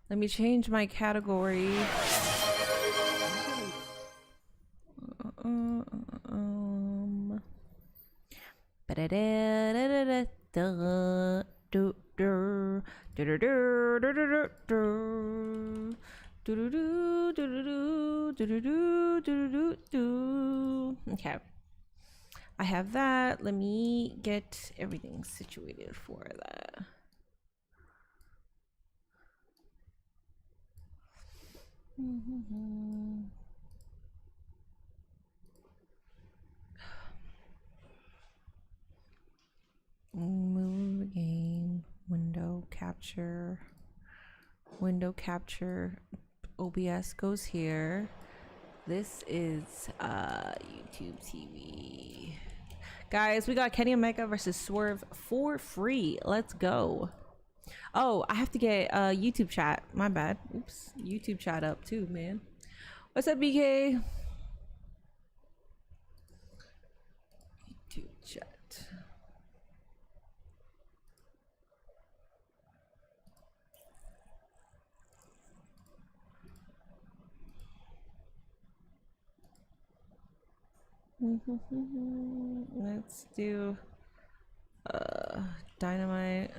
Let me change my category. Okay. I have that. Let me get everything situated for that. Move game, window capture, OBS goes here. This is YouTube TV. Guys, we got Kenny Omega versus Swerve for free. Let's go. Oh, I have to get YouTube chat. My bad. Oops. YouTube chat up too, man. What's up, BK? YouTube chat. Let's do Dynamite.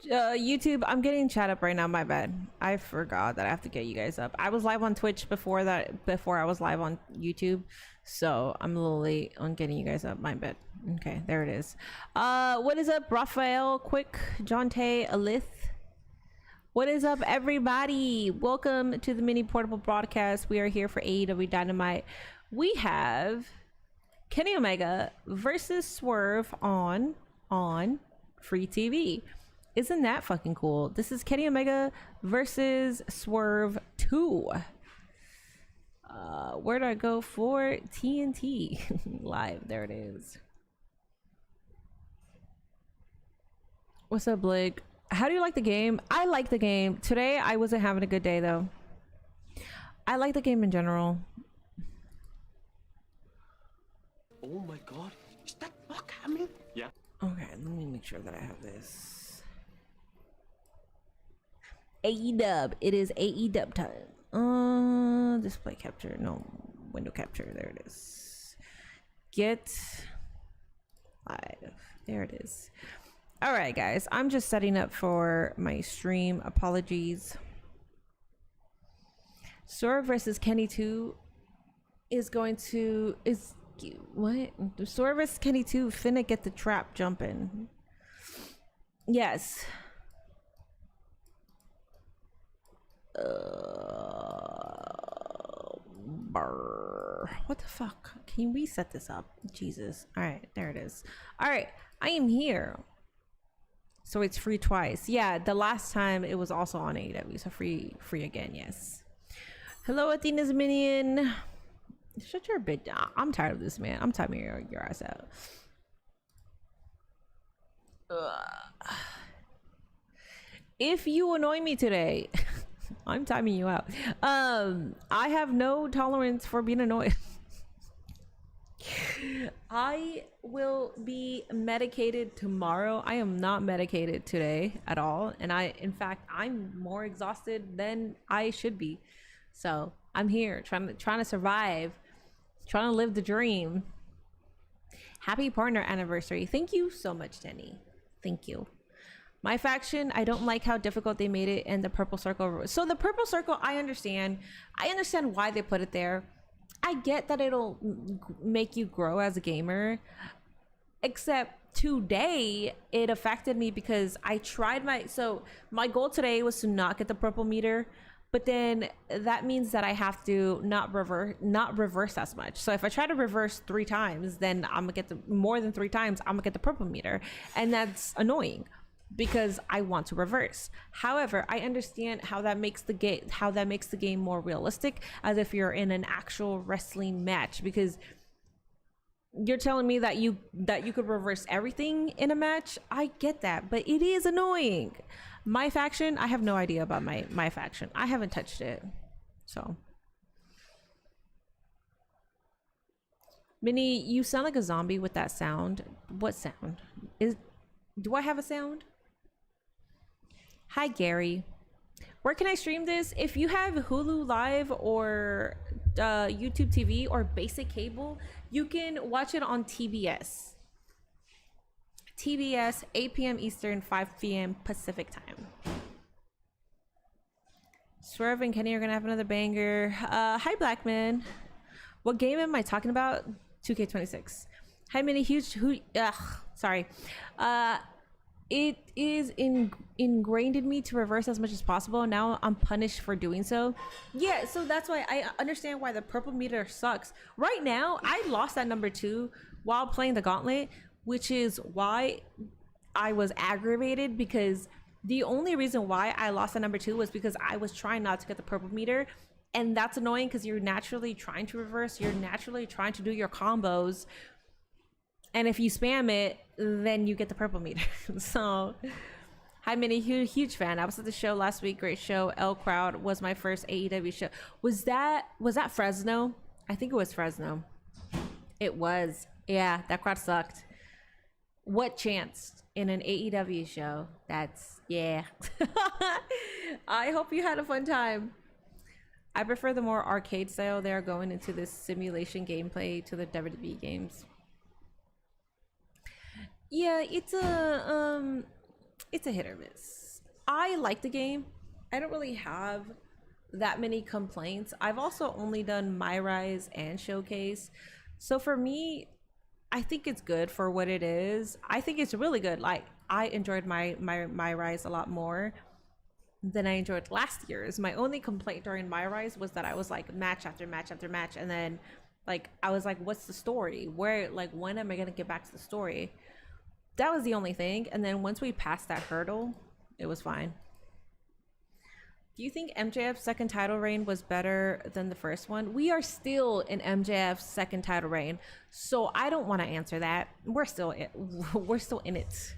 YouTube, I'm getting chat up right now. My bad. I forgot that I have to get you guys up. I was live on Twitch before I was live on YouTube, so I'm a little late on getting you guys up. My bad. Okay, there it is. What is up, Raphael? Quick, Jonte, Alith. What is up, everybody? Welcome to the mini portable broadcast. We are here for AEW Dynamite. We have Kenny Omega versus Swerve on free TV. Isn't that fucking cool? This is Kenny Omega versus Swerve 2. Where do I go for TNT live? There it is. What's up, Blake? How do you like the game? I like the game. Today I wasn't having a good day though. I like the game in general. Oh my god, is that fuck happening? Yeah. Okay, let me make sure that I have this. AEW. It is AEW time. Display capture. No, window capture. There it is. Get live. There it is. All right, guys. I'm just setting up for my stream. Apologies. Swerve versus Kenny 2 is going to what? Swerve versus Kenny 2 finna get the trap jumping. Yes. What the fuck? Can we set this up? Jesus. All right, there it is. All right, I am here. So it's free twice. Yeah, the last time it was also on AEW, so free again. Yes. Hello, Athena's minion. Shut your bitch. I'm tired of this, man. I'm timing your ass out. If you annoy me today. I'm timing you out. I have no tolerance for being annoyed. I will be medicated tomorrow. I am not medicated today at all, and in fact I'm more exhausted than I should be. So I'm here trying to survive, trying to live the dream. Happy partner anniversary. Thank you so much, Denny. Thank you. My faction, I don't like how difficult they made it, and the purple circle. So the purple circle, I understand why they put it there. I get that it'll make you grow as a gamer, except today it affected me because I tried my goal today was to not get the purple meter, but then that means that I have to not reverse as much. So if I try to reverse 3 times, then I'm gonna get more than 3 times, I'm gonna get the purple meter, and that's annoying because I want to reverse. However, I understand how that makes the game more realistic, as if you're in an actual wrestling match, because you're telling me that you could reverse everything in a match. I get that, but it is annoying. My faction, I have no idea about my faction. I haven't touched it. So Minnie, you sound like a zombie with that sound. What sound? Do I have a sound? Hi, Gary. Where can I stream this? If you have Hulu Live or YouTube TV or basic cable, you can watch it on TBS. TBS, 8 p.m. Eastern, 5 p.m. Pacific time. Swerve and Kenny are gonna have another banger. Hi, Blackman. What game am I talking about? 2K26. Hi, Minnie. Sorry. It is ingrained in me to reverse as much as possible. Now I'm punished for doing so. Yeah, so that's why I understand why the purple meter sucks. Right now, I lost that number 2 while playing the gauntlet, which is why I was aggravated, because the only reason why I lost that number 2 was because I was trying not to get the purple meter. And that's annoying because you're naturally trying to reverse. You're naturally trying to do your combos. And if you spam it, then you get the purple meter. So, hi, Minnie. Huge fan. I was at the show last week. Great show. L Crowd was my first AEW show. Was that Fresno? I think it was Fresno. It was. Yeah, that crowd sucked. What chance in an AEW show? Yeah. I hope you had a fun time. I prefer the more arcade style they are going into this simulation gameplay to the WWE games. Yeah, it's a hit or miss. I like the game. I don't really have that many complaints. I've also only done My Rise and Showcase. So for me, I think it's good for what it is. I think it's really good. Like, I enjoyed my Rise a lot more than I enjoyed last year's. My only complaint during My Rise was that I was like match after match after match, and then like I was like, what's the story? When am I gonna get back to the story? That was the only thing. And then once we passed that hurdle, it was fine. Do you think MJF's second title reign was better than the first one? We are still in MJF's second title reign, so I don't want to answer that. We're still in it.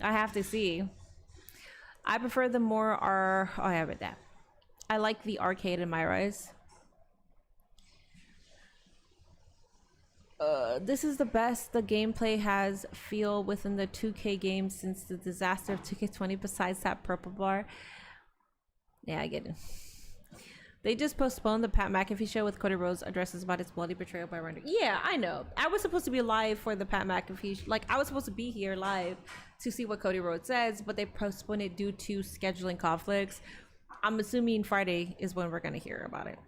I have to see. I prefer the more I have it that. I like the arcade in My Rise. This is the best the gameplay has feel within the 2K game since the disaster of 2K20, besides that purple bar. Yeah, I get it. They just postponed the Pat McAfee show with Cody Rhodes addresses about his bloody betrayal by Ronda. Yeah, I know. I was supposed to be live for the Pat McAfee I was supposed to be here live to see what Cody Rhodes says, but they postponed it due to scheduling conflicts. I'm assuming Friday is when we're going to hear about it.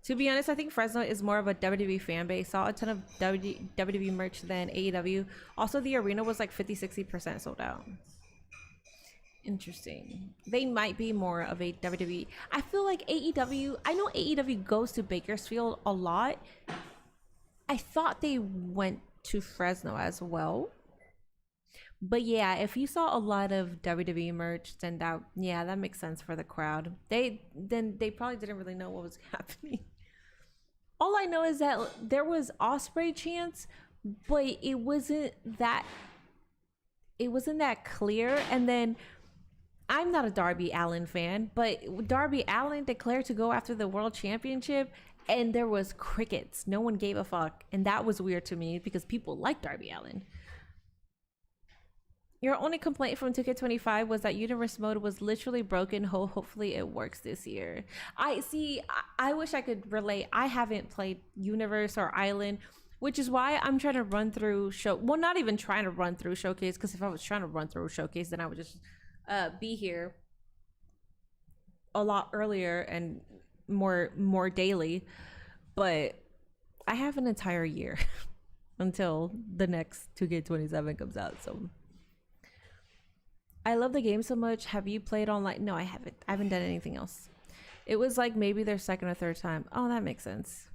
To be honest, I think Fresno is more of a WWE fan base. Saw a ton of WWE merch than AEW. Also, the arena was like 50-60% sold out. Interesting. They might be more of a WWE. I feel like AEW, I know AEW goes to Bakersfield a lot. I thought they went to Fresno as well. But yeah, if you saw a lot of WWE merch, then that makes sense for the crowd. They probably didn't really know what was happening. All I know is that there was Ospreay chants, but it wasn't that clear. And then I'm not a Darby Allin fan, but Darby Allin declared to go after the world championship, and there was crickets. No one gave a fuck, and that was weird to me because people like Darby Allin. Your only complaint from 2K25 was that universe mode was literally broken. Hopefully it works this year. I wish I could relate. I haven't played universe or island, which is why I'm trying to run through not even trying to run through showcase, because if I was trying to run through showcase, then I would just be here a lot earlier and more daily. But I have an entire year until the next 2K27 comes out, so I love the game so much. Have you played online? No, I haven't. I haven't done anything else. It was like maybe their second or third time. Oh, that makes sense.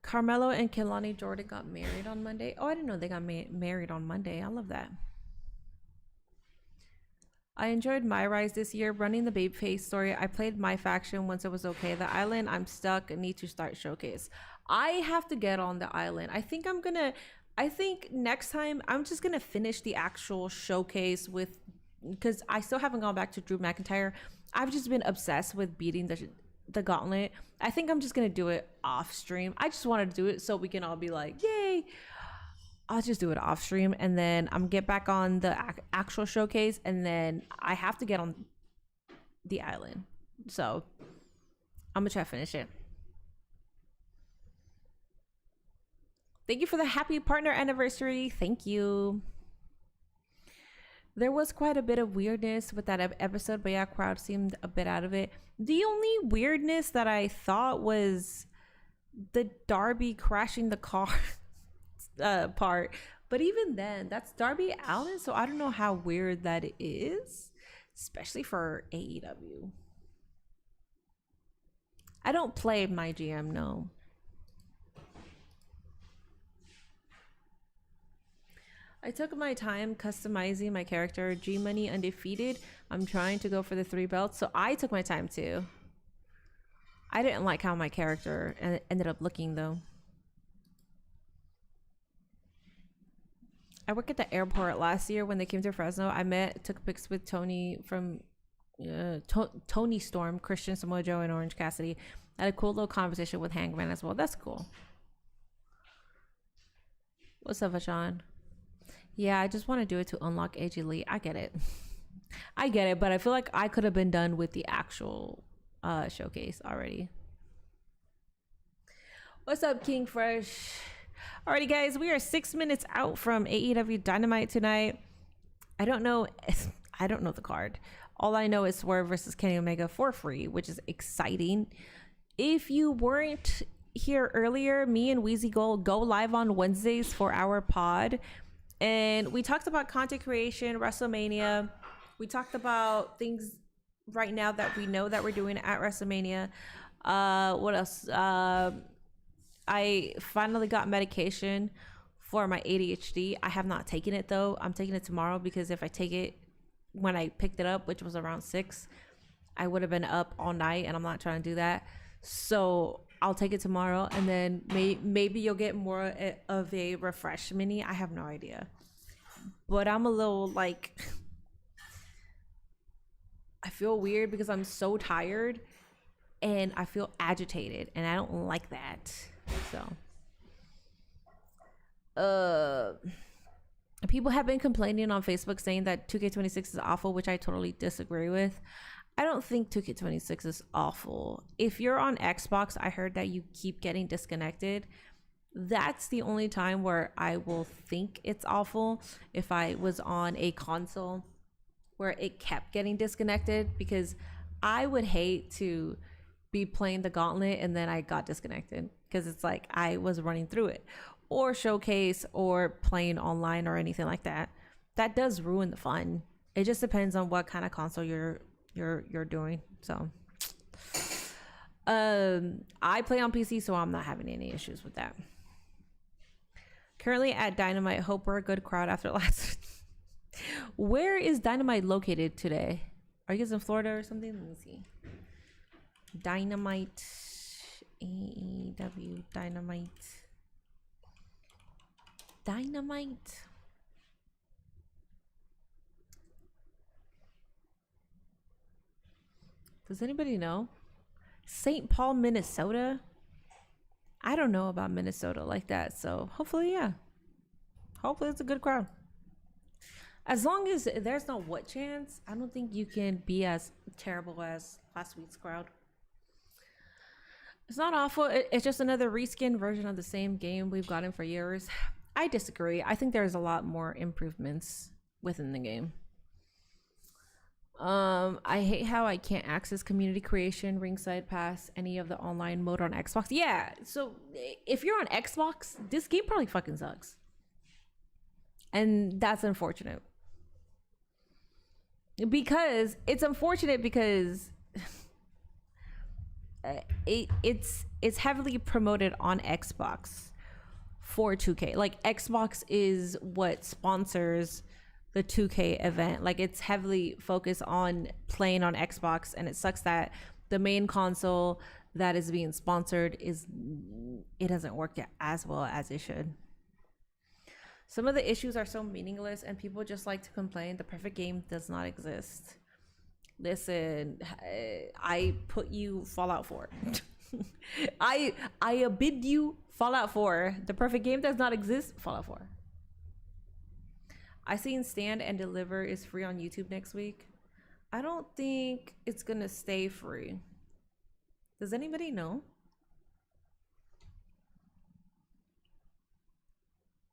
Carmelo and Kelani Jordan got married on Monday. Oh, I didn't know they got married on Monday. I love that. I enjoyed My Rise this year, running the Babyface story. I played My Faction once it was okay. The island, I'm stuck. I need to start showcase. I have to get on the island. I think next time I'm just gonna finish the actual showcase because I still haven't gone back to Drew McIntyre. I've just been obsessed with beating the gauntlet. I think I'm just gonna do it off stream. I just wanted to do it so we can all be like, yay. I'll just do it off stream, and then I'm get back on the actual showcase, and then I have to get on the island. So I'm gonna try to finish it. Thank you for the happy partner anniversary. Thank you. There was quite a bit of weirdness with that episode, but yeah, crowd seemed a bit out of it. The only weirdness that I thought was the Darby crashing the car part. But even then, that's Darby Allin, so I don't know how weird that is, especially for AEW. I don't play my GM, no. I took my time customizing my character. G Money undefeated. I'm trying to go for the 3 belts, so I took my time too. I didn't like how my character ended up looking though. I worked at the airport last year when they came to Fresno. took pics with Tony from Tony Storm, Christian, Samoa Joe, and Orange Cassidy. I had a cool little conversation with Hangman as well. That's cool. What's up, Vachan? Yeah, I just want to do it to unlock AJ Lee. I get it. I get it, but I feel like I could have been done with the actual showcase already. What's up, King Fresh? Alrighty, guys, we are 6 minutes out from AEW Dynamite tonight. I don't know the card. All I know is Swerve versus Kenny Omega for free, which is exciting. If you weren't here earlier, me and Wheezy Gold go live on Wednesdays for our pod. And we talked about content creation, WrestleMania. We talked about things right now that we know that we're doing at WrestleMania. What else? I finally got medication for my ADHD. I have not taken it though. I'm taking it tomorrow because if I take it when I picked it up, which was around 6, I would have been up all night, and I'm not trying to do that. So I'll take it tomorrow, and then maybe you'll get more of a refresh mini. I have no idea, but I'm a little like, I feel weird because I'm so tired and I feel agitated, and I don't like that. So people have been complaining on Facebook saying that 2K26 is awful, which I totally disagree with. I don't think 2K26 is awful. If you're on Xbox, I heard that you keep getting disconnected. That's the only time where I will think it's awful. If I was on a console where it kept getting disconnected, because I would hate to be playing the gauntlet and then I got disconnected, because it's like I was running through it, or showcase, or playing online or anything like that. That does ruin the fun. It just depends on what kind of console you're doing. So I play on PC, so I'm not having any issues with that. Currently at Dynamite. Hope we're a good crowd after last. Where is Dynamite located today? Are you guys in Florida or something? Let me see. Dynamite, AEW Dynamite. Does anybody know? St. Paul, Minnesota? I don't know about Minnesota like that, so hopefully, yeah. Hopefully it's a good crowd. As long as there's no what chance, I don't think you can be as terrible as last week's crowd. It's not awful. It's just another reskin version of the same game we've gotten for years. I disagree. I think there's a lot more improvements within the game. I hate how I can't access community creation, ringside pass, any of the online mode on Xbox. Yeah, so if you're on Xbox, this game probably fucking sucks. And that's unfortunate. Because it's unfortunate because it's heavily promoted on Xbox for 2K. Like Xbox is what sponsors the 2K event. Like it's heavily focused on playing on Xbox, and it sucks that the main console that is being sponsored it doesn't work as well as it should. Some of the issues are so meaningless and people just like to complain. The perfect game does not exist. Listen, I put you Fallout 4. I bid you Fallout 4. The perfect game does not exist. Fallout 4. I seen Stand and Deliver is free on YouTube next week. I don't think it's gonna stay free. Does anybody know?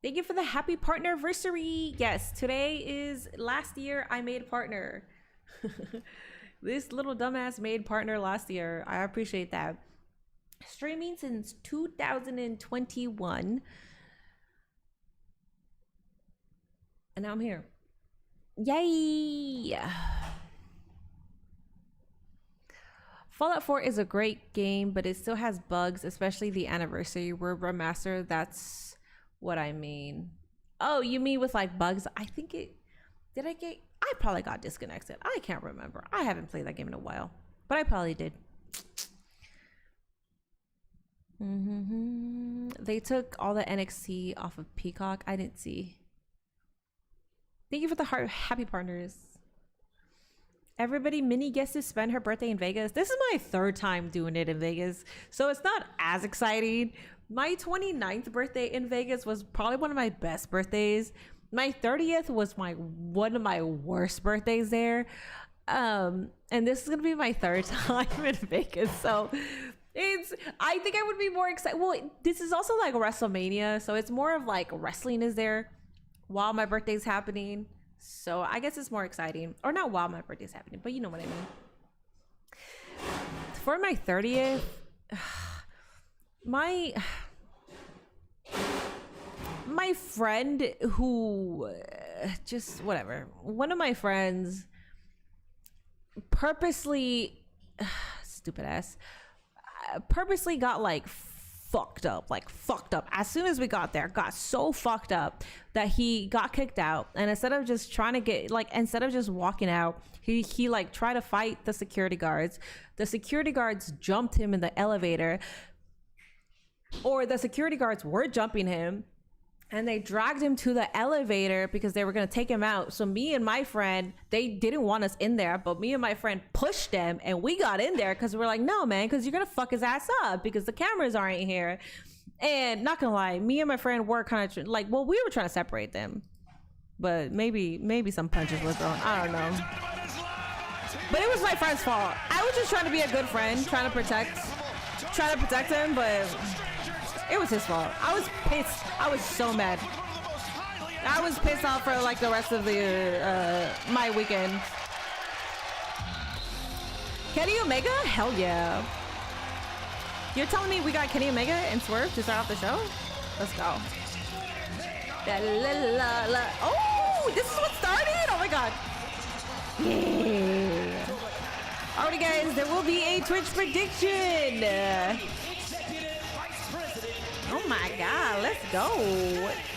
Thank you for the happy partner anniversary. Yes, today is last year I made partner. This little dumbass made partner last year. I appreciate that. Streaming since 2021. And now I'm here. Yay! Fallout 4 is a great game, but it still has bugs, especially the anniversary remaster. That's what I mean. Oh, you mean with like bugs? I think it... I probably got disconnected. I can't remember. I haven't played that game in a while, but I probably did. They took all the NXT off of Peacock. I didn't see. Thank you for the happy partners. Everybody, Minnie gets to spend her birthday in Vegas. This is my 3rd time doing it in Vegas, so it's not as exciting. My 29th birthday in Vegas was probably one of my best birthdays. My 30th was one of my worst birthdays there. And this is gonna be my 3rd time in Vegas, so I think I would be more excited. Well, this is also like WrestleMania, so it's more of like wrestling is there while my birthday's happening. So I guess it's more exciting. Or not while my birthday's happening, but you know what I mean. For my 30th, my friend who just whatever. One of my friends purposely got like fucked up as soon as we got there. Got so fucked up that he got kicked out, and instead of just walking out, he like tried to fight the security guards. The security guards jumped him in the elevator, or the security guards were jumping him, and they dragged him to the elevator because they were going to take him out. So me and my friend, they didn't want us in there, but me and my friend pushed them, and we got in there because we're like, no, man, because you're going to fuck his ass up because the cameras aren't here. And not going to lie, me and my friend were kind of like, well, we were trying to separate them, but maybe some punches were thrown. I don't know. But it was my friend's fault. I was just trying to be a good friend, trying to protect him, but it was his fault. I was pissed. I was so mad. I was pissed off for like the rest of the my weekend. Kenny Omega? Hell yeah. You're telling me we got Kenny Omega and Swerve to start off the show? Let's go. Oh, this is what started? Oh my god. Yeah. Alrighty guys, there will be a Twitch prediction. Oh my god, let's go.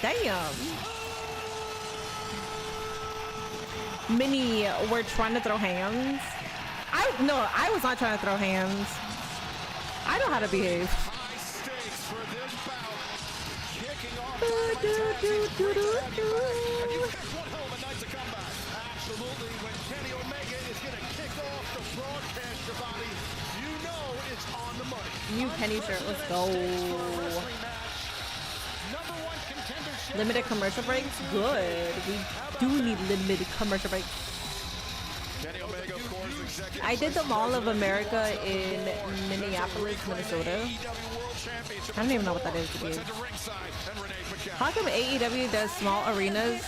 Damn. Minnie, we're trying to throw hands. I was not trying to throw hands. I know how to behave. New Kenny shirt, let's go. Limited commercial breaks? Good. We do need limited commercial breaks. I did the Mall of America in Minneapolis, Minnesota. I don't even know what that is to be. How come AEW does small arenas?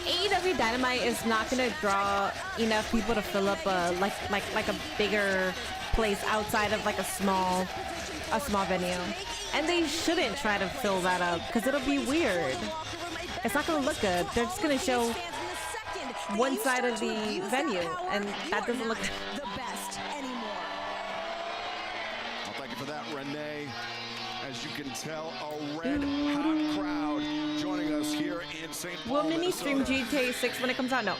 AEW Dynamite is not gonna draw enough people to fill up like a bigger place outside of like a small venue, and they shouldn't try to fill that up because it'll be weird. It's not gonna look good. They're just gonna show one side of the venue, and that doesn't look the best anymore. Well, thank you for that, Renee. As you can tell, a red hot crowd joining us here in St. Paul, Will Mini stream GTA 6 when it comes out? No.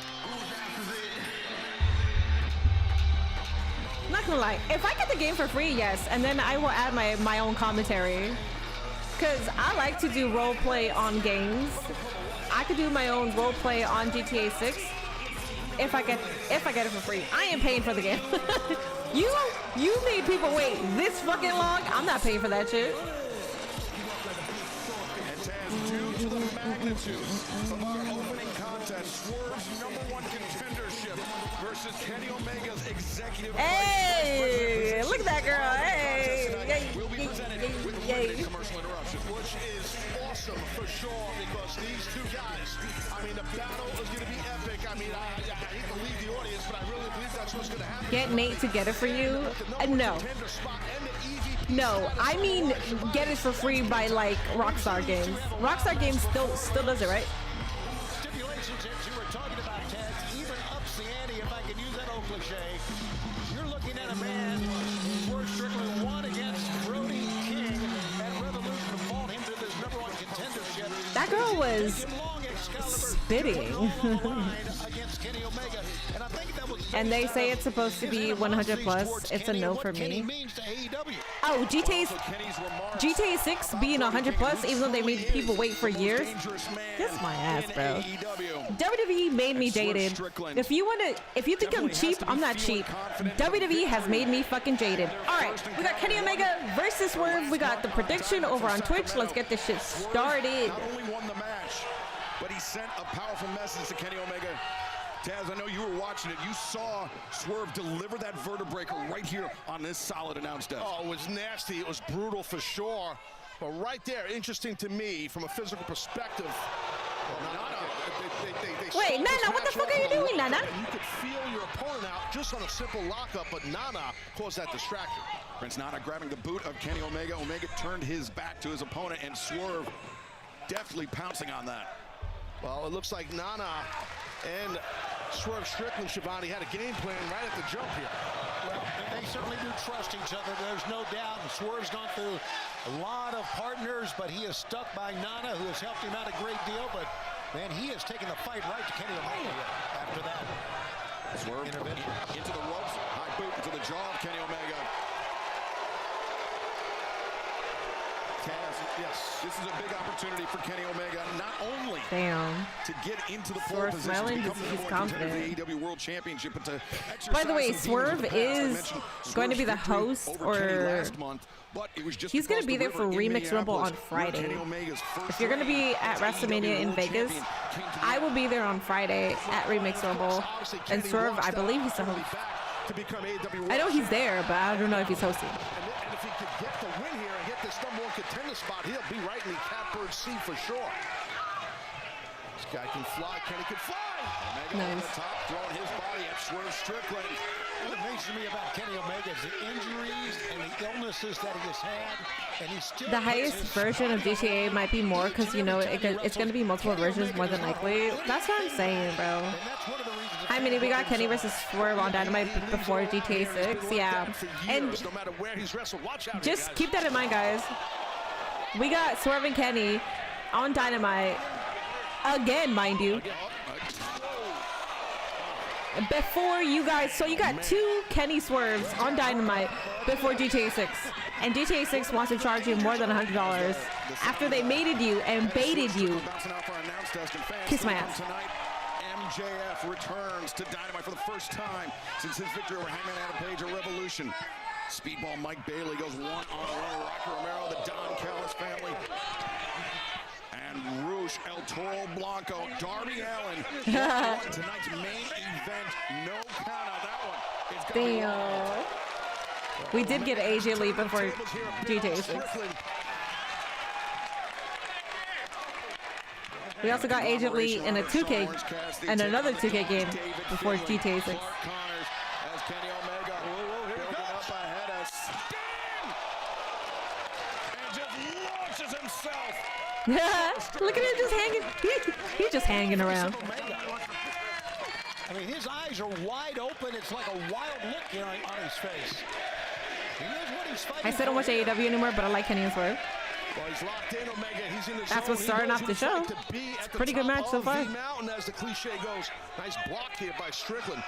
Not gonna lie, if I get the game for free, yes, and then I will add my own commentary, because I like to do roleplay on games. I could do my own roleplay on GTA 6. if I get it for free. I ain't paying for the game. you made people wait this fucking long. I'm not paying for that shit. And Taz, due to the magnitude of our opening contest, Swerve's #1 contendership versus Kenny Omega's executive. Hey, look at that girl. Hey, Will be presented with limited commercial interruption, which is awesome for sure because these two guys, I mean, the battle is going to be epic. I mean, I hate to leave the audience, but I really believe that's what's going to happen. Get Nate to get it for you? No. No, I mean get it for free by like Rockstar Games. Rockstar Games still does it, right? Stipulations that you were talking about, Ted, even ups the ante, if I can use that old cliche. You're looking at a man who's Swerve Strickland won against Brody King at Revolution to vault him to this #1 contendership. That girl was spitting. And they say it's supposed to be 100 plus. It's a no for me. Oh, GTA 6 being 100 plus, even though they made people wait for years. Kiss my ass, bro. WWE made me jaded. If you think I'm cheap, I'm not cheap. WWE has made me fucking jaded. All right, we got Kenny Omega versus Swerve. We got the prediction over on Twitch. Let's get this shit started. Not only won the match, but he sent a powerful message to Kenny Omega. Taz, I know you were watching it. You saw Swerve deliver that vertebrae right here on this solid announce desk. Oh, it was nasty. It was brutal for sure. But right there, interesting to me from a physical perspective. Wait, Nana, what the fuck are you doing, Nana? You could feel your opponent out just on a simple lockup, but Nana caused that distraction. Prince Nana grabbing the boot of Kenny Omega. Omega turned his back to his opponent, and Swerve definitely pouncing on that. Well, it looks like Nana and Swerve Strickland, Shivani, had a game plan right at the jump here. Well, they certainly do trust each other. There's no doubt. And Swerve's gone through a lot of partners, but he is stuck by Nana, who has helped him out a great deal. But, man, he has taken the fight right to Kenny Omega after that. Swerve into the ropes. High boot into the jaw of Kenny Omega. Taz, yes, this is a big opportunity for Kenny Omega, not only to get into the pole position to become the contender of the AEW World Championship, but to exercise. By the way, Swerve is going to be the host, or he's going to be there for Remix Rumble on Friday. If you're going to be at WrestleMania in Vegas, I will be there on Friday at Remix Rumble. And Swerve, I believe he's the host. I know he's there, but I don't know if he's hosting. And if he could get the win here and get this #1 contender spot, he'll be right in the catbird seat for sure. This guy can fly. Kenny can fly. Omega on the top, throwing his body at Swerve Strickland. What amazes me about Kenny Omega is the injuries and the illnesses that he has had, and he's still the highest version of GTA might be more because, you know, it's going to be multiple versions more than likely. That's what I'm saying, bro. And that's one of the reasons. I mean, we got Kenny versus Swerve on Dynamite before GTA 6, yeah. And just keep that in mind, guys. We got Swerve and Kenny on Dynamite again, mind you. Before you guys, so you got 2 Kenny Swerves on Dynamite before GTA 6, and GTA 6 wants to charge you more than $100 after they mated you and baited you. Kiss my ass. MJF returns to Dynamite for the first time since his victory over Hangman Adam Page at Revolution. Speedball Mike Bailey goes one-on-one with Rocky Romero, the Don Callis family. And Rouge El Toro Blanco, Darby Allin, tonight's main event, no count out that one. Damn. We did get AJ Lee before GTA 6. We also got AJ Lee in a 2K and another 2K game before GTA 6. Look at him just hanging. He's just hanging around. I mean, his eyes are wide open. It's like a wild look on his face. He knows what he's fighting. I still don't watch AEW anymore, but I like Kenny and Swerve. Well, he's locked in, Omega. He's in the That's what's starting off the show. It's a pretty good match so far. Mountain, as the cliche goes. Nice block here by Strickland.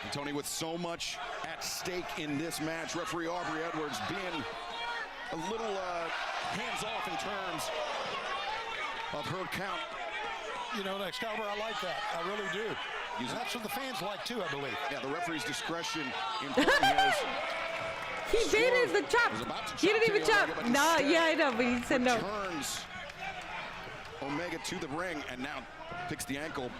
And Tony, with so much at stake in this match, referee Aubrey Edwards being a little hands-off in terms of her count. You know, Excalibur, I like that. I really do. And that's what the fans like too, I believe. Yeah, the referee's discretion important here. He did it, the chop. He didn't even chop. No, yeah, I know, but he said no. Turns Omega to the ring and now picks the ankle.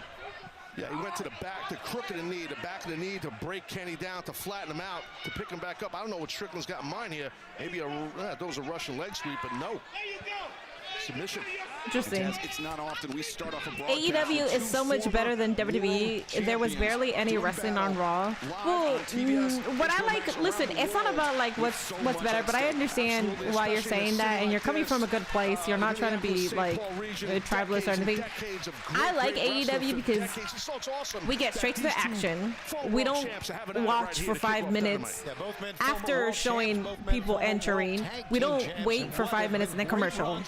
Yeah, he went to the back, the crook of the knee, the back of the knee to break Kenny down, to flatten him out, to pick him back up. I don't know what Strickland's got in mind here. Maybe those are Russian leg sweep, but no. Submission. Interesting. It's not often we start off a AEW is so much better than WWE. There was barely any wrestling on Raw. Well, what I like, listen, it's not about like what's better, but I understand why you're saying that, and you're coming from a good place. You're not trying to be like a tribalist or anything. I like AEW because we get straight to the action. We don't watch for 5 minutes after showing people entering. We don't wait for 5 minutes and then commercial.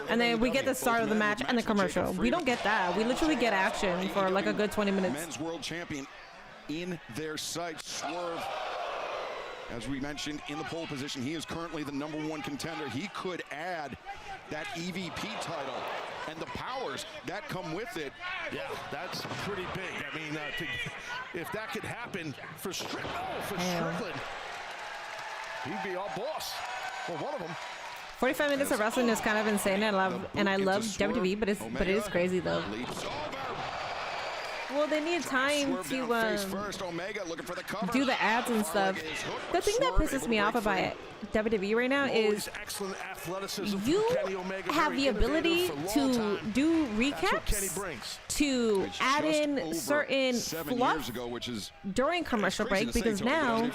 And then we get the start of the match and the commercial. We don't get that. We literally get action for like a good 20 minutes. Men's world champion in their sights. Swerve, as we mentioned, in the pole position. He is currently the #1 contender. He could add that EVP title and the powers that come with it. Yeah, that's pretty big. I mean, if that could happen for Strickland, he'd be our boss. Well, one of them. 45 minutes of wrestling is kind of insane, and I love WWE, but it is crazy though. Well, they need time to do the ads and stuff. The thing that pisses me off about WWE right now is you have the ability to do recaps, to add in certain fluff during commercial break, because now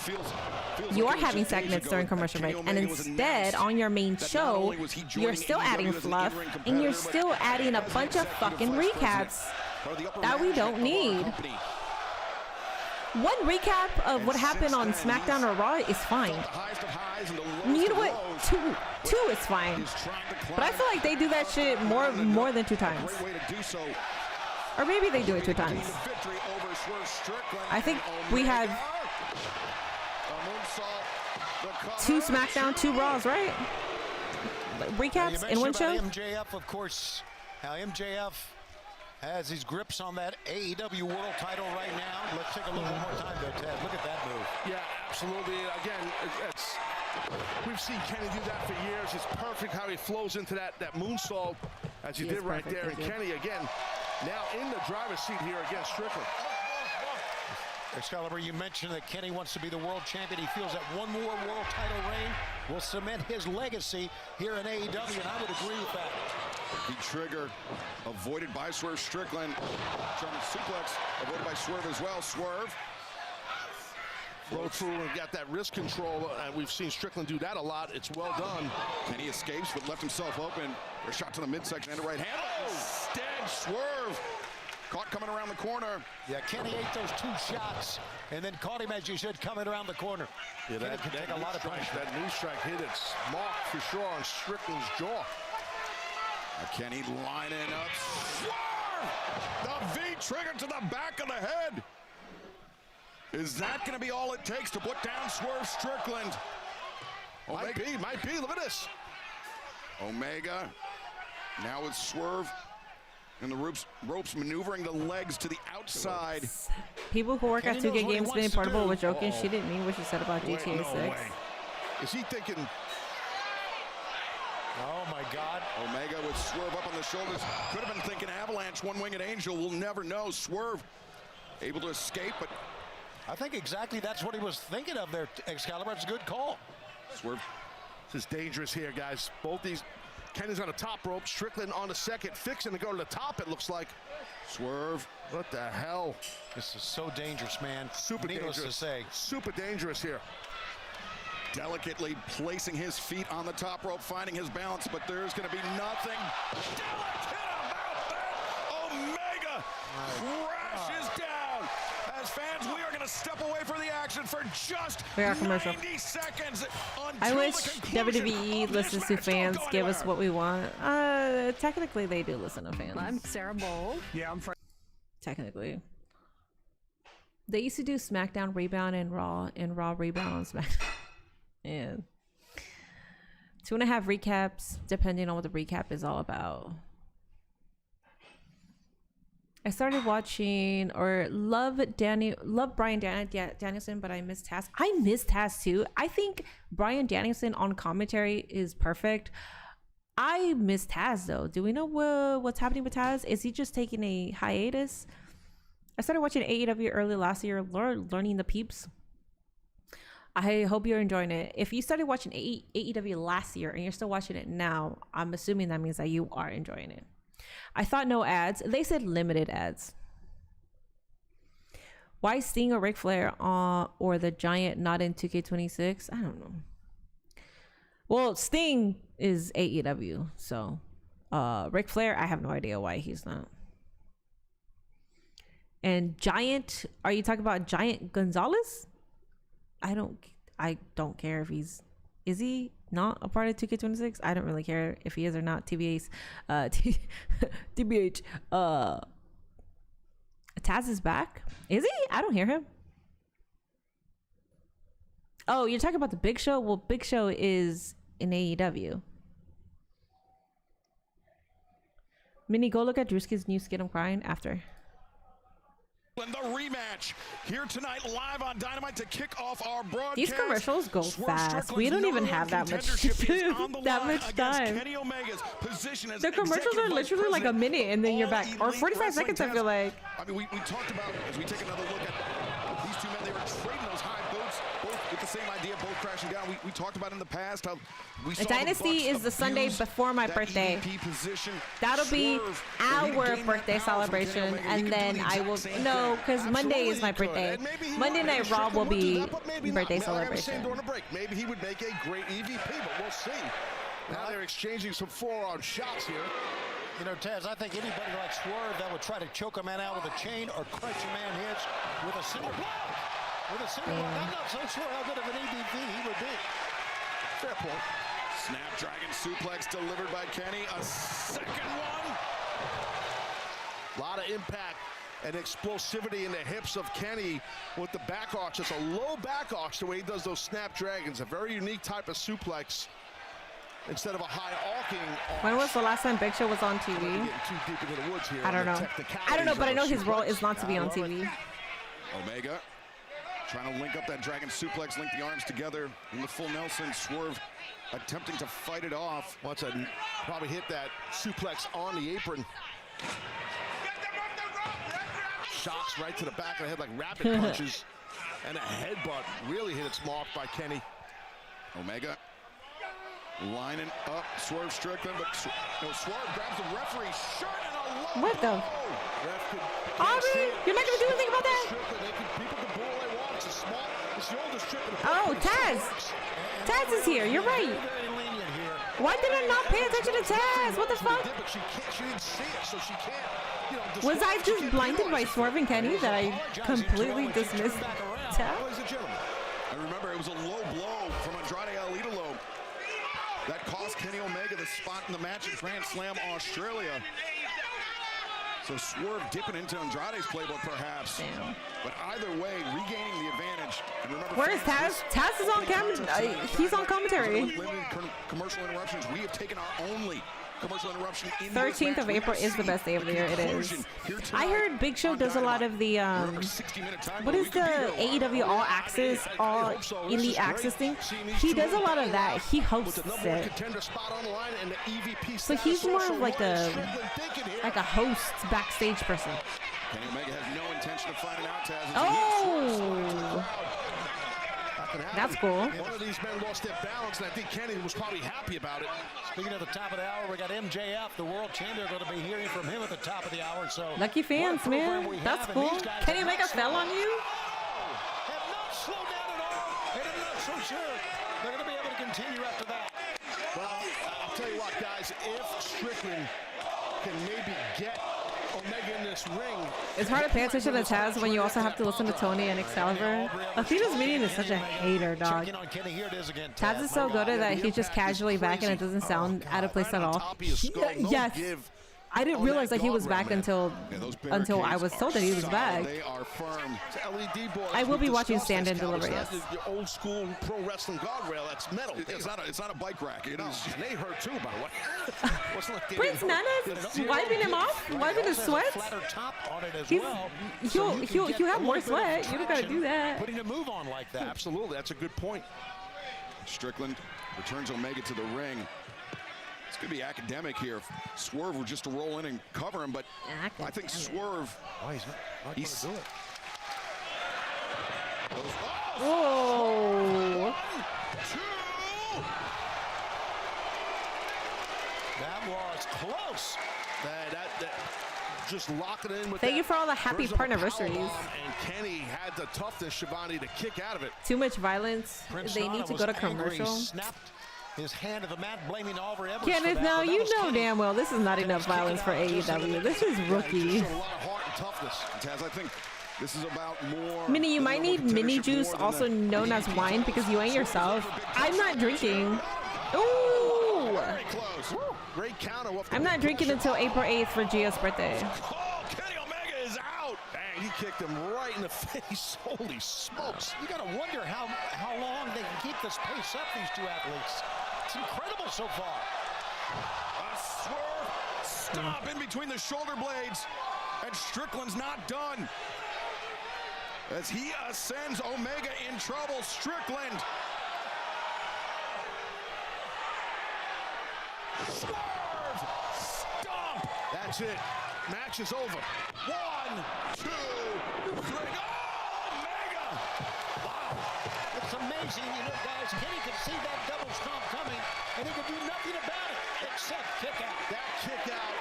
you are having segments during commercial break, and instead on your main show you're still adding fluff and you're still adding a bunch of fucking recaps that we don't need. One recap of what happened on SmackDown or Raw is fine. You know what? Two is fine. But I feel like they do that shit more than 2 times. Or maybe they do it 2 times. I think we had 2 SmackDown, 2 Raws, right? Recaps in one show? MJF, of course. Now MJF has his grips on that AEW World title right now. Let's take a look one more time there, Ted. Look at that move. Yeah, absolutely. Again, we've seen Kenny do that for years. It's perfect how he flows into that moonsault as he did right there. And Kenny, again, now in the driver's seat here against Strickland. Excalibur, you mentioned that Kenny wants to be the world champion. He feels that one more world title reign will cement his legacy here in AEW, and I would agree with that. The trigger avoided by Swerve Strickland. German suplex avoided by Swerve as well. Swerve. Flow through and got that wrist control. We've seen Strickland do that a lot. It's well done. Kenny escapes but left himself open. A shot to the midsection and a right hand. Oh, dead Swerve. Caught coming around the corner. Yeah, Kenny ate those 2 shots and then caught him, as you said, coming around the corner. Yeah, that could take a lot of punishment. That knee strike hit its mark for sure on Strickland's jaw. Kenny lining up. Swerve! The V trigger to the back of the head. Is that going to be all it takes to put down Swerve Strickland? Might be. Look at this. Omega now with Swerve and the ropes maneuvering the legs to the outside. People who work at 2K Games being portable were joking. She didn't mean what she said about GTA 6. Is he thinking? Oh my God. Omega with Swerve up on the shoulders. Could have been thinking Avalanche, one-winged angel. We'll never know. Swerve able to escape, but I think exactly that's what he was thinking of there, Excalibur. It's a good call. Swerve. This is dangerous here, guys. Both these. Kenny's on the top rope. Strickland on the second. Fixing to go to the top, it looks like. Swerve. What the hell? This is so dangerous, man. Super Needless dangerous. to say. Super dangerous here. Delicately placing his feet on the top rope, finding his balance, but there's going to be nothing delicate about that. Omega crashes down. As fans, we are going to step away from the action for just 90 seconds. I wish WWE listens to fans, give us what we want. Technically, they do listen to fans. I'm Sarah Bowl. Yeah, I'm Technically. They used to do SmackDown Rebound and Raw Rebound on SmackDown. And 2.5 recaps, depending on what the recap is all about. I started watching or love Bryan Danielson, but I miss Taz. I miss Taz too. I think Bryan Danielson on commentary is perfect. I miss Taz though. Do we know what's happening with Taz? Is he just taking a hiatus? I started watching AEW early last year, learning the peeps. I hope you're enjoying it. If you started watching AEW last year and you're still watching it now, I'm assuming that means that you are enjoying it. I thought no ads. They said limited ads. Why Sting or Ric Flair or the Giant not in 2K26? I don't know. Well, Sting is AEW, so Ric Flair, I have no idea why he's not. And Giant, are you talking about Giant Gonzalez? I don't care if is he not a part of 2K26? I don't really care if he is or not. TBH. TBH. Taz is back. Is he? I don't hear him. Oh, you're talking about the Big Show? Well, Big Show is in AEW. Minnie, go look at Drewski's new skit. I'm crying after. And the rematch here tonight live on Dynamite to kick off our broadcast. These commercials go fast. We don't even have that much to do. That much time. The commercials are literally like a minute and then you're back. Or 45 seconds, I feel like. I mean, we talked about, as we take another look at these two men, they were trading those high boots, both with the same idea, both crashing down. We talked about in the past how we saw Dynasty is the Sunday before my birthday. That'll be our birthday celebration, and then I will because Monday is my birthday. Monday Night Raw will be birthday celebration. Maybe he would make a great EVP, but we'll see. Now they're exchanging some forearm shots here. You know, Taz, I think anybody like Swerve that would try to choke a man out with a chain or crunch a man hits with a single blow. With a single blow. I'm not so sure how good of an EVP he would be. Fair point. Snapdragon suplex delivered by Kenny. A second one. A lot of impact and explosivity in the hips of Kenny with the back arch. It's a low back arch the way he does those snapdragons. A very unique type of suplex instead of a high arcing arch. When was the last time Big Show was on TV? Too deep into the woods here. I don't know, but I know his role is not to be on TV. Omega trying to link up that dragon suplex, link the arms together in the full Nelson. Swerve attempting to fight it off. Wants to probably hit that suplex on the apron. Shots right to the back of the head like rapid punches. And a headbutt really hit its mark by Kenny. Omega lining up Swerve Strickland, but Swerve grabs the referee's shirt and a low. What the? Aubrey, you're not gonna do anything about that? People can boo all they want. It's the oldest trick in the Oh, Taz. Taz is here. You're right. Why did I not pay attention to Taz? What the fuck? She didn't see it, so she can't. Was I just blinded by Swerve and Kenny that I completely dismissed Taz? And remember, it was a low blow from Andrade El Idolo that cost Kenny Omega the spot in the match at Grand Slam Australia. So Swerve dipping into Andrade's playbook, perhaps. Damn. But either way, regaining the advantage. And remember, where is Taz? Taz is on camera. He's on commentary. Limited commercial interruptions. We have taken our only commercial interruption. 13th of April is the best day of the year. It is. I heard Big Show does a lot of the what is the AEW All Access, All Elite Access thing? He does a lot of that. He hosts it. So he's more of like a host backstage person. Kenny Omega has no intention of finding out Taz. Oh. That's cool. One of these men lost their balance, and I think Kenny was probably happy about it. Speaking of the top of the hour, we got MJF, the world champion. We're going to be hearing from him at the top of the hour. So lucky fans, man. That's cool. Kenny Omega fell on you? Have not slowed down at all, and I'm not so sure they're going to be able to continue after that. Well, I'll tell you what, guys. If Strickland can maybe get Omega in this ring. It's hard to pay attention to Taz when you also have to listen to Tony and Excalibur. Athena's Meeting is such a hater, dog. Taz is so good at that he's just casually back and it doesn't sound out of place at all. Yes. I didn't realize that he was back until I was told that he was back. They are firm. LED boards. I will be We've watching discussed Stand and this, Cal. Deliver, It's not your old school pro wrestling guardrail. That's metal. It's not a bike rack. It is. And they hurt too, by the way. Wasn't like they Prince didn't hurt. Nana's wiping him off, wiping his sweat. Flatter top on it as He's, well. he'll have more sweat. You don't gotta do that. Putting a move on like that. Absolutely, that's a good point. Strickland returns Omega to the ring. It's going to be academic here. If Swerve were just to roll in and cover him, but I think Swerve. Oh, he's not going to do it. Whoa. That was close. That just locking it in with Thank that you for all the happy version of a partnerversaries. powerbomb, and Kenny had the toughness, Shivani, to kick out of it. Too much violence. Prince They Nana need to was go to angry. He commercial. snapped his hand to the mat, blaming Oliver Evans Kenneth, for that, now but that you was know Kenny. damn well this is not enough violence for AEW. This is rookie. Just a lot of heart and toughness. Taz, I think this is about more. Minnie, you the might level need of mini contendership juice, more than also the known as EP wine, because you ain't yourself. I'm not drinking. Ooh. Very close. Great counter. Off the I'm not drinking until April 8th for Gia's birthday. Oh, Kenny Omega is out. Bang, he kicked him right in the face. Holy smokes. You got to wonder how long they can keep this pace up, these two athletes. It's incredible so far. A Swerve stop in between the shoulder blades, and Strickland's not done. As he ascends, Omega in trouble. Strickland. Swerve stomp. That's it. Match is over. 1, 2, 3. Oh, Omega. It's amazing, you know, guys. Kenny could see that double stomp coming, and he could do nothing about it except kick out. That kick out,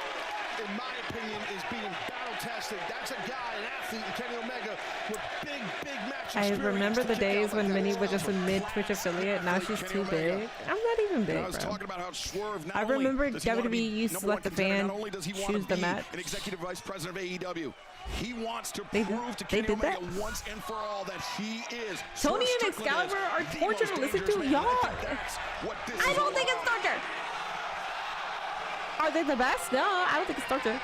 in my opinion, is being battle tested. That's a guy, an athlete in Kenny Omega with big match I experience remember to the kick days out when like Minnie that. was just a mid-Twitch affiliate. Now she's too big. I'm not even And I big, was bro. talking about how Swerve not I only remember does he wanna be WWE used to number let one the contender, fan not only does he wanna choose the be match. an executive vice president of AEW, he wants to They prove to did Kenny Omega that? once and for all that he is. Tony Swerve and Strickland Excalibur is are the torture most to listen dangerous to. man. I Y'all. think that's what this I is don't all think it's about. torture. Are they the best? No, I don't think it's torture.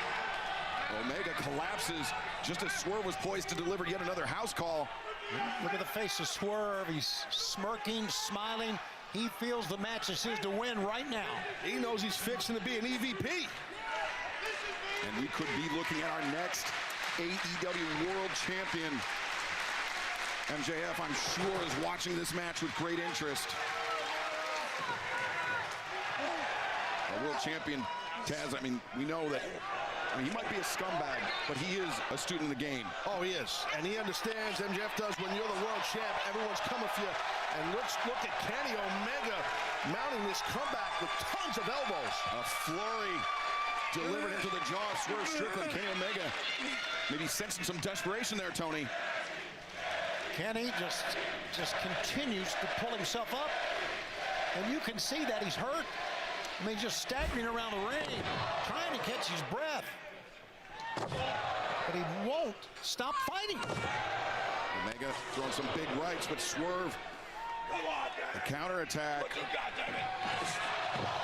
Omega collapses just as Swerve was poised to deliver yet another house call. Look at the face of Swerve. He's smirking, smiling. He feels the match is his to win right now. He knows he's fixing to be an EVP. And we could be looking at our next AEW World Champion. MJF, I'm sure, is watching this match with great interest. Our World Champion, Taz, I mean, we know that he might be a scumbag, but he is a student of the game. Oh, he is. And he understands, MJF does, when you're the world champ, everyone's coming for you. And let's look at Kenny Omega mounting this comeback with tons of elbows. A flurry delivered into the jaw of Swerve Strickland. Kenny Omega maybe sensing some desperation there, Tony. Kenny just continues to pull himself up. And you can see that he's hurt. I mean, just staggering around the ring, trying to catch his breath. But he won't stop fighting. Omega throwing some big rights, but Swerve, the counterattack.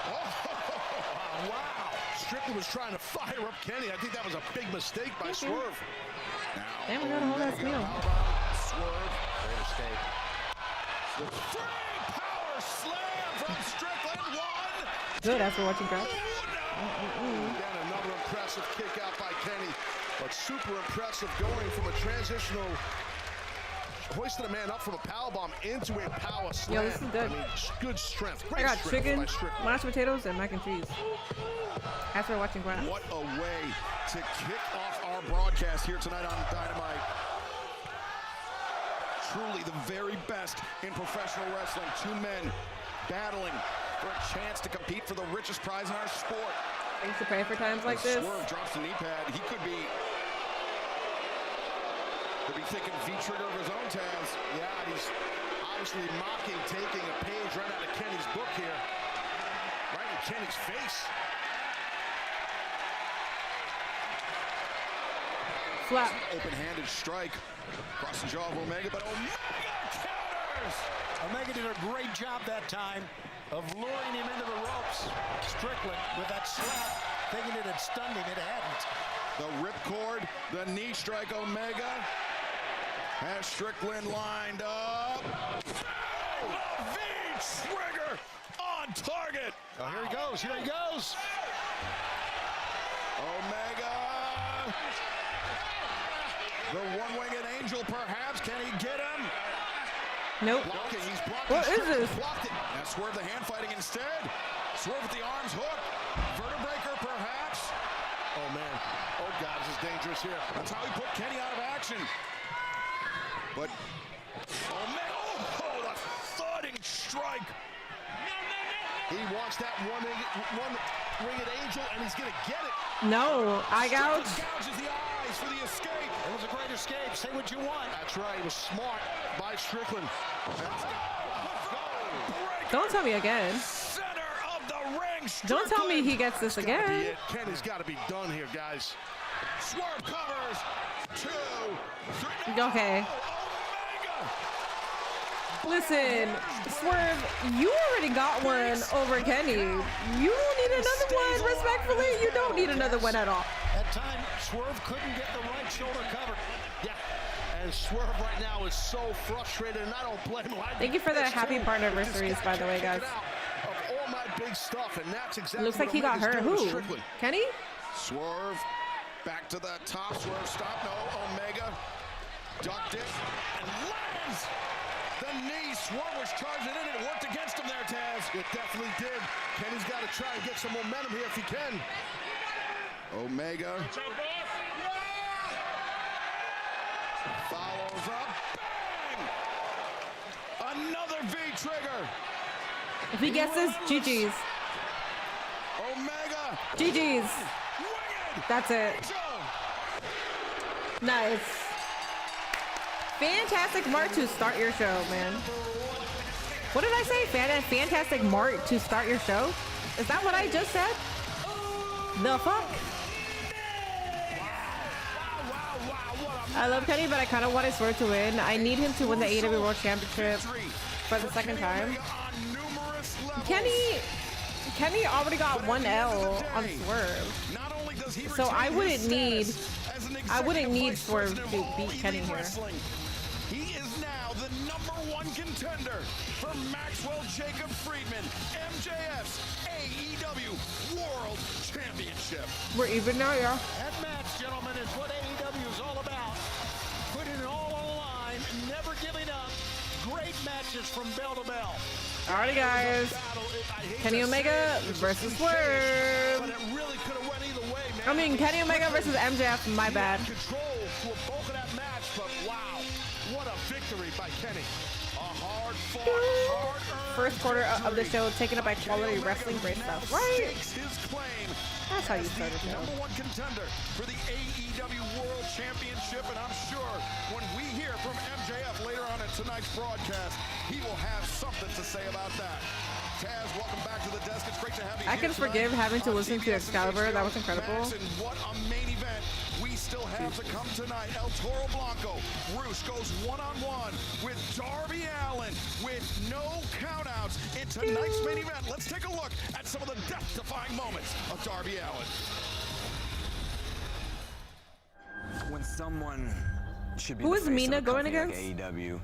Oh, wow. Strickland was trying to fire up Kenny. I think that was a big mistake by Swerve. Now, Damn, we got a whole ass meal. Swerve. Great mistake. The free power slam from Strickland. 1. Good after watching Grab. Then another impressive kick out by Kenny. But super impressive going from a transitional, hoisting a man up from a powerbomb into a power slam. Yo, this is good. I mean, good strength. I Great got strength chicken, by Strickland. mashed potatoes, and mac and cheese. After watching Grab. What a way to kick off our broadcast here tonight on Dynamite. Truly the very best in professional wrestling. Two men battling for a chance to compete for the richest prize in our sport. I used to pray for times like this. Swerve drops the knee pad. He could be thinking V-trigger of his own, Taz. Yeah, he's obviously mocking, taking a page right out of Kenny's book here. Right in Kenny's face. Flap. Open-handed strike across the jaw of Omega, but Omega counters! Omega did a great job that time of luring him into the ropes. Strickland with that slap thinking it had stunned him. It hadn't. The ripcord, the knee strike. Omega has Strickland lined up. Oh, V-trigger on target. Oh, here he goes. Here he goes. Omega. The one-winged angel, perhaps. Can he get him? Nope. Blocking. He's blocking. What is Strickland this? blocked it. Now Swerve the hand fighting instead. Swerve with the arms hook. Vertebreaker, perhaps. Oh, man. Oh, God, this is dangerous here. That's how he put Kenny out of action. But Omega, oh, the thudding strike. He wants that one-winged angel, and he's going to get it. No, I gouge. Gouges the eyes for the escape. It was a great escape. Say what you want. That's right. It was smart by Strickland. Don't tell me again. Center of the ring. Don't tell me he gets this Gotta be again. it. Kenny's got to be done here, guys. Swerve covers. 2, 3. Okay. Omega. Listen, Swerve, you already got one over Kenny. You don't need another one, respectfully. You don't need another one at all. At time, Swerve couldn't get the right shoulder covered. Yeah. And Swerve right now is so frustrated, and I don't blame him. Thank you for the happy partnerversaries, by the way, guys. Of all my big stuff, and that's exactly Looks like what he got Omega's hurt. doing to Who? Strickland. Kenny? Swerve back to the top. Swerve stop. No. Omega ducked it and lands the knee. Swerve was charging in, and it worked against him there, Taz. It definitely did. Kenny's got to try and get some momentum here if he can. Omega follows up. Bang! Another V-trigger. If he gets this, GG's. Omega. GG's. Winged. That's it. Nice. Fantastic mark to start your show, man. What did I say? Fantastic mark to start your show? Is that what I just said? The fuck? I love Kenny, but I kind of want Swerve to win. I need him to win the AEW World Championship for the second time. Kenny already got 1 L on Swerve. So I wouldn't need Swerve to beat Kenny here. He is now the #1 contender for Maxwell Jacob Friedman, MJF's AEW World Championship. We're even now, yeah. That match, gentlemen, is what AEW is all about. Putting it all on the line, never giving up. Great matches from bell to bell. Alrighty, guys. Kenny Omega versus Swerve. But it really could have went either way, man. I mean, Kenny Omega versus MJF. My bad. Control to a bulk of that match, but wow, what a victory by Kenny. A hard-fought, hard-earned First quarter of the show taken up by Quality Wrestling. Great stuff, right? stakes his claim. That's how you start a show. #1 contender for the AEW World Championship, and I'm sure when we hear from MJF later on in tonight's broadcast, he will have something to say about that. Taz, welcome back to the desk. It's great to have you I here can forgive tonight having to on listen to TBS and Excalibur. HBO That was incredible. Max, and what a main event we still have to come tonight. El Toro Blanco, Roos goes one-on-one with Darby Allin with no countouts in tonight's main event. Let's take a look at some of the death-defying moments of Darby Allin. When someone should be Who the is face Mina of a going company against? like AEW,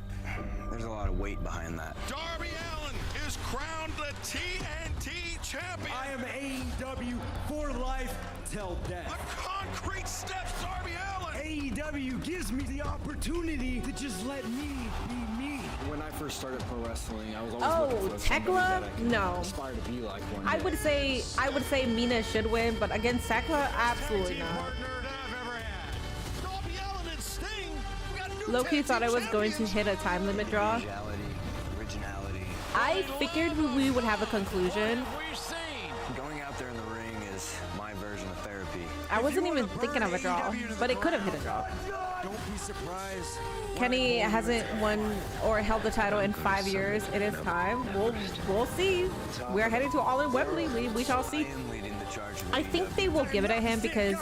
there's a lot of weight behind that. Darby Allin is crowned the TNT champion. I am AEW for life till The death. concrete steps, Darby Allin. AEW gives me the opportunity to just let me be me. When I first started pro wrestling, I was always Oh, looking for somebody Tekla? that I could No. aspire to be like one I day. would say Mina should win, but against Tekla, absolutely not. Partner that I've ever had. Darby Allin and Sting. We got new Low-key tag thought I team was going to champions. hit a time limit draw. Originality. I figured we would have a conclusion. Going out there in the ring is my version of therapy. I wasn't even thinking of a draw, but it could have hit a draw. Don't be surprised. Kenny hasn't won or held the title in 5 years. It is time. We'll see. We're heading to All in Wembley. We shall see. I am leading the charge of I think they will give it to him because,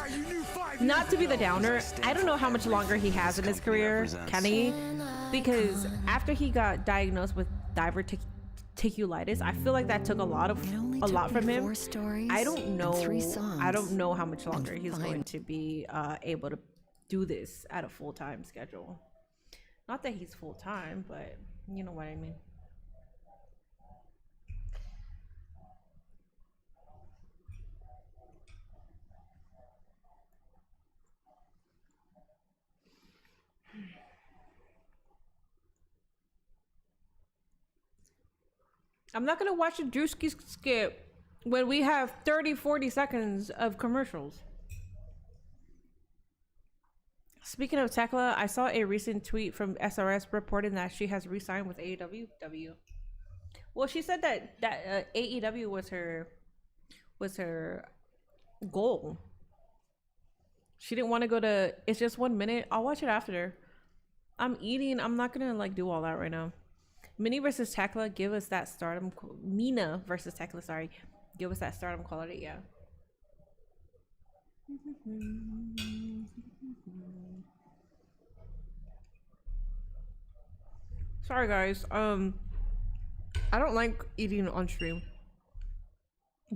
not to be the downer, I don't know how much longer he has in his career, Kenny, because after he got diagnosed with Tickulitis. I feel like that took a lot from him. I don't know how much longer he's going to be able to do this at a full-time schedule. Not that he's full-time, but you know what I mean. I'm not gonna watch a Drewski skip when we have 30-40 seconds of commercials. Speaking of Tekla, I saw a recent tweet from SRS reporting that she has re-signed with AEW. Well, she said that AEW was her goal. She didn't want to go to. It's just 1 minute. I'll watch it after. I'm eating. I'm not gonna like do all that right now. Mina versus Tekla, give us that stardom. Mina versus Tekla, sorry. Give us that stardom quality, yeah. Sorry guys, I don't like eating on stream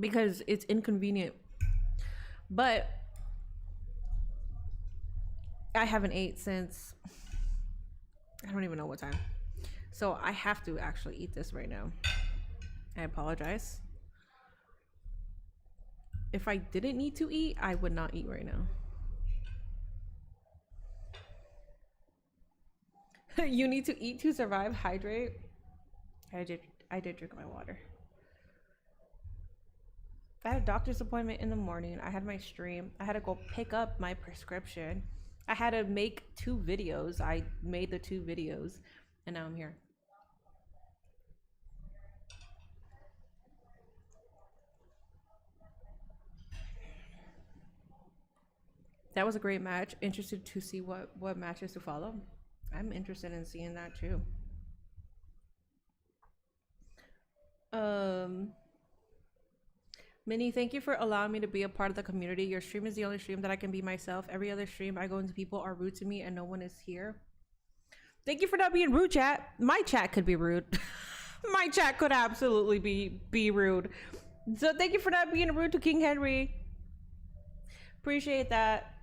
because it's inconvenient. But I haven't ate since I don't even know what time. So I have to actually eat this right now. I apologize. If I didn't need to eat, I would not eat right now. You need to eat to survive, hydrate. I did drink my water. I had a doctor's appointment in the morning. I had my stream. I had to go pick up my prescription. I had to make 2 videos. I made the 2 videos and now I'm here. That was a great match. Interested to see what matches to follow. I'm interested in seeing that too. Minnie, thank you for allowing me to be a part of the community. Your stream is the only stream that I can be myself. Every other stream I go into, people are rude to me and no one is here. Thank you for not being rude, chat. My chat could be rude. My chat could absolutely be rude. So thank you for not being rude to King Henry. Appreciate that.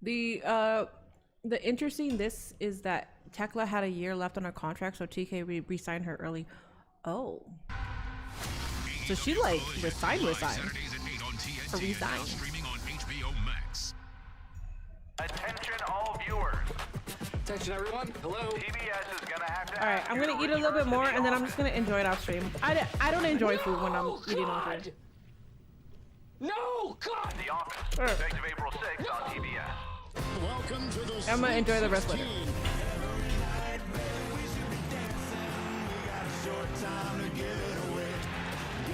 The interesting this is that Tekla had a year left on her contract, so TK re-signed her early. Oh, so she like resigned or resigned. Attention all viewers. Attention everyone. Hello. TBS is gonna have to. All right, I'm gonna eat a little bit more, and then I'm just gonna enjoy it off stream. I don't enjoy food when I'm eating on stream. No, God! The Office, effective April 6th on TBS. Welcome to the I'm gonna enjoy the rest later.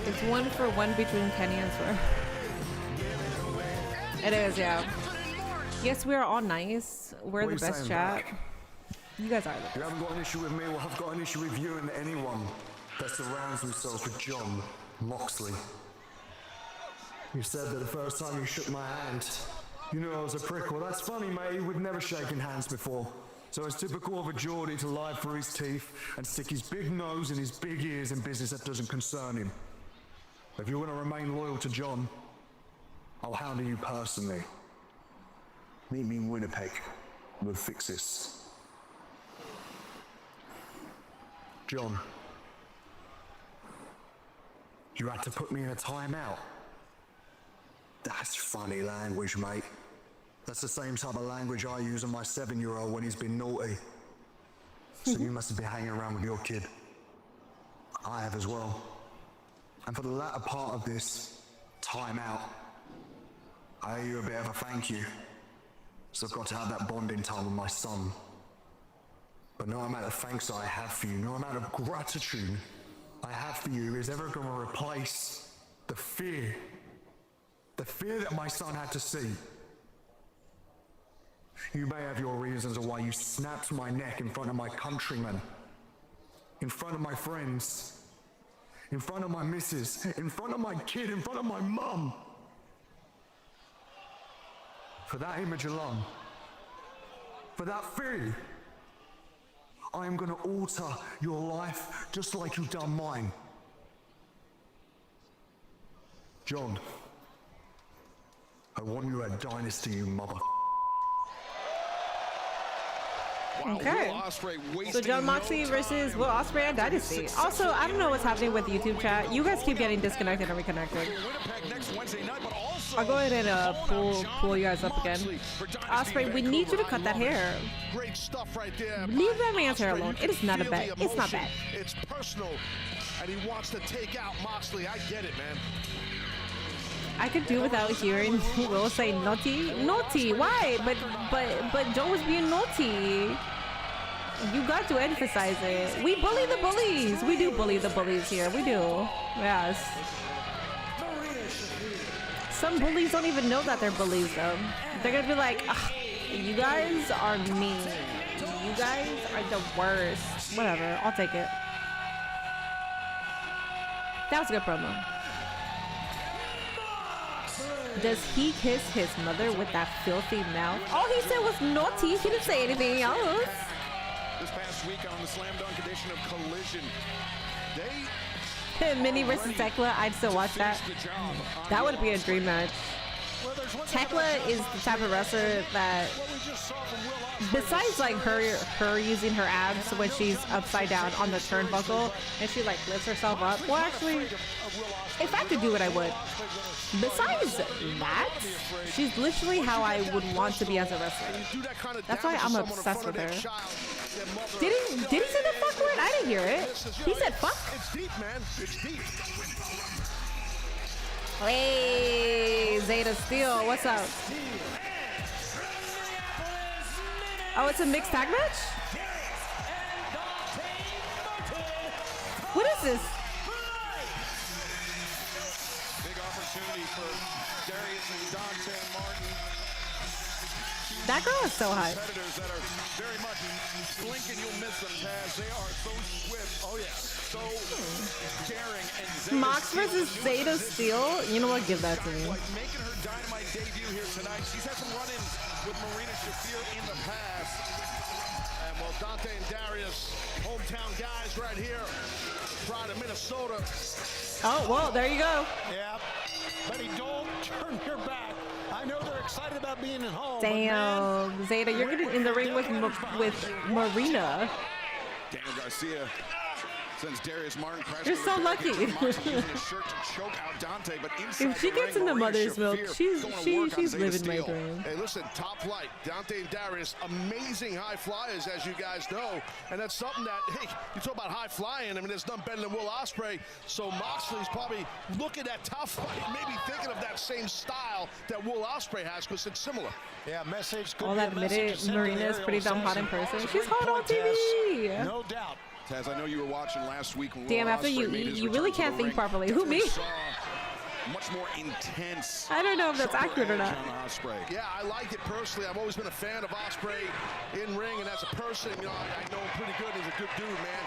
It's 1-for-1 between Kenny and Swerve. It is, yeah. Yes, we are all nice. We're the best chat. You guys are the best. You haven't got an issue with me, well, I've got an issue with you and anyone that surrounds themselves with John Moxley. You said that the first time you shook my hand, you knew I was a prick. Well, that's funny, mate. We've never shaken hands before. So it's typical of a Geordie to lie through his teeth and stick his big nose and his big ears in business that doesn't concern him. If you're going to remain loyal to John, I'll handle you personally. Meet me in Winnipeg. We'll fix this. John, you had to put me in a timeout. That's funny language, mate. That's the same type of language I use on my 7-year-old when he's been naughty. So you must have been hanging around with your kid. I have as well. And for the latter part of this timeout, I owe you a bit of a thank you. So I've got to have that bonding time with my son. But no amount of thanks I have for you, no amount of gratitude I have for you is ever going to replace the fear that my son had to see. You may have your reasons of why you snapped my neck in front of my countrymen, in front of my friends, in front of my missus, in front of my kid, in front of my mum. For that image alone, for that thing, I am going to alter your life just like you've done mine. John, I want you at Dynasty, you mother. Okay. So John Moxley versus Will Ospreay at Dynasty. Also, I don't know what's happening with YouTube chat. You guys keep getting disconnected and reconnected. I'll go ahead and pull you guys up again. Ospreay, we need you to cut that hair. Great stuff right there. Leave that man's hair alone. It is not a bad. It's not bad. It's personal, and he wants to take out Moxley. I get it, man. I could do without hearing Will say naughty. Naughty, why? But Joe was being naughty. You got to emphasize it. We bully the bullies. We do bully the bullies here. We do. Yes. Some bullies don't even know that they're bullies though. They're gonna be like, you guys are mean. You guys are the worst. Whatever, I'll take it. That was a good promo. Does he kiss his mother with that filthy mouth? All he said was naughty. He didn't say anything else. This past week on the Slam Dunk edition of Collision, Mini versus Tekla, I'd still watch that. That would be a dream match. Tekla is the type of wrestler that, besides like her using her abs when she's upside down on the turnbuckle and she like lifts herself up. Well, actually, if I could do it, I would. Besides that, she's literally how I would want to be as a wrestler. That's why I'm obsessed with her. Did he say the fuck word? I didn't hear it. He said fuck. It's deep, man. It's deep. Hey, Zeta Steel, what's up? Oh, it's a mixed tag match? What is this? big opportunity for Darius and Dante Martin. That girl is so hot. Competitors that are very much blink and you'll miss them, Taz. They are so swift. Oh yeah, so daring and Zeta Mox versus Zeta Steel. You know what? Give that to me. Like making her Dynamite debut here tonight. She's had some run-ins with Marina Shafir in the past. And well, Dante and Darius, hometown guys right here. Pride of Minnesota. Oh, well, there you go. Yeah, Betty, don't turn your back. I know they're excited about being at home. Damn, Zeta, you're getting in the ring with Marina. Daniel Garcia sends Darius Martin crashing. You're so lucky. If she gets in the mother's milk, she's living my dream. Hey, listen, top flight. Dante and Darius, amazing high flyers, as you guys know. And that's something that, hey, you talk about high flying. I mean, there's none better than Will Ospreay. So Moxley's probably looking at top flight, maybe thinking of that same style that Will Ospreay has, because it's similar. Yeah, message. All that admitted, Marina is pretty dumb hot in person. She's hot on TV. No doubt. Taz, I know you were watching last week. When Damn, Will after Ospreay made you his really return to can't the think ring. properly. Who, me? Much more intense. I don't know if that's sharper accurate or edge not. on Ospreay. Yeah, I liked it personally. I've always been a fan of Ospreay in ring, and as a person, you know, I know him pretty good. He's a good dude, man.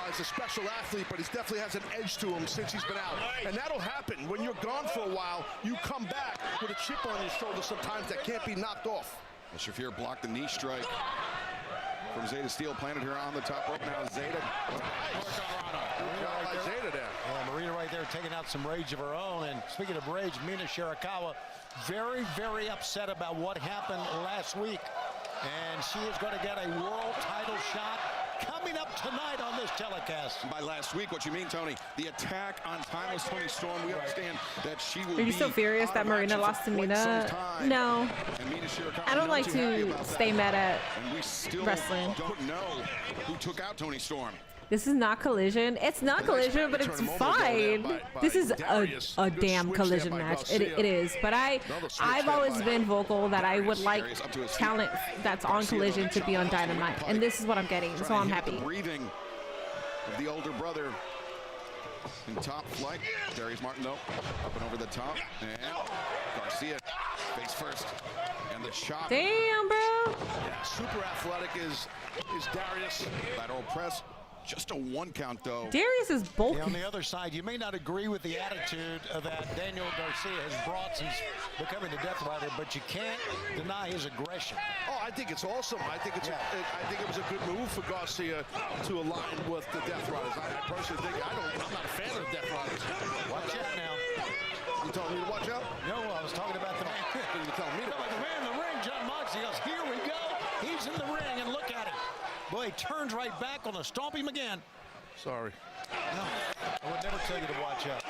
He's a special athlete, but he definitely has an edge to him since he's been out. And that'll happen. When you're gone for a while, you come back with a chip on your shoulder sometimes that can't be knocked off. Well, Shafir blocked the knee strike from Zeta Steel, planted her on the top rope. Now Zeta. Zeta there. Marina right there taking out some rage of her own. And speaking of rage, Mina Shirakawa very, very upset about what happened last week. And she is going to get a world title shot coming up tonight on this telecast. By last week, what you mean, Tony? The attack on Timeless Tony Storm. We understand that she will. Are you still furious that Marina lost to Mina? No. I don't like to stay mad at wrestling. We still don't know who took out Tony Storm. This is not Collision. It's not Collision, but it's fine. This is a damn Collision match. It is. But I've always been vocal that I would like talent that's on Collision to be on Dynamite. And this is what I'm getting, so I'm happy. Breathing of the older brother in top flight. Darius Martin, though, up and over the top. And Garcia face first. And the chop. Damn, bro. Yeah, super athletic is Darius. Lateral press. Just a 1 count, though. Darius is bulky. On the other side, you may not agree with the attitude that Daniel Garcia has brought since becoming the Death Rider, but you can't deny his aggression. Oh, I think it's awesome. I think it's I think it was a good move for Garcia to align with the Death Riders. I personally think I'm not a fan of Death Riders. Watch out now. You told me to watch out? No, I was talking about the man. You were telling me to. About the man in the ring, John Moxley goes, here we go. He's in the ring, and look at him. Boy, he turns right back on to stomp him again. Sorry. No, I would never tell you to watch out.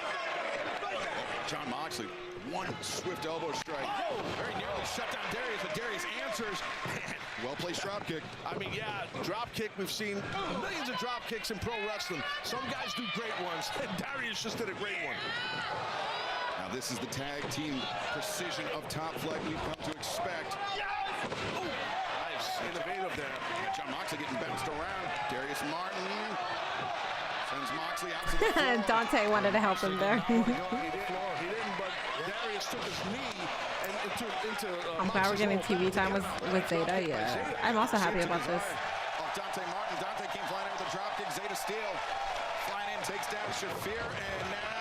John Moxley, 1 swift elbow strike. Oh, very nearly shut down Darius, but Darius answers. Well-placed drop kick. I mean, yeah, drop kick. We've seen millions of drop kicks in pro wrestling. Some guys do great ones, and Darius just did a great one. Now this is the tag team precision of Top Flight we've come to expect. Oh, nice, innovative there. John Moxley getting bounced around. Darius Martin sends Moxley out to the floor. Dante wanted to help him there. He didn't, but Darius took his knee and into I'm glad we're getting TV time with Zeta. Yeah, I'm also happy about this. Dante Martin. Dante came flying in with a drop kick. Zeta Steel flying in, takes down Shafir, and now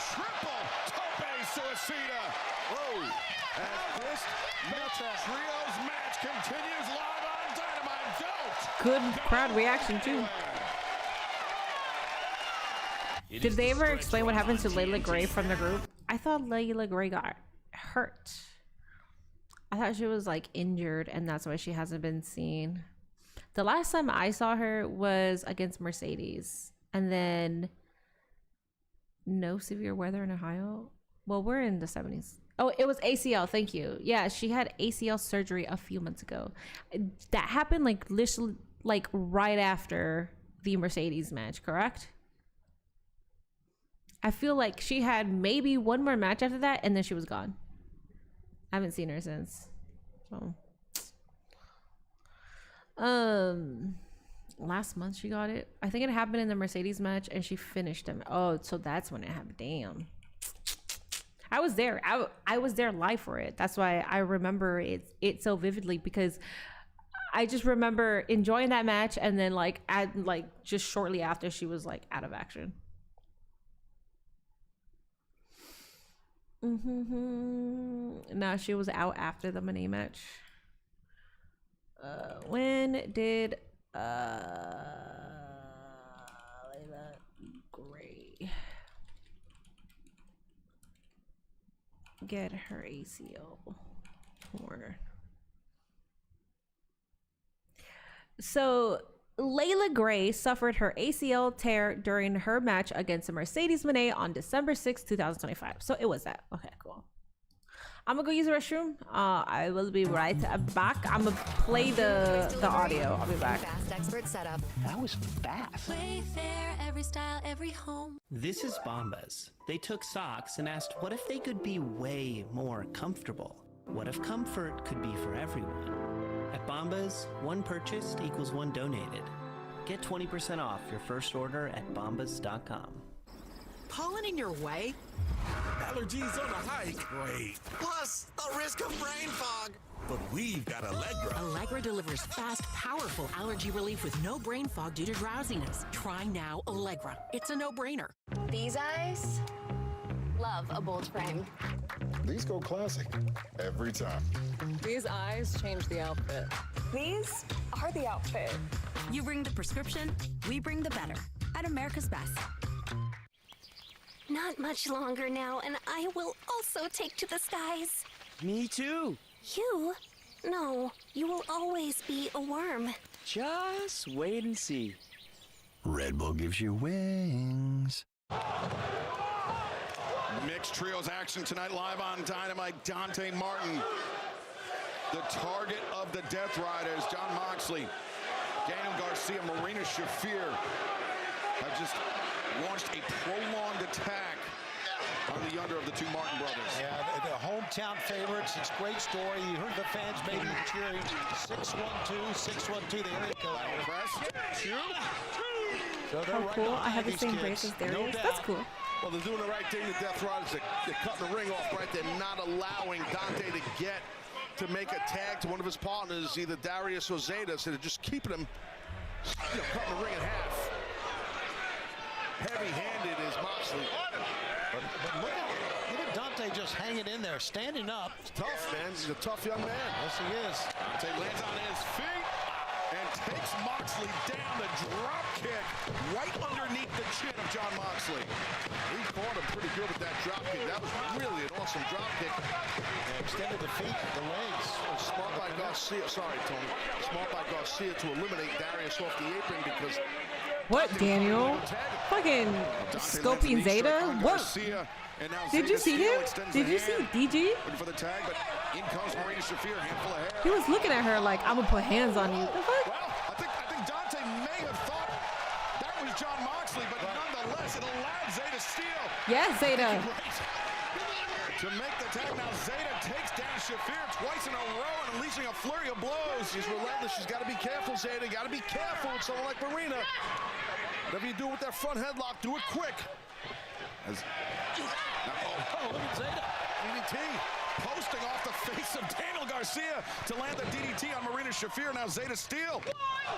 triple tope suicida. Whoa! And this trios match continues live on Dynamite. Good crowd reaction too. Did they ever explain what happened to Layla Gray from the group? I thought Layla Gray got hurt. I thought she was like injured and that's why she hasn't been seen. The last time I saw her was against Mercedes, and then no severe weather in Ohio. Well, we're in the 70s. Oh, it was ACL. Thank you. Yeah, she had ACL surgery a few months ago. That happened like literally like right after the Mercedes match, correct? I feel like she had maybe one more match after that, and then she was gone. I haven't seen her since. So, last month she got it. I think it happened in the Mercedes match, and she finished him. Oh, so that's when it happened. Damn. I was there. I was there live for it. That's why I remember it so vividly, because I just remember enjoying that match, and then like just shortly after she was like out of action. No, she was out after the Money match. When did Layla Gray get her ACL torn? So Layla Gray suffered her ACL tear during her match against Mercedes Moné on December 6, 2025. So it was that. Okay, cool. I'm gonna go use the restroom. I will be right back. I'm gonna play the audio. I'll be back. Fast expert setup. That was fast. Wayfair, every style, every home. This is Bombas. They took socks and asked, what if they could be way more comfortable? What if comfort could be for everyone? At Bombas, one purchased equals one donated. Get 20% off your first order at bombas.com. Pollen in your way? Allergies on a hike? Great. Plus, the risk of brain fog. But we've got Allegra. Allegra delivers fast, powerful allergy relief with no brain fog due to drowsiness. Try now Allegra. It's a no-brainer. These eyes love a bold frame. These go classic every time. These eyes change the outfit. These are the outfit. You bring the prescription, we bring the better. At America's Best. Not much longer now, and I will also take to the skies. Me too. You? No, you will always be a worm. Just wait and see. Red Bull gives you wings. Mixed trios action tonight live on Dynamite. Dante Martin, the target of the Death Riders. John Moxley, Daniel Garcia, Marina Shafir have just launched a prolonged attack on the younger of the two Martin brothers. Yeah, the hometown favorites. It's a great story. You heard the fans maybe cheering 612, 612, the area code. So oh, cool. I have the same brace as Darius. That's cool. Well, they're doing the right thing, the Death Riders. They're cutting the ring off right. They're not allowing Dante to make a tag to one of his partners, either Darius or Zeta, so they're just keeping him cut the ring in half. Heavy-handed is Moxley. But look at Dante just hanging in there, standing up. It's tough, man. He's a tough young man. Yes, he is. Dante lands on his feet and takes Moxley down. The drop kick right underneath the chin of John Moxley. He caught him pretty good with that drop kick. That was really an awesome drop kick. And extended the feet, the legs. Smart by Garcia. Sorry, Tony. Smart by Garcia to eliminate Darius off the apron because... What, Daniel? Fucking scoping Zeta? What? Did you see him? Did you see DG? For the tag, but in comes Marina Shafir, handful of hair. He was looking at her like, I'm gonna put hands on you. The fuck? Well, I think Dante may have thought that was John Moxley, but nonetheless, it allowed Zeta to steal. Yes, Zeta. To make the tag, now Zeta takes down Shafir twice in a row and unleashing a flurry of blows. She's relentless. She's got to be careful, Zeta. Got to be careful with someone like Marina. Whatever you do with that front headlock, do it quick. Look at Zeta. DDT posting off the face of Daniel Garcia to land the DDT on Marina Shafir. Now Zeta steal.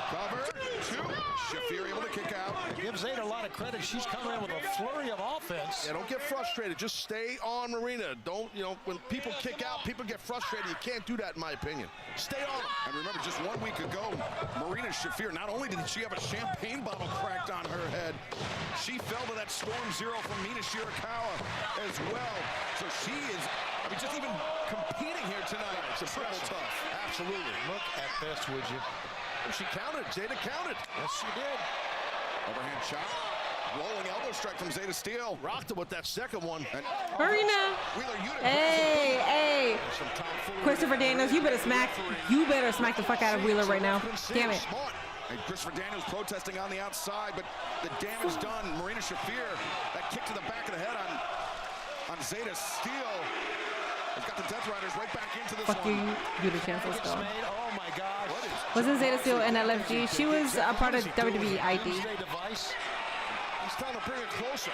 Cover. Two. Shafir able to kick out. Give Zeta a lot of credit. She's coming in with a flurry of offense. Yeah, don't get frustrated. Just stay on Marina. Don't, when people kick out, people get frustrated. You can't do that, in my opinion. Stay on. And remember, just 1 week ago, Marina Shafir, not only did she have a champagne bottle cracked on her head, she fell to that Storm Zero from Mina Shirakawa as well. So she is, just even competing here tonight. It's triple tough. Absolutely. Look at this, would you? She counted. Zeta counted. Yes, she did. Overhand shot. Rolling elbow strike from Zeta Steel. Rocked it with that second one. Marina. Hey. Christopher Daniels, you better smack the fuck out of Wheeler right now. Damn it. And Christopher Daniels protesting on the outside, but the damage done. Marina Shafir, that kick to the back of the head on Zeta Steel. He's got the Death Riders right back into this Fuck one. you, the chance, let's go. Oh my gosh. Wasn't Zeta Steel in LFG? She was a part of WWE ID. He's trying to bring it closer.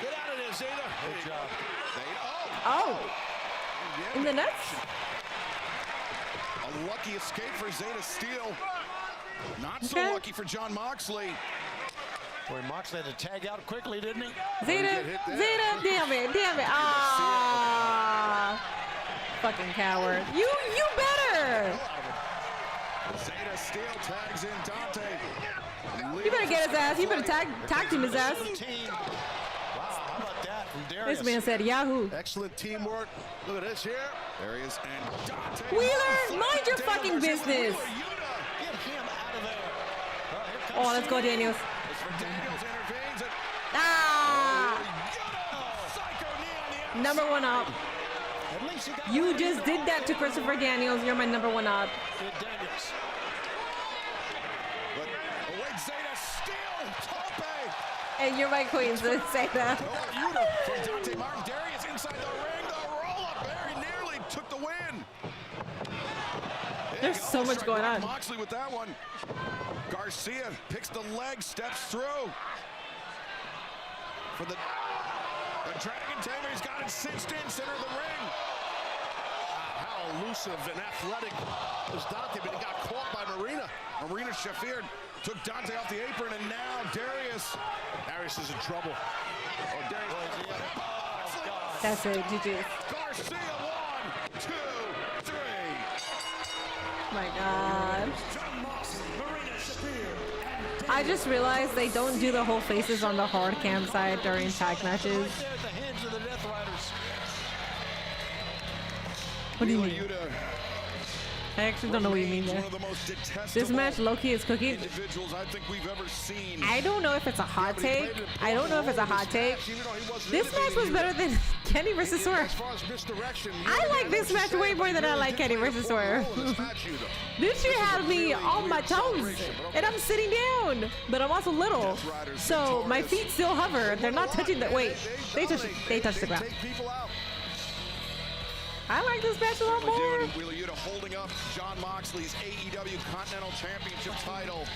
Get out of there, Zeta. Good job. Oh. In the nuts? A lucky escape for Zeta Steel. Not so lucky for John Moxley. Boy, Moxley had to tag out quickly, didn't he? Zeta, damn it. Ah, fucking coward. You better. Zeta Steel tags in Dante. You better get his ass. You better tag team his ass. Wow, how about that from Darius? This man said Yahoo. Excellent teamwork. Look at this here. There he is. And Dante. Wheeler, mind your fucking business. Get him out of there. Oh, let's go, Daniels. Daniels intervenes. Number one up. You just did that to Christopher Daniels. You're my number one up. Daniels. But wait, Zeta Steel, Tope. And you're my queen, so say that. From Dante Martin, Darius inside the ring. The roll up very nearly took the win. There's so much going on. Moxley with that one. Garcia picks the leg, steps through. For the Dragon Tamer, he's got it cinched in center of the ring. How elusive and athletic was Dante, but he got caught by Marina. Marina Shafir took Dante off the apron, and now Darius is in trouble. Oh, Darius. That's it, GG. Garcia, 1, 2, 3. My God. I just realized they don't do the whole faces on the hard cam side during tag matches. What do you mean? I actually don't know what you mean there. This match, Loki is cooking. I don't know if it's a hot take. This match was better than Kenny versus Swerve. I like this match way more than I like Kenny versus Swerve. This shit had me on my toes, and I'm sitting down, but I'm also little, so my feet still hover. They're not touching the. Wait, they touch the ground. I like this match a lot more. Wheeler Yuta holding up John Moxley's AEW Continental Championship title.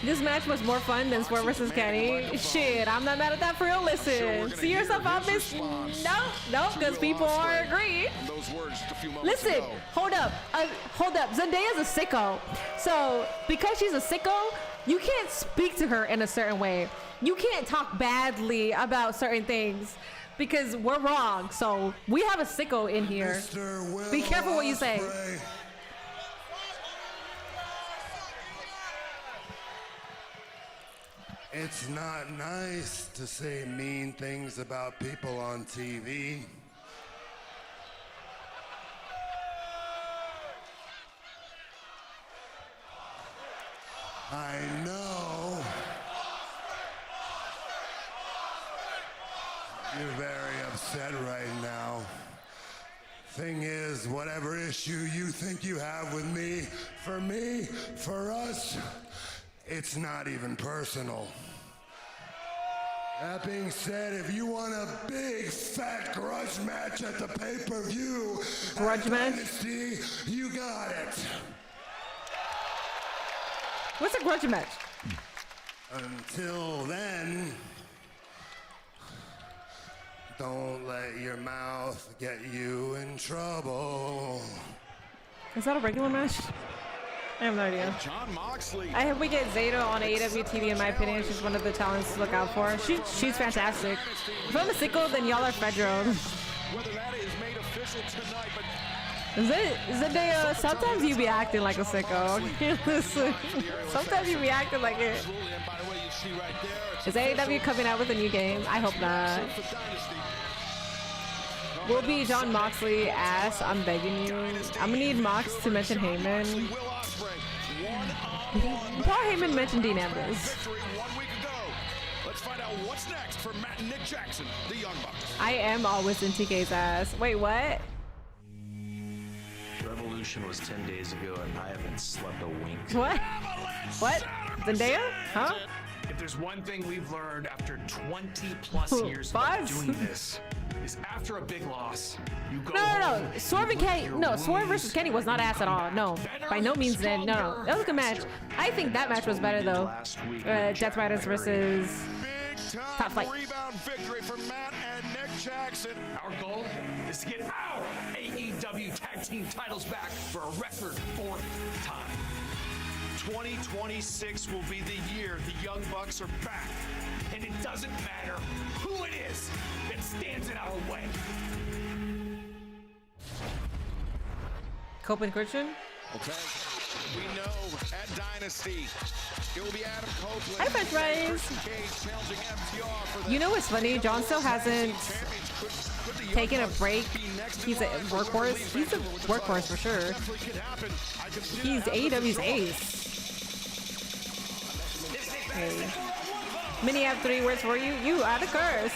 This match was more fun than Swerve versus Kenny. Shit, I'm not mad at that for real. Listen, see yourself out this? No, because people are agreeing. Listen, hold up. Zendaya's a sicko. So because she's a sicko, you can't speak to her in a certain way. You can't talk badly about certain things because we're wrong. So we have a sicko in here. Be careful what you say. It's not nice to say mean things about people on TV. I know you're very upset right now. Thing is, whatever issue you think you have with me, for us, it's not even personal. That being said, if you want a big fat grudge match at the pay-per-view, grudge match, Dynasty, you got it. What's a grudge match? Until then, don't let your mouth get you in trouble. Is that a regular match? I have no idea. John Moxley. I hope we get Zeta on AEW TV. In my opinion, she's one of the talents to look out for. She's fantastic. If I'm a sicko, then y'all are Fedro. Whether that is made official tonight, but Zendaya, sometimes you be acting like a sicko. Listen, sometimes you be acting like it. Is AEW coming out with a new game? I hope not. Will be John Moxley ass. I'm begging you. I'm gonna need Mox to mention Heyman. Paul Heyman mentioned Dean Ambrose. Let's find out what's next for Matt and Nick Jackson, the Young Bucks. I am always in TK's ass. Wait, what? Revolution was 10 days ago and I haven't slept a wink. What? What? Zendaya? Huh? If there's one thing we've learned after 20 plus years of doing this, is after a big loss, you go No. Swerve and Kenny. No, Swerve versus Kenny was not ass at all. No, by no means. Then no. That was a good match. I think that match was better though. Death Riders versus Top Flight. Rebound victory for Matt and Nick Jackson. Our goal is to get our AEW tag team titles back for a record 4th time. 2026 will be the year the Young Bucks are back. And it doesn't matter who it is that stands in our way. Copeland and Christian? Okay. We know at Dynasty, it will be Adam Copeland. Hi, French fries. You know what's funny? John still hasn't taken a break. He's a workhorse. He's a workhorse for sure. He's AEW's ace. Hey. Minnie, I have 3 words for you. You are the curse.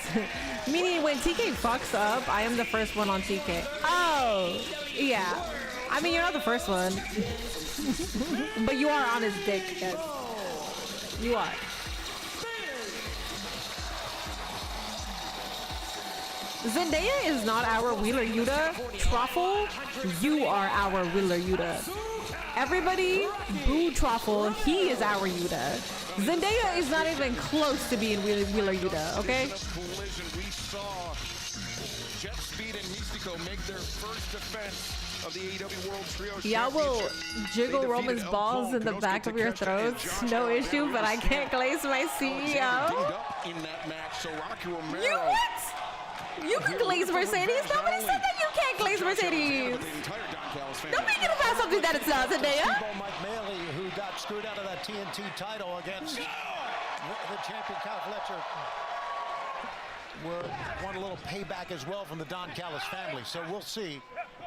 Meaning when TK fucks up, I am the first one on TK. Oh, yeah. I mean, you're not the first one. But you are on his dick, yes. You are. Zendaya is not our Wheeler Yuta. Truffle, you are our Wheeler Yuta. Everybody, boo Truffle, he is our Yuta. Zendaya is not even close to being Wheeler Yuta, okay? We saw Jet Speed and Mystico make their first defense of the AEW World Trio. Y'all will jiggle Roman's balls in the back of your throats, no issue, but I can't glaze my CEO. In that match, so Rocky Romero. You what? You can glaze Mercedes? Nobody said that you can't glaze Mercedes. Don't make it about something that it's not, Zendaya. Speedball Mike Bailey, who got screwed out of that TNT title against the champion Kyle Fletcher, want a little payback as well from the Don Callis family. So we'll see.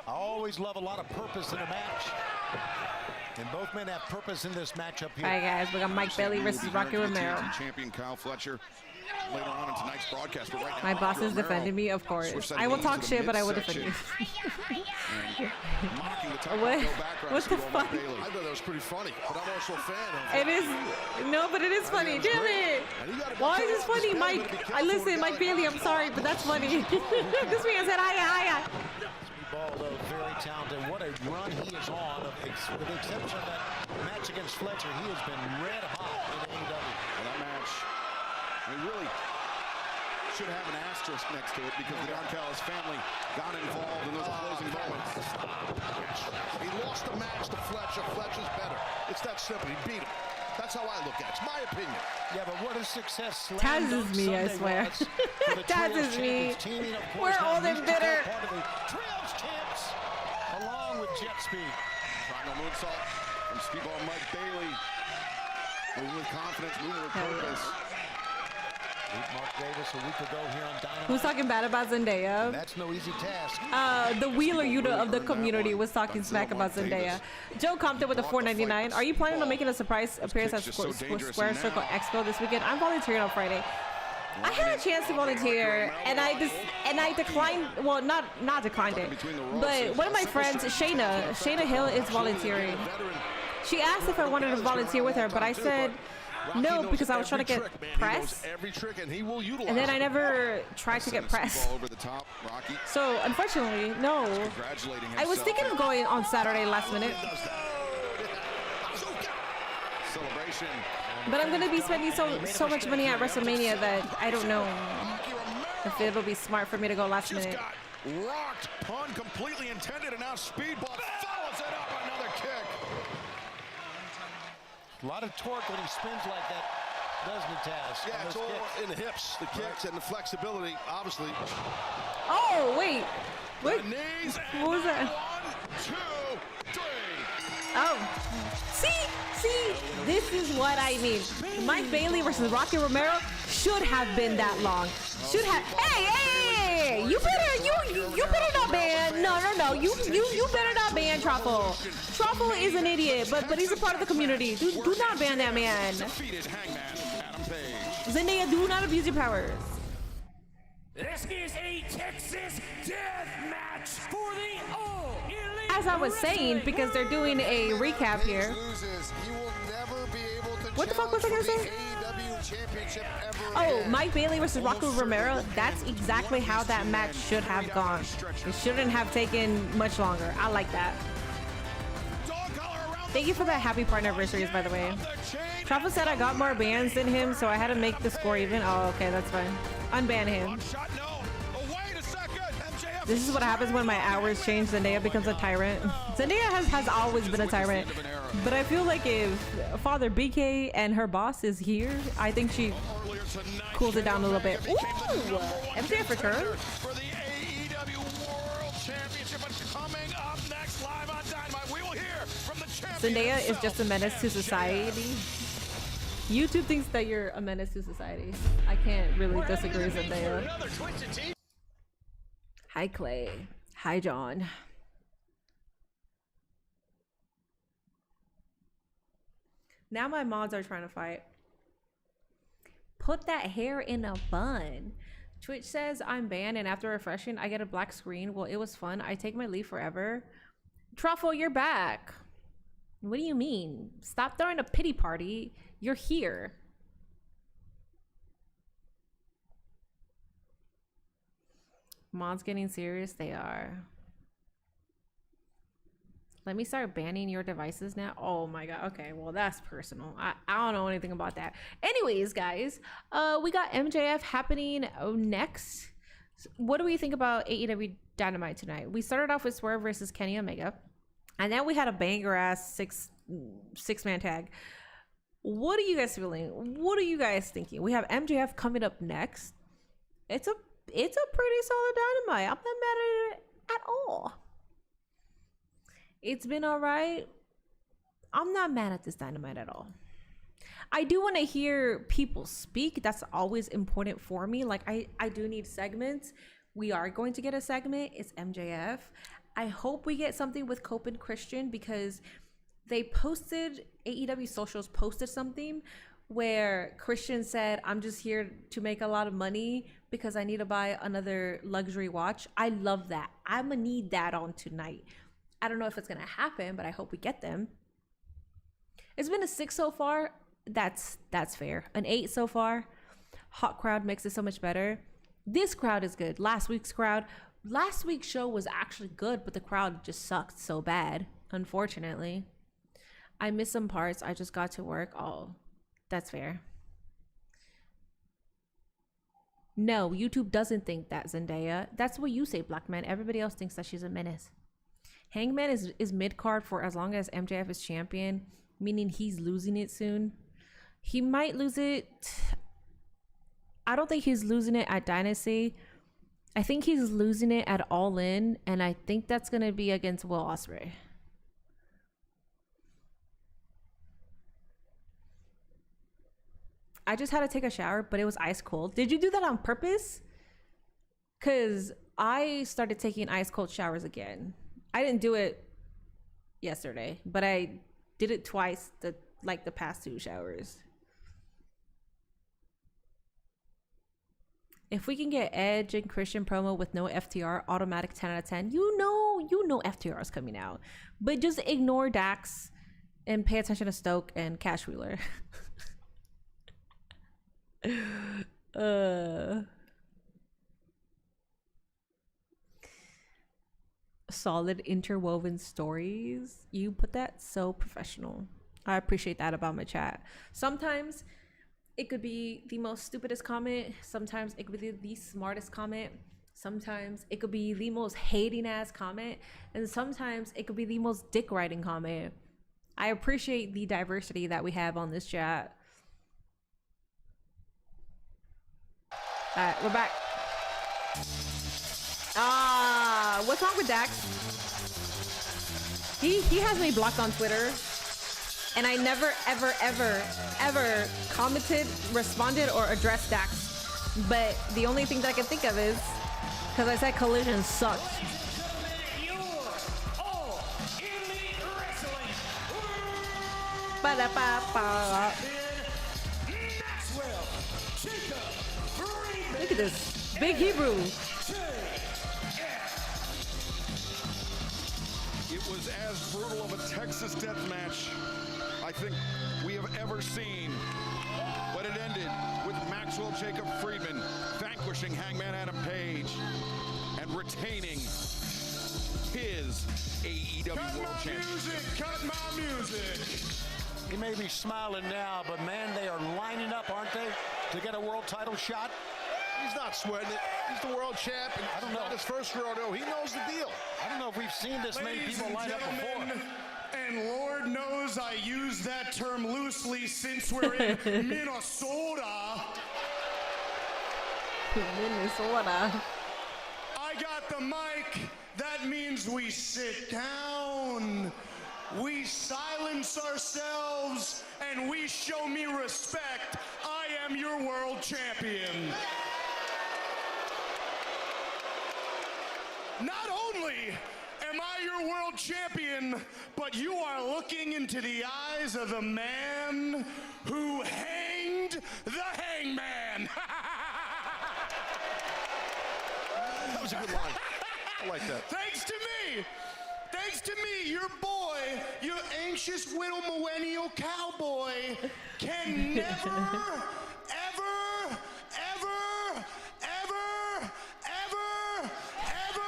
I always love a lot of purpose in a match. And both men have purpose in this matchup here. All right, guys, we got Mike Bailey versus Rocky Romero. Champion Kyle Fletcher. Later on in tonight's broadcast, but right now, my boss is defending me, of course. I will talk shit, but I will defend you. What the fuck? I thought that was pretty funny, but I'm also a fan of it. Is no, but it is funny. Damn it! Why is this funny, Mike? I listen, Mike Bailey. I'm sorry, but that's funny. This man said, "Hiya." Speedball, though, very talented. What a run he is on. With the exception of that match against Fletcher, he has been red hot in Well, that match, we really should have an asterisk next to it because the Don Callis family got involved in those closing moments. He lost the match to Fletcher. Fletcher's better. It's that simple. He beat him. That's how I look at it. It's my opinion. Yeah, but what a success. Taz is me, I swear. Taz is me. We're old and bitter. Trios champs, along with Jet Speed. Triangle moonsault from Speedball Mike Bailey. Moving with confidence, moving with purpose. Mark Davis a week ago here on Dynamite. Who's talking bad about Zendaya? That's no easy task. The Wheeler Yuta of the community was talking smack about Zendaya. Joe Compton with the $4.99. Are you planning on making a surprise appearance at Square Circle Expo this weekend? I'm volunteering on Friday. I had a chance to volunteer, and I declined. Well, not declined it, but one of my friends, Shayna Hill, is volunteering. She asked if I wanted to volunteer with her, but I said no because I was trying to get press, and then I never tried to get press. So unfortunately, no. I was thinking of going on Saturday last minute, but I'm gonna be spending so much money at WrestleMania that I don't know if it'll be smart for me to go last minute. Rocked, pun completely intended, and now Speedball follows it up, another kick. A lot of torque when he spins like that, doesn't it, Taz? Yeah, it's all in the hips, the kicks, and the flexibility, obviously. Oh, wait. What? What was that? 1, 2, 3. Oh. See? This is what I mean. Mike Bailey versus Rocky Romero should have been that long. Should have. Hey! You better not ban. No. You better not ban Truffle. Truffle is an idiot, but he's a part of the community. Do not ban that man. Zendaya, do not abuse your powers. This is a Texas death match for the All Elite. As I was saying, because they're doing a recap here. What the fuck was I gonna say? Oh, Mike Bailey versus Rocco Romero. That's exactly how that match should have gone. It shouldn't have taken much longer. I like that. Thank you for that happy partner anniversaries, by the way. Truffle said I got more bans than him, so I had to make the score even. Oh, okay, that's fine. Unban him. This is what happens when my hours change. Zendaya becomes a tyrant. Zendaya has always been a tyrant. But I feel like if Father BK and her boss is here, I think she cools it down a little bit. Ooh! MJF return. For the AEW World Championship, coming up next live on Dynamite, we will hear from the champion. Zendaya is just a menace to society. YouTube thinks that you're a menace to society. I can't really disagree with Zendaya. Hi, Clay. Hi, John. Now my mods are trying to fight. Put that hair in a bun. Twitch says I'm banned, and after refreshing, I get a black screen. Well, it was fun. I take my leave forever. Truffle, you're back. What do you mean? Stop throwing a pity party. You're here. Mods getting serious? They are. Let me start banning your devices now. Oh my god. Okay, well that's personal. I don't know anything about that. Anyways, guys, we got MJF happening next. What do we think about AEW Dynamite tonight? We started off with Swerve versus Kenny Omega, and then we had a banger ass six-man tag. What are you guys feeling? What are you guys thinking? We have MJF coming up next. It's a pretty solid Dynamite. I'm not mad at it at all. It's been all right. I'm not mad at this Dynamite at all. I do want to hear people speak. That's always important for me. Like I do need segments. We are going to get a segment. It's MJF. I hope we get something with Copeland and Christian, because they posted, AEW socials posted something where Christian said, I'm just here to make a lot of money because I need to buy another luxury watch. I love that. I'm gonna need that on tonight. I don't know if it's gonna happen, but I hope we get them. It's been a 6 so far. That's fair. An 8 so far. Hot crowd makes it so much better. This crowd is good. Last week's show was actually good, but the crowd just sucked so bad, unfortunately. I missed some parts. I just got to work. Oh, That's fair. No, YouTube doesn't think that, Zendaya. That's what you say, Black Man. Everybody else thinks that she's a menace. Hangman is mid-card for as long as MJF is champion, meaning he's losing it soon. He might lose it. I don't think he's losing it at Dynasty. I think he's losing it at All In, and I think that's going to be against Will Ospreay. I just had to take a shower, but it was ice cold. Did you do that on purpose? Because I started taking ice cold showers again. I didn't do it yesterday, but I did it twice the past 2 showers. If we can get Edge and Christian promo with no FTR, automatic 10 out of 10. You know FTR is coming out. But just ignore Dax and pay attention to Stoke and Cash Wheeler. Solid interwoven stories. You put that so professional. I appreciate that about my chat. Sometimes it could be the most stupidest comment. Sometimes it could be the smartest comment. Sometimes it could be the most hating ass comment. And sometimes it could be the most dick riding comment. I appreciate the diversity that we have on this chat. All right, we're back. What's wrong with Dax? He has me blocked on Twitter, and I never, ever commented, responded, or addressed Dax. But the only thing that I can think of is because I said Collision sucked. Ba-da-ba-ba. Look at this big Hebrew. It was as brutal of a Texas death match I think we have ever seen. But it ended with Maxwell Jacob Friedman vanquishing Hangman Adam Page and retaining his AEW World Championship. Cut my music. He may be smiling now, but man, they are lining up, aren't they, to get a world title shot? He's not sweating it. He's the world champion. I don't know. Not his first rodeo. He knows the deal. I don't know if we've seen this many people line up before. And Lord knows I use that term loosely since we're in Minnesota. Minnesota. I got the mic. That means we sit down. We silence ourselves and we show me respect. I am your world champion. Not only am I your world champion, but you are looking into the eyes of the man who hanged the hangman. That was a good line. I like that. Thanks to me, your boy, your anxious little millennial cowboy, can never, ever, ever, ever, ever, ever,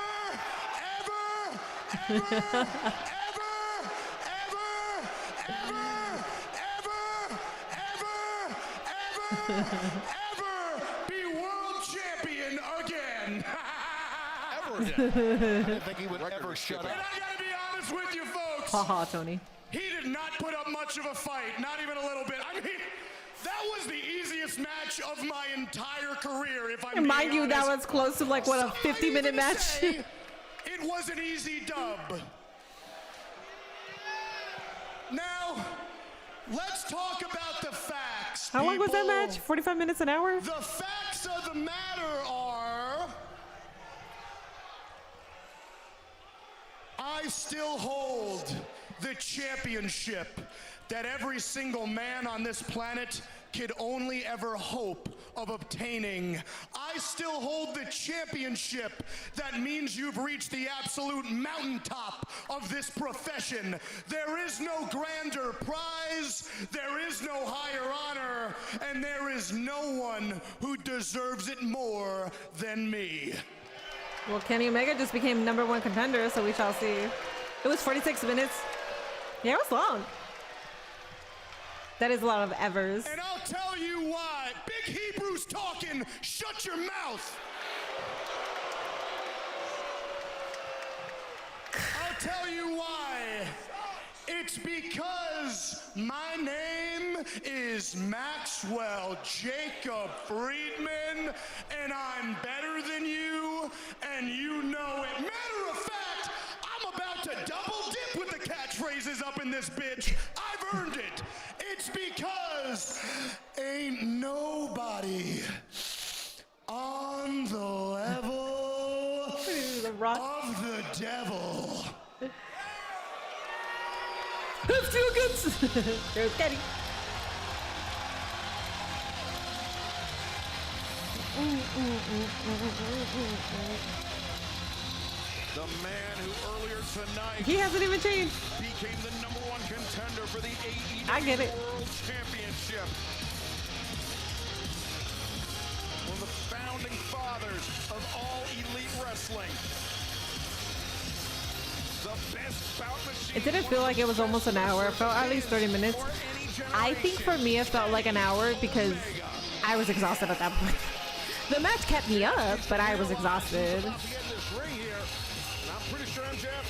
ever, ever be world champion again. I didn't think he would ever shut up. And I gotta be honest with you folks. Haha, Tony. He did not put up much of a fight, not even a little bit. I mean, that was the easiest match of my entire career, if I'm being Mind you, honest. that was close to like, what, a 50-minute match? It was an easy dub. Now, let's talk about the facts. How long was that people. match? 45 minutes, an hour? The facts of the matter are, I still hold the championship that every single man on this planet could only ever hope of obtaining. I still hold the championship that means you've reached the absolute mountaintop of this profession. There is no grander prize, there is no higher honor, and there is no one who deserves it more than me. Well, Kenny Omega just became #1 contender, so we shall see. It was 46 minutes. Yeah, it was long. That is a lot of evers. And I'll tell you why. Big Hebrew's talking. Shut your mouth. I'll tell you why. It's because my name is Maxwell Jacob Friedman, and I'm better than you, and you know it. Matter of fact, I'm about to double dip with the catchphrases up in this bitch. I've earned it. It's because ain't nobody on the level of the devil. Let's do it. There's Kenny. The man who earlier tonight He hasn't even changed. became the #1 contender for the AEW I get it. World Championship. One of the founding fathers of all elite wrestling. The best bout machine. It didn't feel like it was almost an hour. It felt at least 30 minutes. I think for me it felt like an hour because I was exhausted at that point. The match kept me up, but I was exhausted.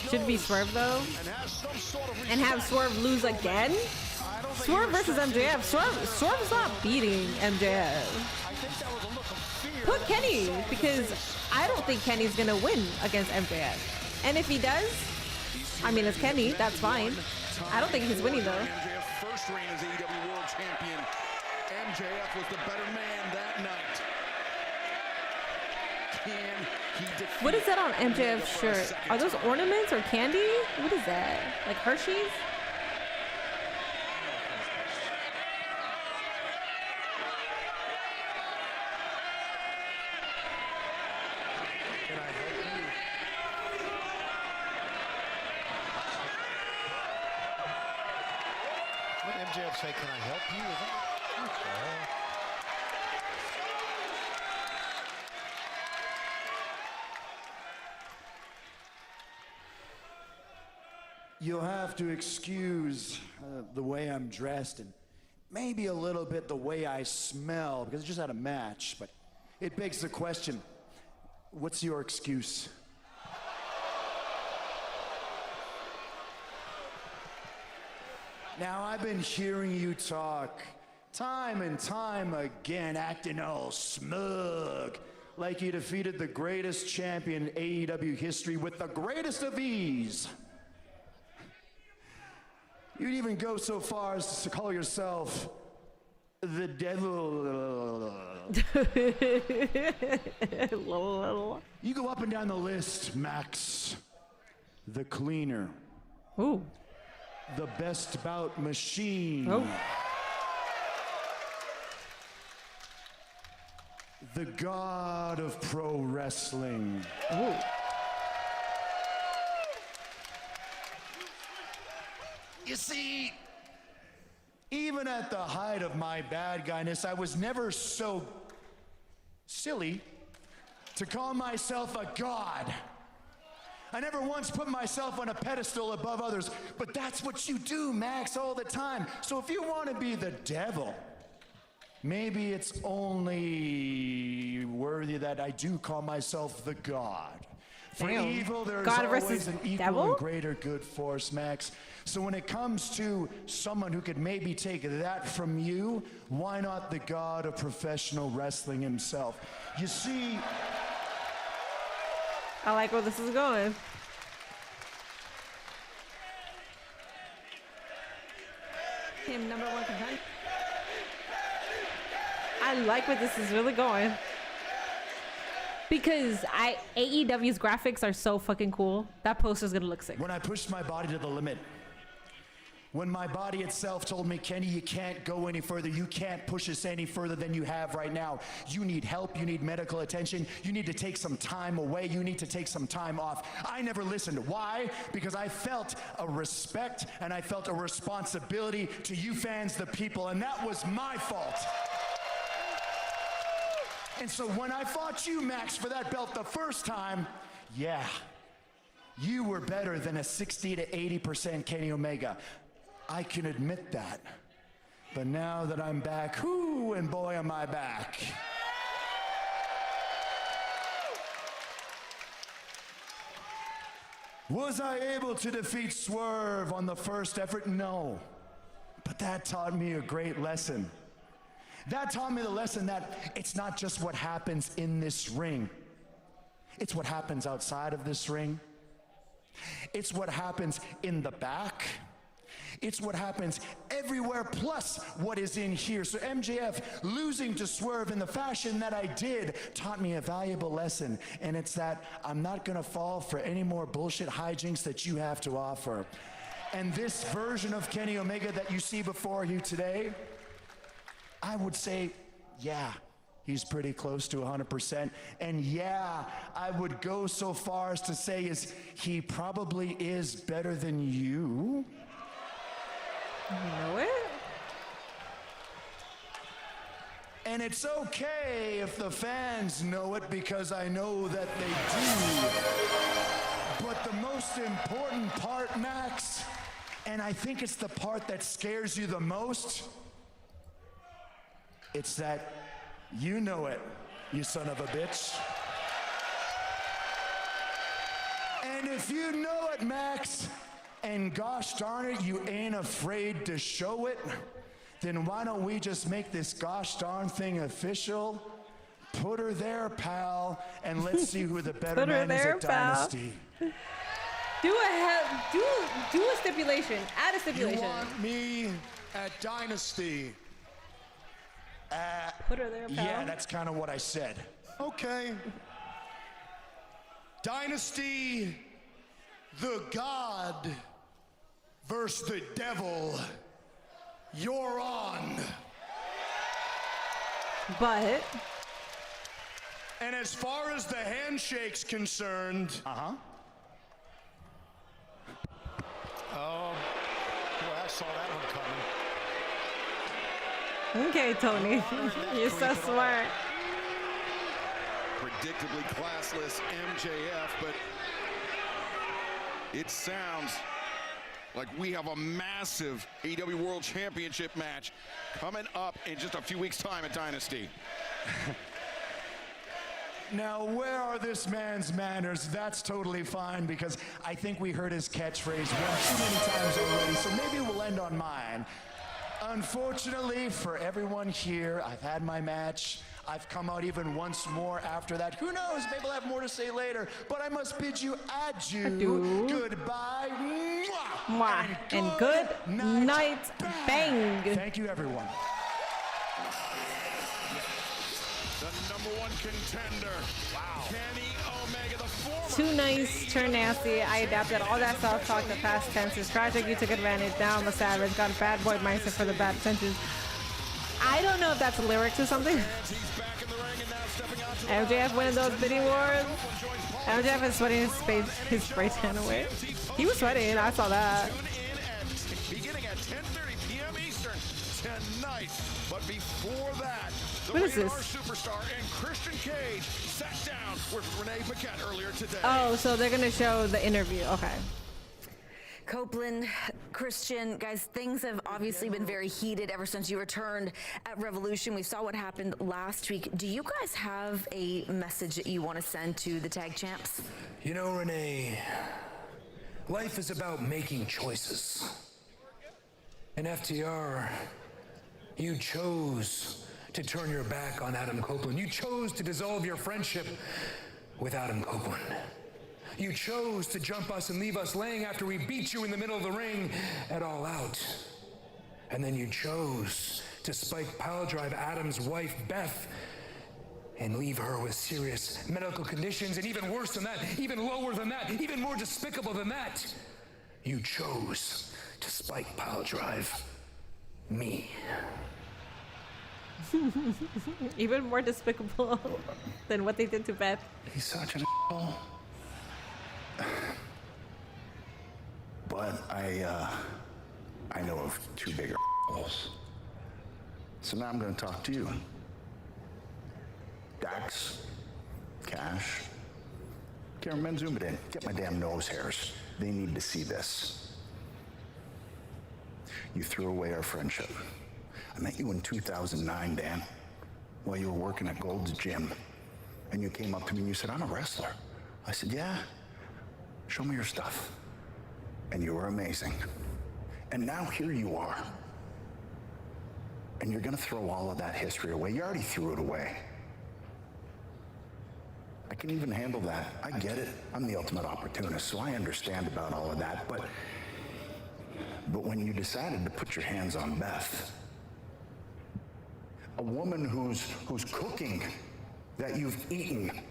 Should be Swerve though. And have Swerve lose again? Swerve versus MJF. Swerve's not beating MJF. Put Kenny, because I don't think Kenny's gonna win against MJF. And if he does, I mean, it's Kenny, that's fine. I don't think he's winning though. MJF's first reign as AEW World Champion. MJF was the better man that night. Can he defeat? What is that on MJF's shirt? Are those ornaments or candy? What is that? Like Hershey's? What did MJF say? Can I help you? What the hell? You'll have to excuse the way I'm dressed and maybe a little bit the way I smell because I just had a match, but it begs the question, what's your excuse? Now, I've been hearing you talk time and time again, acting all smug, like you defeated the greatest champion in AEW history with the greatest of ease. You'd even go so far as to call yourself the devil. You go up and down the list, Max. The cleaner. Ooh. The best bout machine. Oh. The god of pro wrestling. Ooh. You see, even at the height of my bad guyness, I was never so silly to call myself a god. I never once put myself on a pedestal above others, but that's what you do, Max, all the time. So if you want to be the devil, maybe it's only worthy that I do call myself the god. For Damn. evil, there is God always versus an equal devil? and greater good force, Max. So when it comes to someone who could maybe take that from you, why not the god of professional wrestling himself? You see, I like where this is going. Him #1 contender. I like where this is really going. Because AEW's graphics are so fucking cool. That poster's gonna look sick. when I pushed my body to the limit, when my body itself told me, Kenny, you can't go any further. You can't push us any further than you have right now. You need help. You need medical attention. You need to take some time away. You need to take some time off. I never listened. Why? Because I felt a respect and I felt a responsibility to you fans, the people, and that was my fault. And so when I fought you, Max, for that belt the first time, yeah, you were better than a 60 to 80% Kenny Omega. I can admit that. But now that I'm back, whoo, and boy am I back. Was I able to defeat Swerve on the first effort? No. But that taught me a great lesson. That taught me the lesson that it's not just what happens in this ring. It's what happens outside of this ring. It's what happens in the back. It's what happens everywhere, plus what is in here. So MJF losing to Swerve in the fashion that I did taught me a valuable lesson, and it's that I'm not gonna fall for any more bullshit hijinks that you have to offer. And this version of Kenny Omega that you see before you today, I would say, yeah, he's pretty close to 100%. And yeah, I would go so far as to say is he probably is better than you. You know it? And it's okay if the fans know it, because I know that they do. But the most important part, Max, and I think it's the part that scares you the most, it's that you know it, you son of a bitch. And if you know it, Max, and gosh darn it, you ain't afraid to show it, then why don't we just make this gosh darn thing official? Put her there, pal, and let's see who the better man is at Dynasty. Do a stipulation. Add a stipulation. You want me at Dynasty? Put her there, pal. Yeah, that's kind of what I said. Okay. Dynasty, the God versus the devil. You're on. But. And as far as the handshake's concerned. Oh, boy, I saw that one coming. Okay, Tony. You're so smart. Predictably classless MJF, but it sounds like we have a massive AEW World Championship match coming up in just a few weeks' time at Dynasty. Now, where are this man's manners? That's totally fine, because I think we heard his catchphrase one too many times already, so maybe we'll end on mine. Unfortunately for everyone here, I've had my match. I've come out even once more after that. Who knows? Maybe I'll have more to say later. But I must bid you adieu. Goodbye. Mwah. And good night. Bang. Thank you, everyone. The #1 contender. Wow. Kenny Omega, the former. Too nice, turn nasty. I adapted all that self-talk in the past tenses. Tried to you took advantage. Now I'm a savage. Got a bad boy mindset for the bad intentions. I don't know if that's a lyric to something. MJF winning those bidding wars. MJF is sweating his spray tan away. He was sweating. I saw that. Beginning at 10:30 p.m. Eastern tonight. But before that, the What is this? superstar and Christian Cage sat down with Renee Paquette earlier today. Oh, so they're gonna show the interview. Okay. Copeland, Christian, guys, things have obviously been very heated ever since you returned at Revolution. We saw what happened last week. Do you guys have a message that you want to send to the tag champs? You know, Renee, life is about making choices. In FTR, you chose to turn your back on Adam Copeland. You chose to dissolve your friendship with Adam Copeland. You chose to jump us and leave us laying after we beat you in the middle of the ring at All Out. And then you chose to spike piledrive Adam's wife, Beth, and leave her with serious medical conditions, and even worse than that, even lower than that, even more despicable than that. You chose to spike piledrive me. Even more despicable than what they did to Beth. He's such an asshole. But I know of two bigger assholes. So now I'm gonna talk to you. Dax, Cash, cameraman, zoom it in. Get my damn nose hairs. They need to see this. You threw away our friendship. I met you in 2009, Dan, while you were working at Gold's Gym. And you came up to me and you said, I'm a wrestler. I said, yeah, show me your stuff. And you were amazing. And now here you are. And you're gonna throw all of that history away. You already threw it away. I can even handle that. I get it. I'm the ultimate opportunist, so I understand about all of that. But when you decided to put your hands on Beth, a woman who's cooking that you've eaten,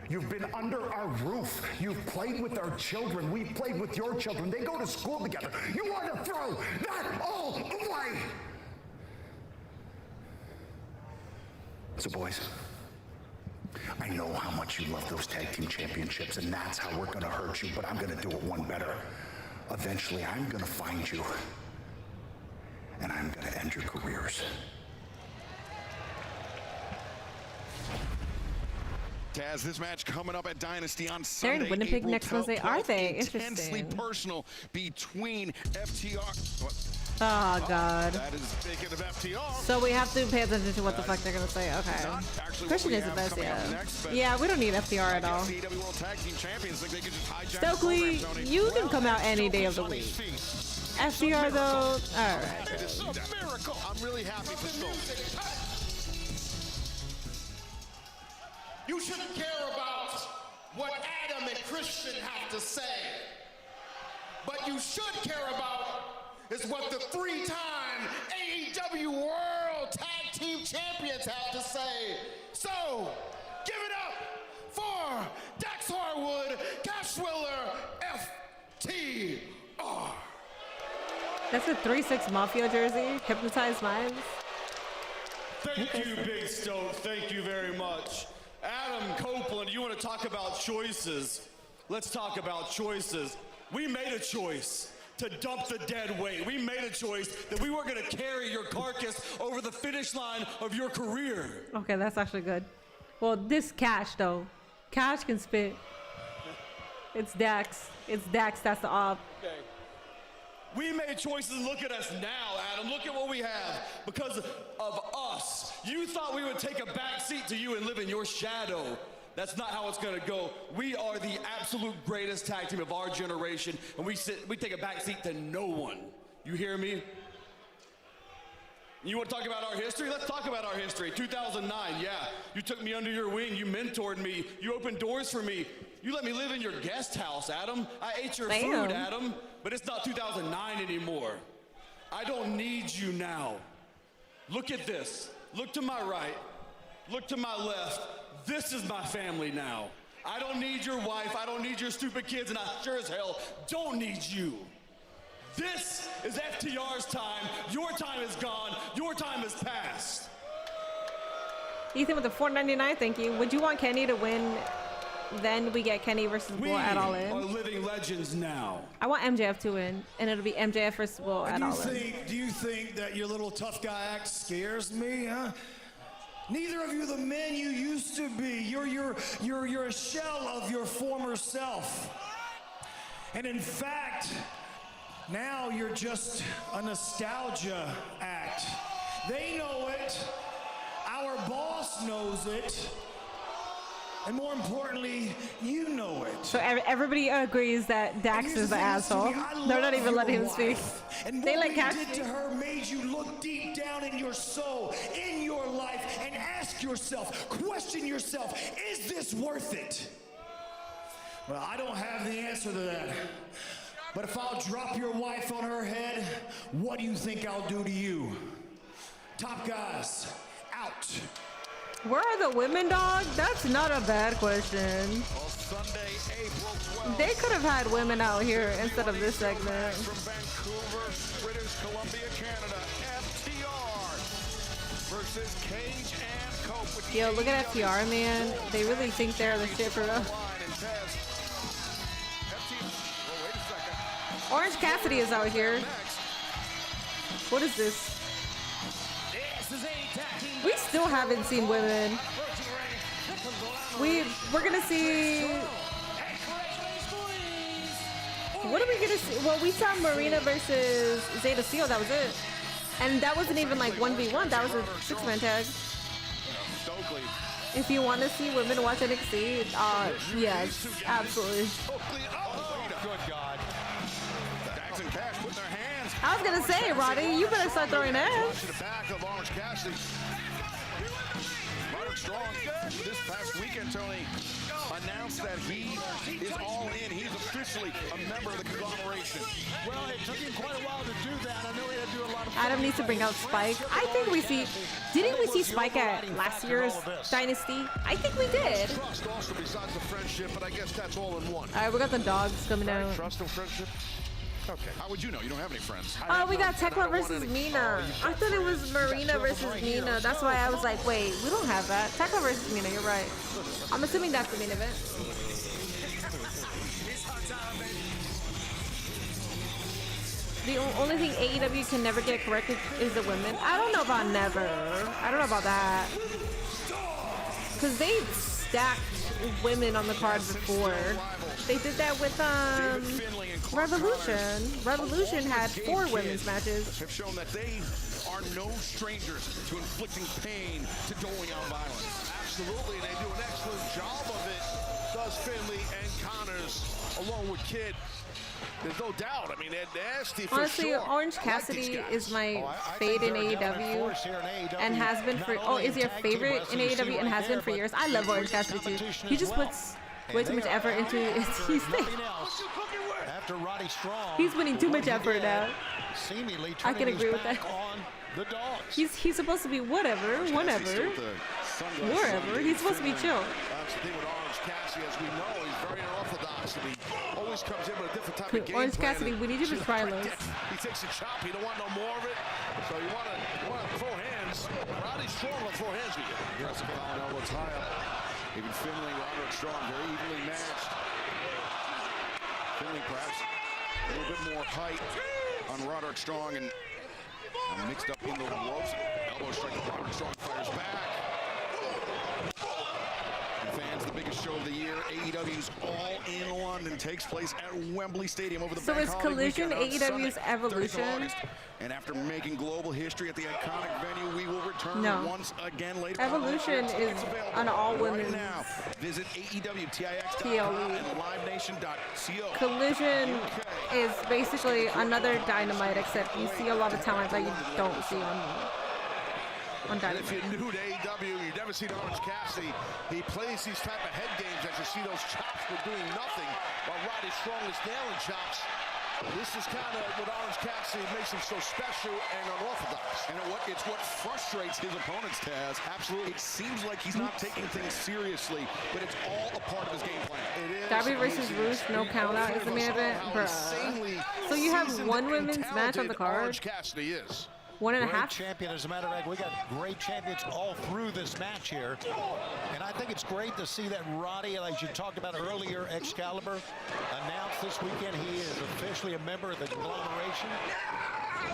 you've been under our roof, you've played with our children, we've played with your children, they go to school together. You want to throw that all away! So boys, I know how much you love those tag team championships, and that's how we're gonna hurt you, but I'm gonna do it one better. Eventually, I'm gonna find you, and I'm gonna end your careers. Taz, this match coming up at Dynasty on Sunday. They're in Winnipeg April next Wednesday, 12th. are they? Intensely Interesting. personal between FTR. What? Oh, God. That is speaking of FTR. So we have to pay attention to what the fuck they're going to say. Okay. Christian is the best, yeah. Yeah, we don't need FTR at all. AEW World Tag Team Champions think they could just hijack Stokely, the program, you can come out any day of the week. FTR, though, all right. It's a miracle. I'm really happy for Stokely. You shouldn't care about what Adam and Christian have to say. But you should care about is what the three-time AEW World Tag Team Champions have to say. So, give it up for Dax Harwood, Cash Wheeler, FTR. That's a 3-6 Mafia jersey. Hypnotized Minds. Thank you, Big Stoke. Thank you very much. Adam Copeland, you want to talk about choices? Let's talk about choices. We made a choice to dump the dead weight. We made a choice that we weren't going to carry your carcass over the finish line of your career. Okay, that's actually good. Well, this Cash, though. Cash can spit. It's Dax. It's Dax, that's the op. Okay. We made choices. Look at us now, Adam. Look at what we have. Because of us. You thought we would take a back seat to you and live in your shadow. That's not how it's going to go. We are the absolute greatest tag team of our generation, and we take a back seat to no one. You hear me? You want to talk about our history? Let's talk about our history. 2009, yeah. You took me under your wing. You mentored me. You opened doors for me. You let me live in your guest house, Adam. I ate your food, Adam. But it's not 2009 anymore. I don't need you now. Look at this. Look to my right. Look to my left. This is my family now. I don't need your wife. I don't need your stupid kids. And I sure as hell don't need you. This is FTR's time. Your time is gone. Your time is past. Ethan with the $4.99, thank you. Would you want Kenny to win? Then we get Kenny versus Bull at All In. We are living legends now. I want MJF to win, and it'll be MJF versus Bull at All In. Do you think that your little tough guy act scares me, huh? Neither of you are the men you used to be. You're a shell of your former self. And in fact, now you're just a nostalgia act. They know it. Our boss knows it. And more importantly, you know it. So everybody agrees that Dax is the asshole. They're not even letting him speak. And they what let Cash did to her made you look deep down in your soul, in your life, and ask yourself, question yourself, is this worth it? Well, I don't have the answer to that. But if I'll drop your wife on her head, what do you think I'll do to you? Top guys, out. Where are the women, dog? That's not a bad question. Well, Sunday, April 12th. They could have had women out here instead of this segment. From Vancouver, British Columbia, Canada, FTR versus Cage and Cope. Yo, look at FTR, man. They really think they're the shit for real. Orange Cassidy is out here. What is this? We still haven't seen women. We're gonna see. What are we gonna see? Well, we saw Marina versus Zeta Seal. That was it. And that wasn't even like 1v1. That was a 6-man tag. Stokely. If you want to see women watch NXT, yes, absolutely. Good God. Dax and Cash putting their hands. I was gonna say, Roddy, you better start throwing ass. To the back of Orange Cassidy. Roderick Strong this past weekend, Tony, announced that he is all in. He's officially a member of the conglomeration. Well, it took him quite a while to do that. I know he had to do a lot of... Adam needs to bring out Spike. I think we see... Didn't we see Spike at last year's Dynasty? I think we did. Trust also besides the friendship, but I guess that's all in one. All right, we got the dogs coming out. Trust and friendship? Okay. How would you know? You don't have any friends. Oh, we got Tekla versus Mina. I thought it was Marina versus Mina. That's why I was like, wait, we don't have that. Tekla versus Mina, you're right. I'm assuming that's the main event. The only thing AEW can never get corrected is the women. I don't know about never. I don't know about that. Because they stacked women on the card before. They did that with Revolution. Revolution had 4 women's matches. Have shown that they are no strangers to inflicting pain, to doling out violence. Absolutely, they do an excellent job of it. Does Finley and Connors, along with Kidd. There's no doubt. I mean, they're nasty for honestly, sure. Orange Cassidy is my fade in AEW and has been for... Oh, is your favorite in AEW and has been for years. I love Orange Cassidy too. He just puts way too much effort into his thing. After Roddy Strong, He's putting too much effort now. I can agree with that. The dogs. He's supposed to be whatever, whenever, wherever. He's supposed to be chill. That's the thing with Orange Cassidy, as we know, he's very unorthodox. He always comes in with a different type of game Orange plan. Cassidy, we need you to try those. He takes a chop. He don't want no more of it. So you want to throw hands. Roddy Strong will throw hands with you. Yes, Colin elbows high up. Even Finley, Roderick Strong, very evenly matched. Finley perhaps a little bit more height on Roderick Strong and mixed up in the ropes. Elbow strike. Roderick Strong fires back. And fans, the biggest show of the year, AEW's All in London, takes place at Wembley Stadium over the So bank is holiday Collision weekend on AEW's Sunday, 30th of Evolution? August. And after making global history at the iconic venue, we will return No. once again later. Evolution is an all-women's now. Visit AEWTIX.com TLE. and livenation.co. Collision is basically another Dynamite, except you see a lot of talent that you don't see on And Dynamite. if you're new to AEW, you've never seen Orange Cassidy, he plays these type of head games as you see those chops for doing nothing while Roddy Strong is nailing chops. This is kind of what Orange Cassidy makes him so special and unorthodox. And it's what frustrates his opponents, Taz. Absolutely. It seems like he's not taking things seriously, but it's all a part of his game plan. It is. Darby versus Ruth, no count out is the main event, bruh. So you have one women's match on the card? Orange Cassidy is. 1.5. Great champion. As a matter of fact, we got great champions all through this match here. And I think it's great to see that Roddy, as you talked about earlier, Excalibur, announced this weekend he is officially a member of the conglomeration. I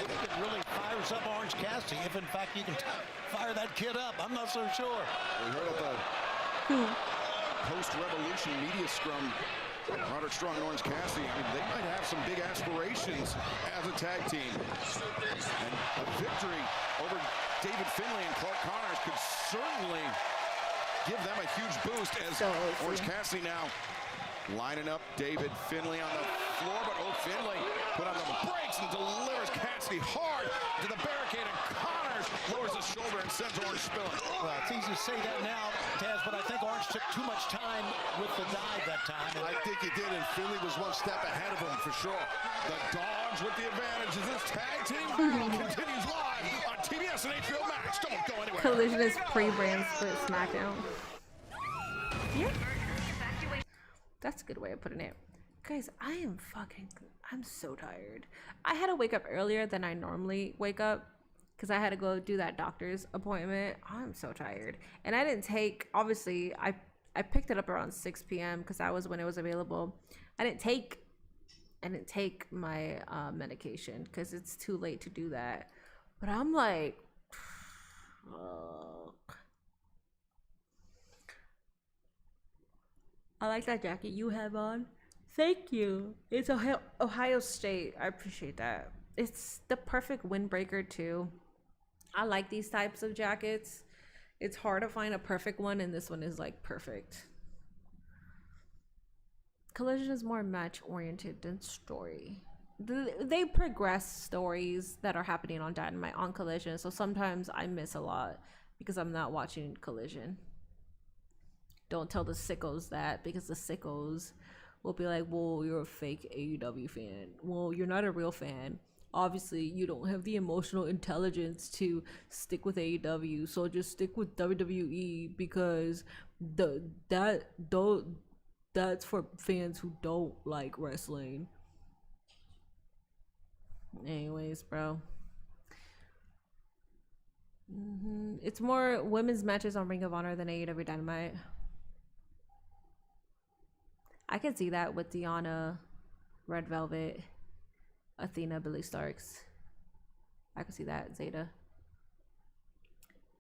think it really fires up Orange Cassidy, if in fact you can fire that kid up. I'm not so sure. We heard of the post-revolution media scrum. Roderick Strong and Orange Cassidy, I mean, they might have some big aspirations as a tag team. And a victory over David Finlay and Clark Connors could certainly give them a huge boost as Orange Cassidy now lining up David Finlay on the floor, but Finlay put on the brakes and delivers Cassidy hard to the barricade, and Connors lowers his shoulder and sends Orange spilling. Well, it's easy to say that now, Taz, but I think Orange took too much time with the dive that time. I think he did, and Finley was one step ahead of him for sure. The Dogs with the advantage as this tag team continues live on TBS and HBO Max. Don't go anywhere. Collision is pre-brands for SmackDown. Yeah. That's a good way of putting it. Guys, I'm so tired. I had to wake up earlier than I normally wake up because I had to go do that doctor's appointment. I'm so tired. And I didn't take, obviously, I picked it up around 6 p.m. because that was when it was available. I didn't take my medication because it's too late to do that. But I'm like, I like that jacket you have on. Thank you. It's Ohio State. I appreciate that. it's the perfect windbreaker too. I like these types of jackets. It's hard to find a perfect one, and this one is like perfect. Collision is more match oriented than story. They progress stories that are happening on Dynamite on Collision, so sometimes I miss a lot because I'm not watching Collision. Don't tell the sickos that, because the sickos will be like, well, you're a fake AEW fan. Well, you're not a real fan. Obviously, you don't have the emotional intelligence to stick with AEW, so just stick with WWE because that's for fans who don't like wrestling. Anyways, bro. It's more women's matches on Ring of Honor than AEW Dynamite. I can see that with Deonna, Red Velvet, Athena, Billy Starks. I can see that. Zeta.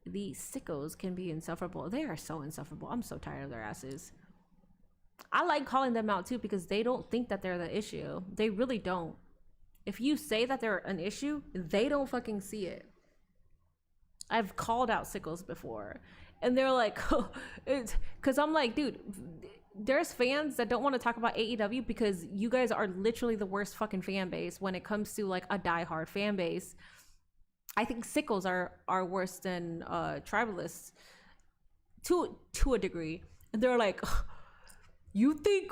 The sickos can be insufferable. They are so insufferable. I'm so tired of their asses. I like calling them out too because they don't think that they're the issue. They really don't. If you say that they're an issue, they don't fucking see it. I've called out sickos before, and they're like, oh, it's because I'm like, dude, there's fans that don't want to talk about AEW because you guys are literally the worst fucking fan base when it comes to like a diehard fan base. I think sickos are worse than tribalists to a degree, and they're like, You think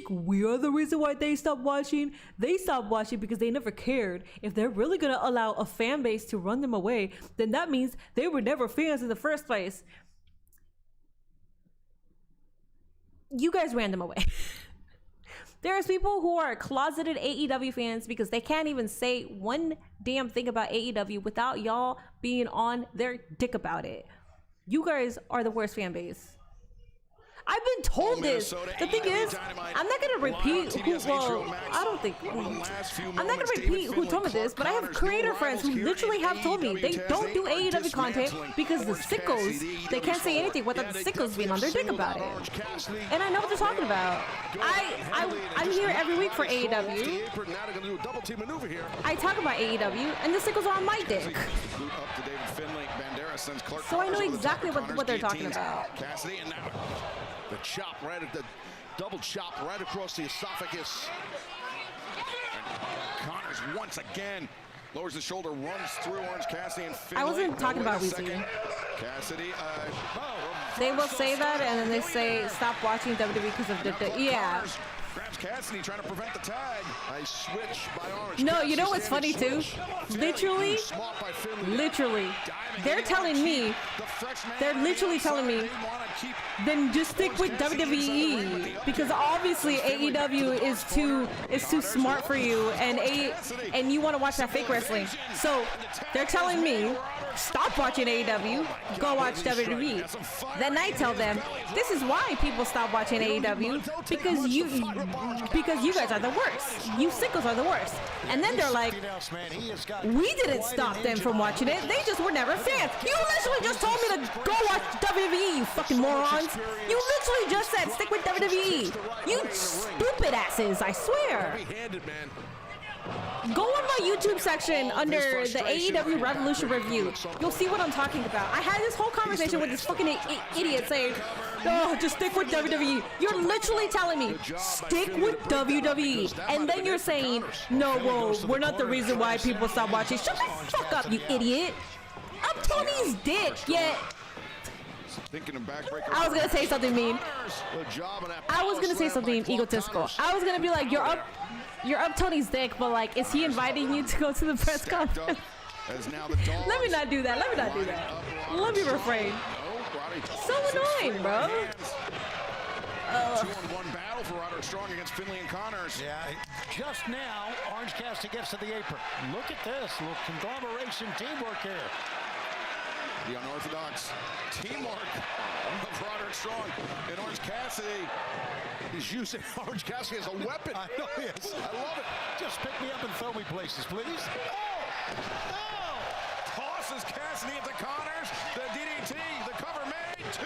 we are the reason why they stopped watching? They stopped watching because they never cared. If they're really gonna allow a fan base to run them away, then that means they were never fans in the first place. You guys ran them away. There's people who are closeted AEW fans because they can't even say one damn thing about AEW without y'all being on their dick about it. You guys are the worst fan base. I've been told this. The thing is, I'm not gonna repeat who. Well, I don't think. I'm not gonna repeat who told me this, but I have creator friends who literally have told me they don't do AEW content because the sickos, they can't say anything without the sickos being on their dick about it. And I know what they're talking about. I'm here every week for AEW. I talk about AEW, and the sickos are on my dick. So I know exactly what they're talking about. Cassidy, and now the chop right at the double chop right across the esophagus. And Connors once again lowers the shoulder, runs through Orange Cassidy and Finlay. I wasn't talking about Weezy. Cassidy, they will say that, and then they say stop watching WWE because of the yeah. Grabs Cassidy trying to prevent the tag. Nice switch by Orange. No, you know what's funny too? Literally, they're telling me, then just stick with WWE because obviously AEW is too smart for you, and you want to watch that fake wrestling. So they're telling me, stop watching AEW, go watch WWE. Then I tell them, this is why people stop watching AEW because you guys are the worst. You sickos are the worst. And then they're like, we didn't stop them from watching it. They just were never fans. You literally just told me to go watch WWE, you fucking morons. You literally just said stick with WWE. You stupid asses, I swear. Go on my YouTube section under the AEW Revolution review. You'll see what I'm talking about. I had this whole conversation with this fucking idiot saying, oh, just stick with WWE. You're literally telling me, stick with WWE. And then you're saying, no, well, we're not the reason why people stop watching. Shut the fuck up, you idiot. I'm Tony's dick, yet. I was gonna say something mean. I was gonna say something egotistical. I was gonna be like, you're up Tony's dick, but like, is he inviting you to go to the press conference? Let me not do that. Let me refrain. So annoying, bro. 2-on-1 battle for Roderick Strong against Finlay and Connors. Yeah, just now, Orange Cassidy gets to the apron. Look at this, little conglomeration teamwork here. The unorthodox teamwork of Roderick Strong and Orange Cassidy. He's using Orange Cassidy as a weapon. I know he is. I love it. Just pick me up and throw me places, please. Oh! Tosses Cassidy into Connors. The DDT, the cover made. 2,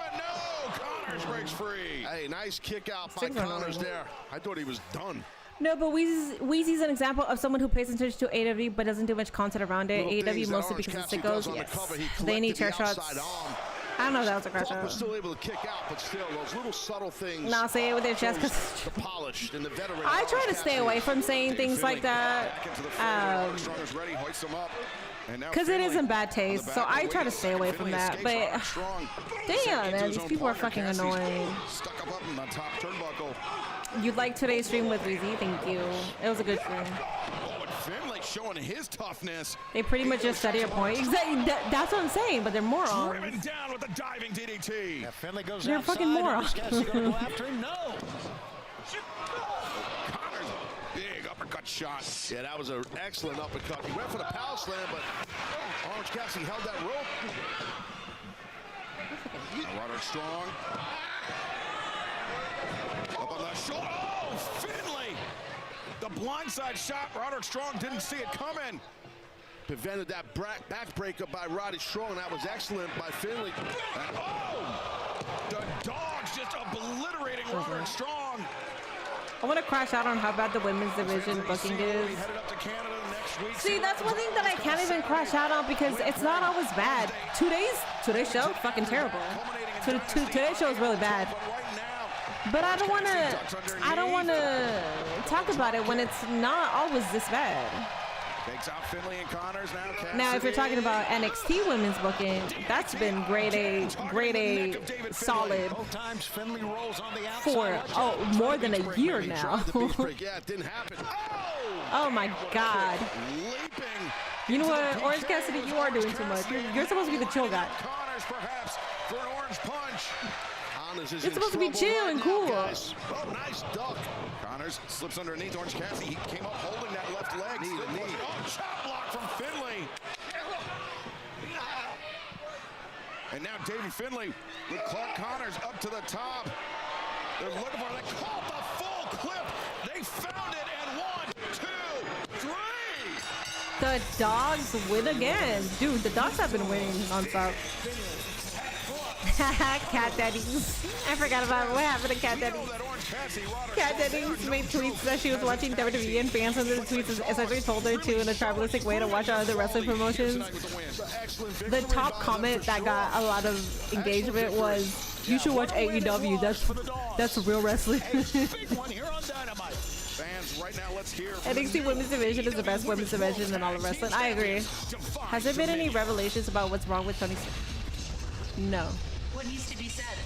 and no! Connors breaks free. Hey, nice kick out by Connors there. I thought he was done. No, but Weezy's an example of someone who pays attention to AEW but doesn't do much content around it. AEW mostly because it's sickos. Yes. They need chair shots. I don't know if that was a crash out. Was still able to kick out, but still those little subtle things. Nah, say it with their chest because the polished and the veteran. I try to stay away from saying things like that. Because it is in bad taste, so I try to stay away from that. But damn, man, these people are fucking annoying. You liked today's stream with Weezy, thank you. It was a good stream. Finlay showing his toughness. They pretty much just study a point. Exactly, that's what I'm saying, but they're morons. Driven down with the diving DDT. Yeah, Finlay goes they're outside, fucking morons. Go after him? No. Connor's big uppercut shot. Yeah, that was an excellent uppercut. He went for the power slam, but Orange Cassidy held that rope. Roderick Strong. Up on the shoulder. Oh, Finlay. The blindside shot. Roderick Strong didn't see it coming. Prevented that backbreaker by Roderick Strong. That was excellent by Finlay. And, oh, the Dogs just obliterating Roderick Strong. I want to crash out on how bad the women's division booking is. See, that's one thing that I can't even crash out on because it's not always bad. Today's show, fucking terrible. Today's show is really bad. But I don't want to talk about it when it's not always this bad. Takes out Finlay and Connors now. Now, if you're talking about NXT women's booking, that's been grade A, solid for more than a year now. Oh my God! You know what, Orange Cassidy, you are doing too much. You're supposed to be the chill guy. Connors perhaps for an orange punch. It's supposed to be chill and cool. Oh, nice duck. Connors slips underneath Orange Cassidy. He came up holding that left leg. Oh, chop block from Finlay. And now David Finlay with Clark Connors up to the top. They're looking for it. They called the full clip. They found it. And 1, 2, 3. The Dogs win again. Dude, the Dogs have been winning nonstop. Cat Daddies. I forgot about what happened to Cat Daddies. Cat Daddies made tweets that she was watching WWE and fans under the tweets essentially told her to in a tribalistic way to watch other wrestling promotions. The top comment that got a lot of engagement was, "You should watch AEW. That's real wrestling." NXT Women's Division is the best women's division in all of wrestling. I agree. Has there been any revelations about what's wrong with Tony? No. What needs to be said?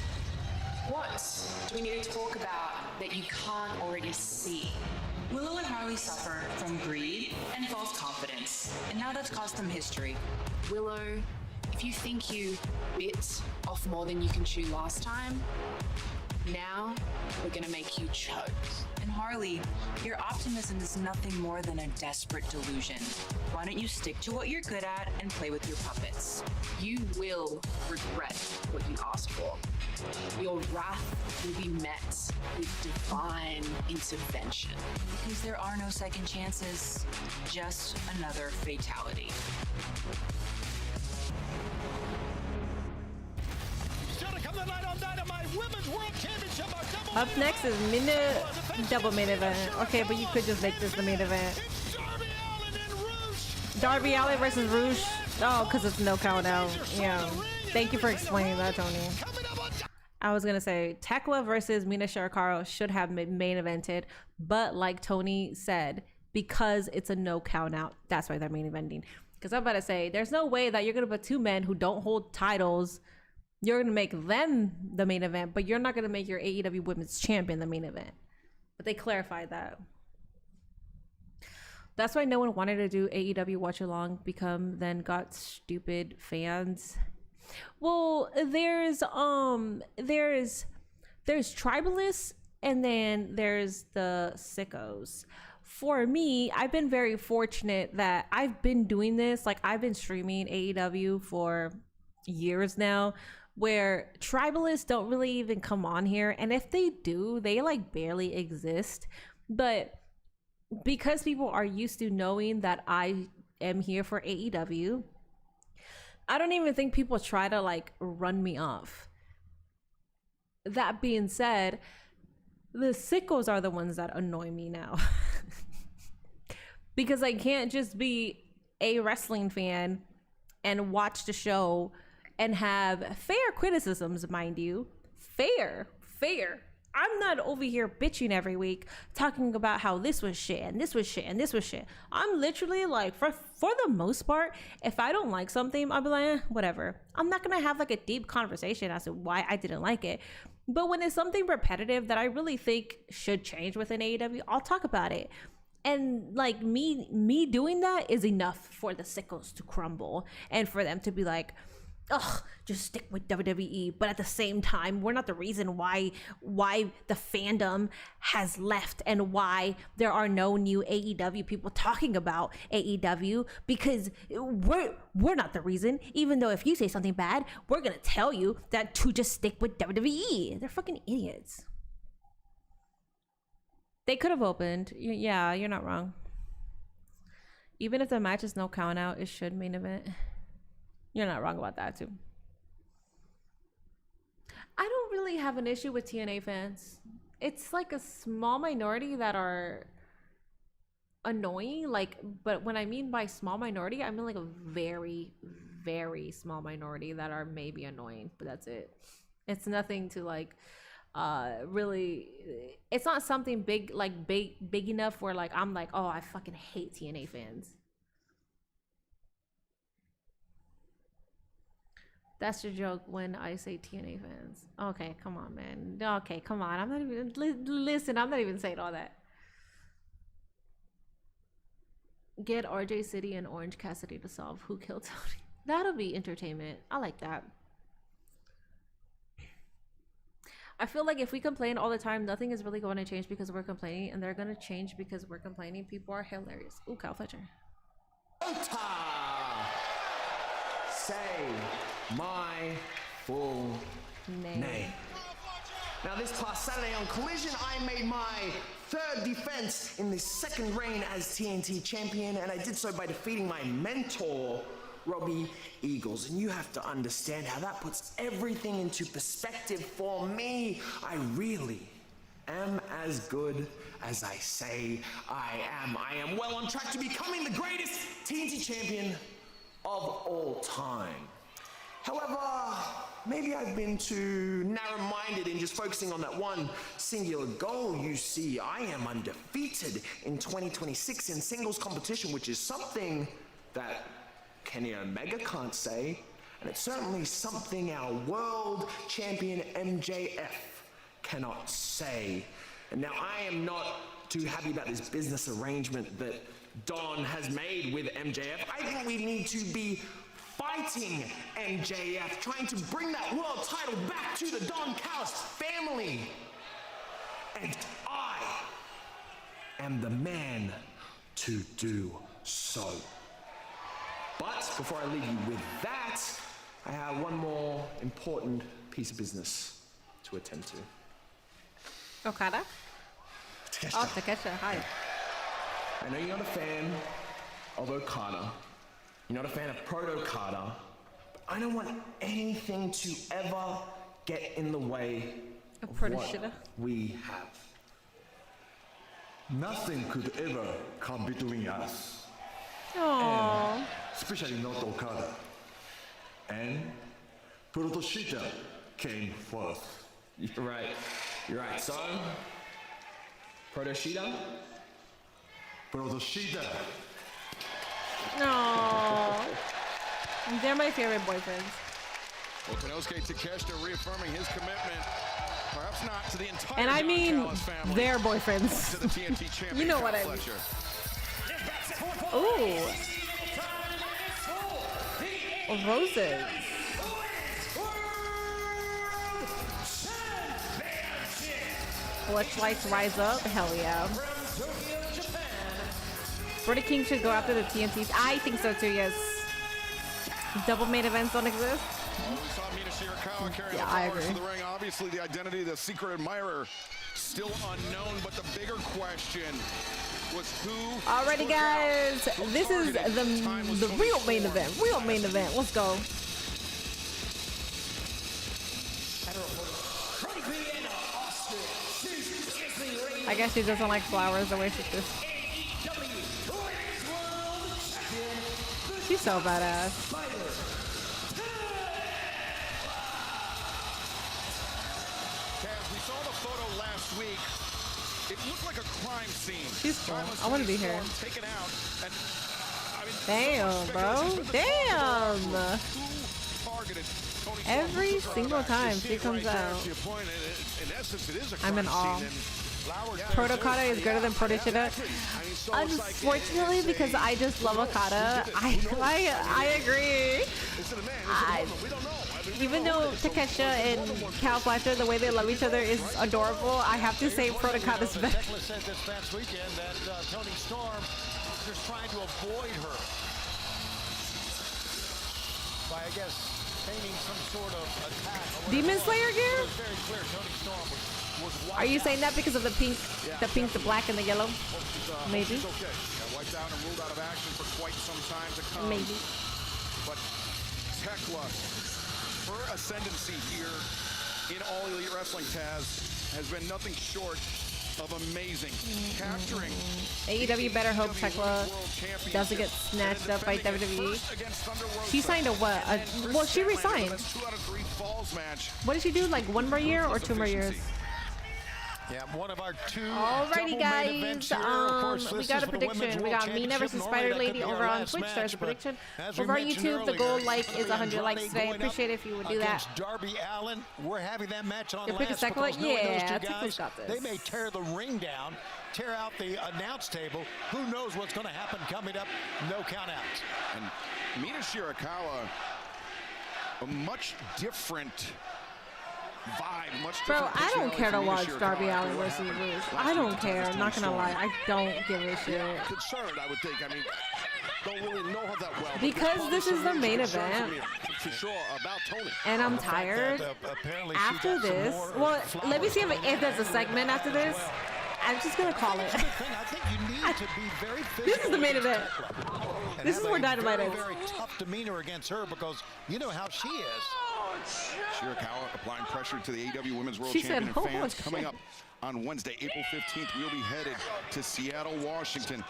What do we need to talk about that you can't already see? Willow and Harley suffer from greed and false confidence, and now that's cost them history. Willow, if you think you bit off more than you can chew last time, now we're gonna make you choke. And Harley, your optimism is nothing more than a desperate delusion. Why don't you stick to what you're good at and play with your puppets? You will regret what you asked for. Your wrath will be met with divine intervention. Because there are no second chances, just another fatality. Up next is double main event. Okay, but you could just make this the main event. Darby Allin versus Roosh. Oh, because it's no count out. Yeah. Thank you for explaining that, Tony. I was gonna say Tekla versus Mina Shirakawa should have main evented, but like Tony said, because it's a no count out, that's why they're main eventing. Because I'm about to say, there's no way that you're gonna put two men who don't hold titles. You're going to make them the main event, but you're not going to make your AEW Women's Champion the main event. But they clarified that. That's why no one wanted to do AEW Watch Along, then got stupid fans. Well, there's tribalists and then there's the sickos. For me, I've been very fortunate that I've been doing this. Like, I've been streaming AEW for years now, where tribalists don't really even come on here, and if they do, they like barely exist. But because people are used to knowing that I am here for AEW, I don't even think people try to like run me off. That being said, the sickos are the ones that annoy me now. because I can't just be a wrestling fan and watch the show and have fair criticisms, mind you. Fair. I'm not over here bitching every week talking about how this was shit and this was shit and this was shit. I'm literally like, for the most part, if I don't like something, I'll be like, whatever. I'm not gonna have like a deep conversation as to why I didn't like it. But when it's something repetitive that I really think should change within AEW, I'll talk about it. And like me doing that is enough for the sickles to crumble and for them to be like, ugh, just stick with WWE. But at the same time, we're not the reason why the fandom has left and why there are no new AEW people talking about AEW, because we're not the reason. Even though if you say something bad, we're gonna tell you that to just stick with WWE. They're fucking idiots. They could have opened. Yeah, you're not wrong. Even if the match is no count out, it should main event. You're not wrong about that too. I don't really have an issue with TNA fans. It's like a small minority that are annoying. Like, but when I mean by small minority, I mean like a very, very small minority that are maybe annoying, but that's it. It's nothing to like really, it's not something big enough where like I'm like, oh, I fucking hate TNA fans. That's your joke when I say TNA fans. Okay, come on, man. Okay, come on. I'm not even listen. I'm not even saying all that. Get RJ City and Orange Cassidy to solve who killed Tony. That'll be entertainment. I like that. I feel like if we complain all the time, nothing is really going to change because we're complaining, and they're going to change because we're complaining. People are hilarious. Ooh, Kyle Fletcher. Say my full name. Now, this past Saturday on Collision, I made my third defense in the second reign as TNT champion, and I did so by defeating my mentor, Robbie Eagles. And you have to understand how that puts everything into perspective for me. I really am as good as I say I am. I am well on track to becoming the greatest TNT champion of all time. However, maybe I've been too narrow-minded in just focusing on that one singular goal. You see, I am undefeated in 2026 in singles competition, which is something that Kenny Omega can't say, and it's certainly something our world champion MJF cannot say. And now I am not too happy about this business arrangement that Don has made with MJF. I think we need to be fighting MJF, trying to bring that world title back to the Don Callis family. And I am the man to do so. But before I leave you with that, I have one more important piece of business to attend to. Okada? Oh, Takesha, hi. I know you're not a fan of Okada. You're not a fan of Proto-Okada. But I don't want anything to ever get in the way of what we have. Nothing could ever come between us. Aww. And especially not Okada. And Protoshita came first. You're right. You're right. So, Protoshita? Protoshita. Aww. They're my favorite boyfriends. Well, Konosuke Takeshita reaffirming his commitment, perhaps not to the entire and I Don mean Callis family, their boyfriends. to the TNT champion. You know what I mean. Ooh. Roses. Fleshlights rise up. Hell yeah. Brody King should go after the TNT. I think so too, yes. Double main events don't exist. Well, we saw Mina Shirakawa carrying Yeah, the I flowers agree. to the ring. Obviously, the identity of the secret admirer still unknown, but the bigger question was who. Alrighty, guys. This is the real main event. Real main event. Let's go. I guess she doesn't like flowers the way she does. She's so badass. Taz, we saw the photo last week. It looked like a crime scene. She's cool. I want to be here. Taken out, and damn, bro. Damn. Every single time she comes out, I'm in awe. Protocata is greater than Protishida. Unfortunately, because I just love Okada, I agree. Even though Takesha and Cal Fletcher, the way they love each other is adorable, I have to say Protocata's better. Tekla said this past weekend that Tony Storm is just trying to avoid her by, I guess, feigning some sort of attack. Demon Slayer gear? It was very clear Tony Storm was Are you saying that because of the pink, the black, and the yellow? Maybe. She's okay. Got wiped out and ruled out of action for quite some time to come. Maybe. But Tekla, her ascendancy here in All Elite Wrestling, Taz, has been nothing short of amazing. Capturing AEW better hope Tekla doesn't get snatched up by WWE. She signed a what? Well, she resigned. What did she do? Like 1 more year or 2 more years? Yeah, one of our two. Alrighty, guys. We got a prediction. We got Mina versus Spider Lady over on Twitch. There's a prediction. Over on YouTube, the goal like is 100 likes today. Appreciate it if you would do that. Darby Allin, we're having that match on Your pick is last Tekla? because knowing Yeah, those two Tekla's guys, got this. they may tear the ring down, tear out the announce table. Who knows what's going to happen coming up? No count outs. And Mina Shirakawa, a much different vibe, much Bro, different I don't care to personality watch from Darby Shirakawa Allin versus after what Rude. happened I last don't week care. with I'm not gonna Storm. lie. I don't give a shit. Yeah, concerned, I would think. I mean, don't really know her that well. but Because there's this is the probably some main major concerns event. for sure about Tony. And I'm tired. Apparently After this, well, let me see if there's a segment after this. I'm just gonna call it. I think you need to be very physical. This is the main event. And This is have where a Dynamite very, is. very tough demeanor against her because you know how she is. Shirakawa applying pressure to the AEW Women's World She said, Champion "Oh, fans shit." coming up on Wednesday, April 15th. We'll be headed to Seattle, Washington.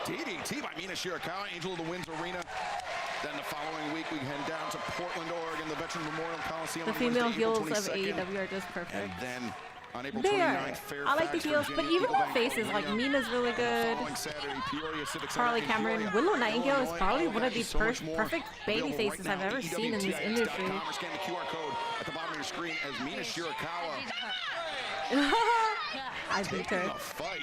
DDT by Mina Shirakawa, Angel of the Winds Arena. Then the following week, we head down to Portland, Oregon, the Veteran Memorial Coliseum. The on female Wednesday, April heels of 22nd. AEW are just perfect. And then on April They 29th, are. Fairfax, I like the heels, but Virginia, even Eagle the Bank faces, like Arena. Mina's really good. Following Saturday, Peoria Civic Center Carly in Cameron, Peoria, Willow Nightingale is Illinois. probably Oh, one of the there's so much more perfect baby available faces right I've now ever at seen in this EWTX.com industry. or scan the QR code at the bottom of your screen as Mina Shirakawa I beat her. taking a fight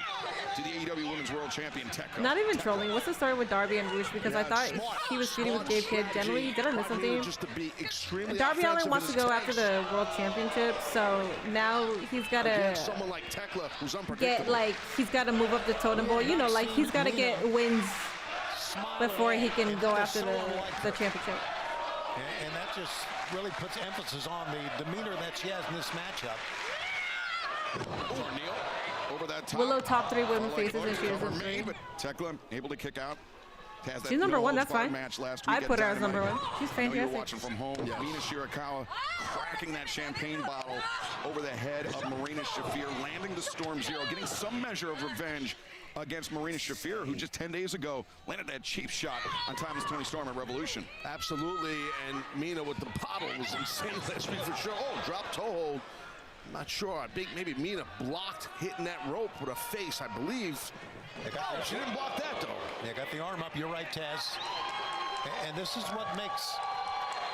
to the AEW Women's World Champion Tekla. Not even trolling. What's the story with Darby and Roosh? Because I thought he was feuding with Gabe Kidd. Generally, did I miss something? Just to be extremely Darby Allin offensive wants in to his go after the World Championship, so now he's got to against someone like Tekla, who's unpredictable. get like he's got to move up the totem pole. You know, like he's got to get wins before he can go after the championship. And that just really puts emphasis on the demeanor that she has in this matchup. O'Neal over that top. Willow top 3 women faces and she is Cover in 3. made, but Tekla able to kick out. Has that She's number 1, no that's spot fine. match last week I at put her as Dynamite. number 1. She's I know you're fantastic. watching from home. Mina Shirakawa cracking that champagne bottle over the head of Marina Shafir, landing the Storm Zero, getting some measure of revenge against Marina Shafir, who just 10 days ago landed that cheap shot on Timeless Tony Storm at Revolution. Absolutely, and Mina with the bottle was insane last week for sure. Oh, drop toe hold. Not sure. I think maybe Mina blocked hitting that rope with a face, I believe. Oh, she didn't block that, though. They got the arm up. You're right, Taz. And this is what makes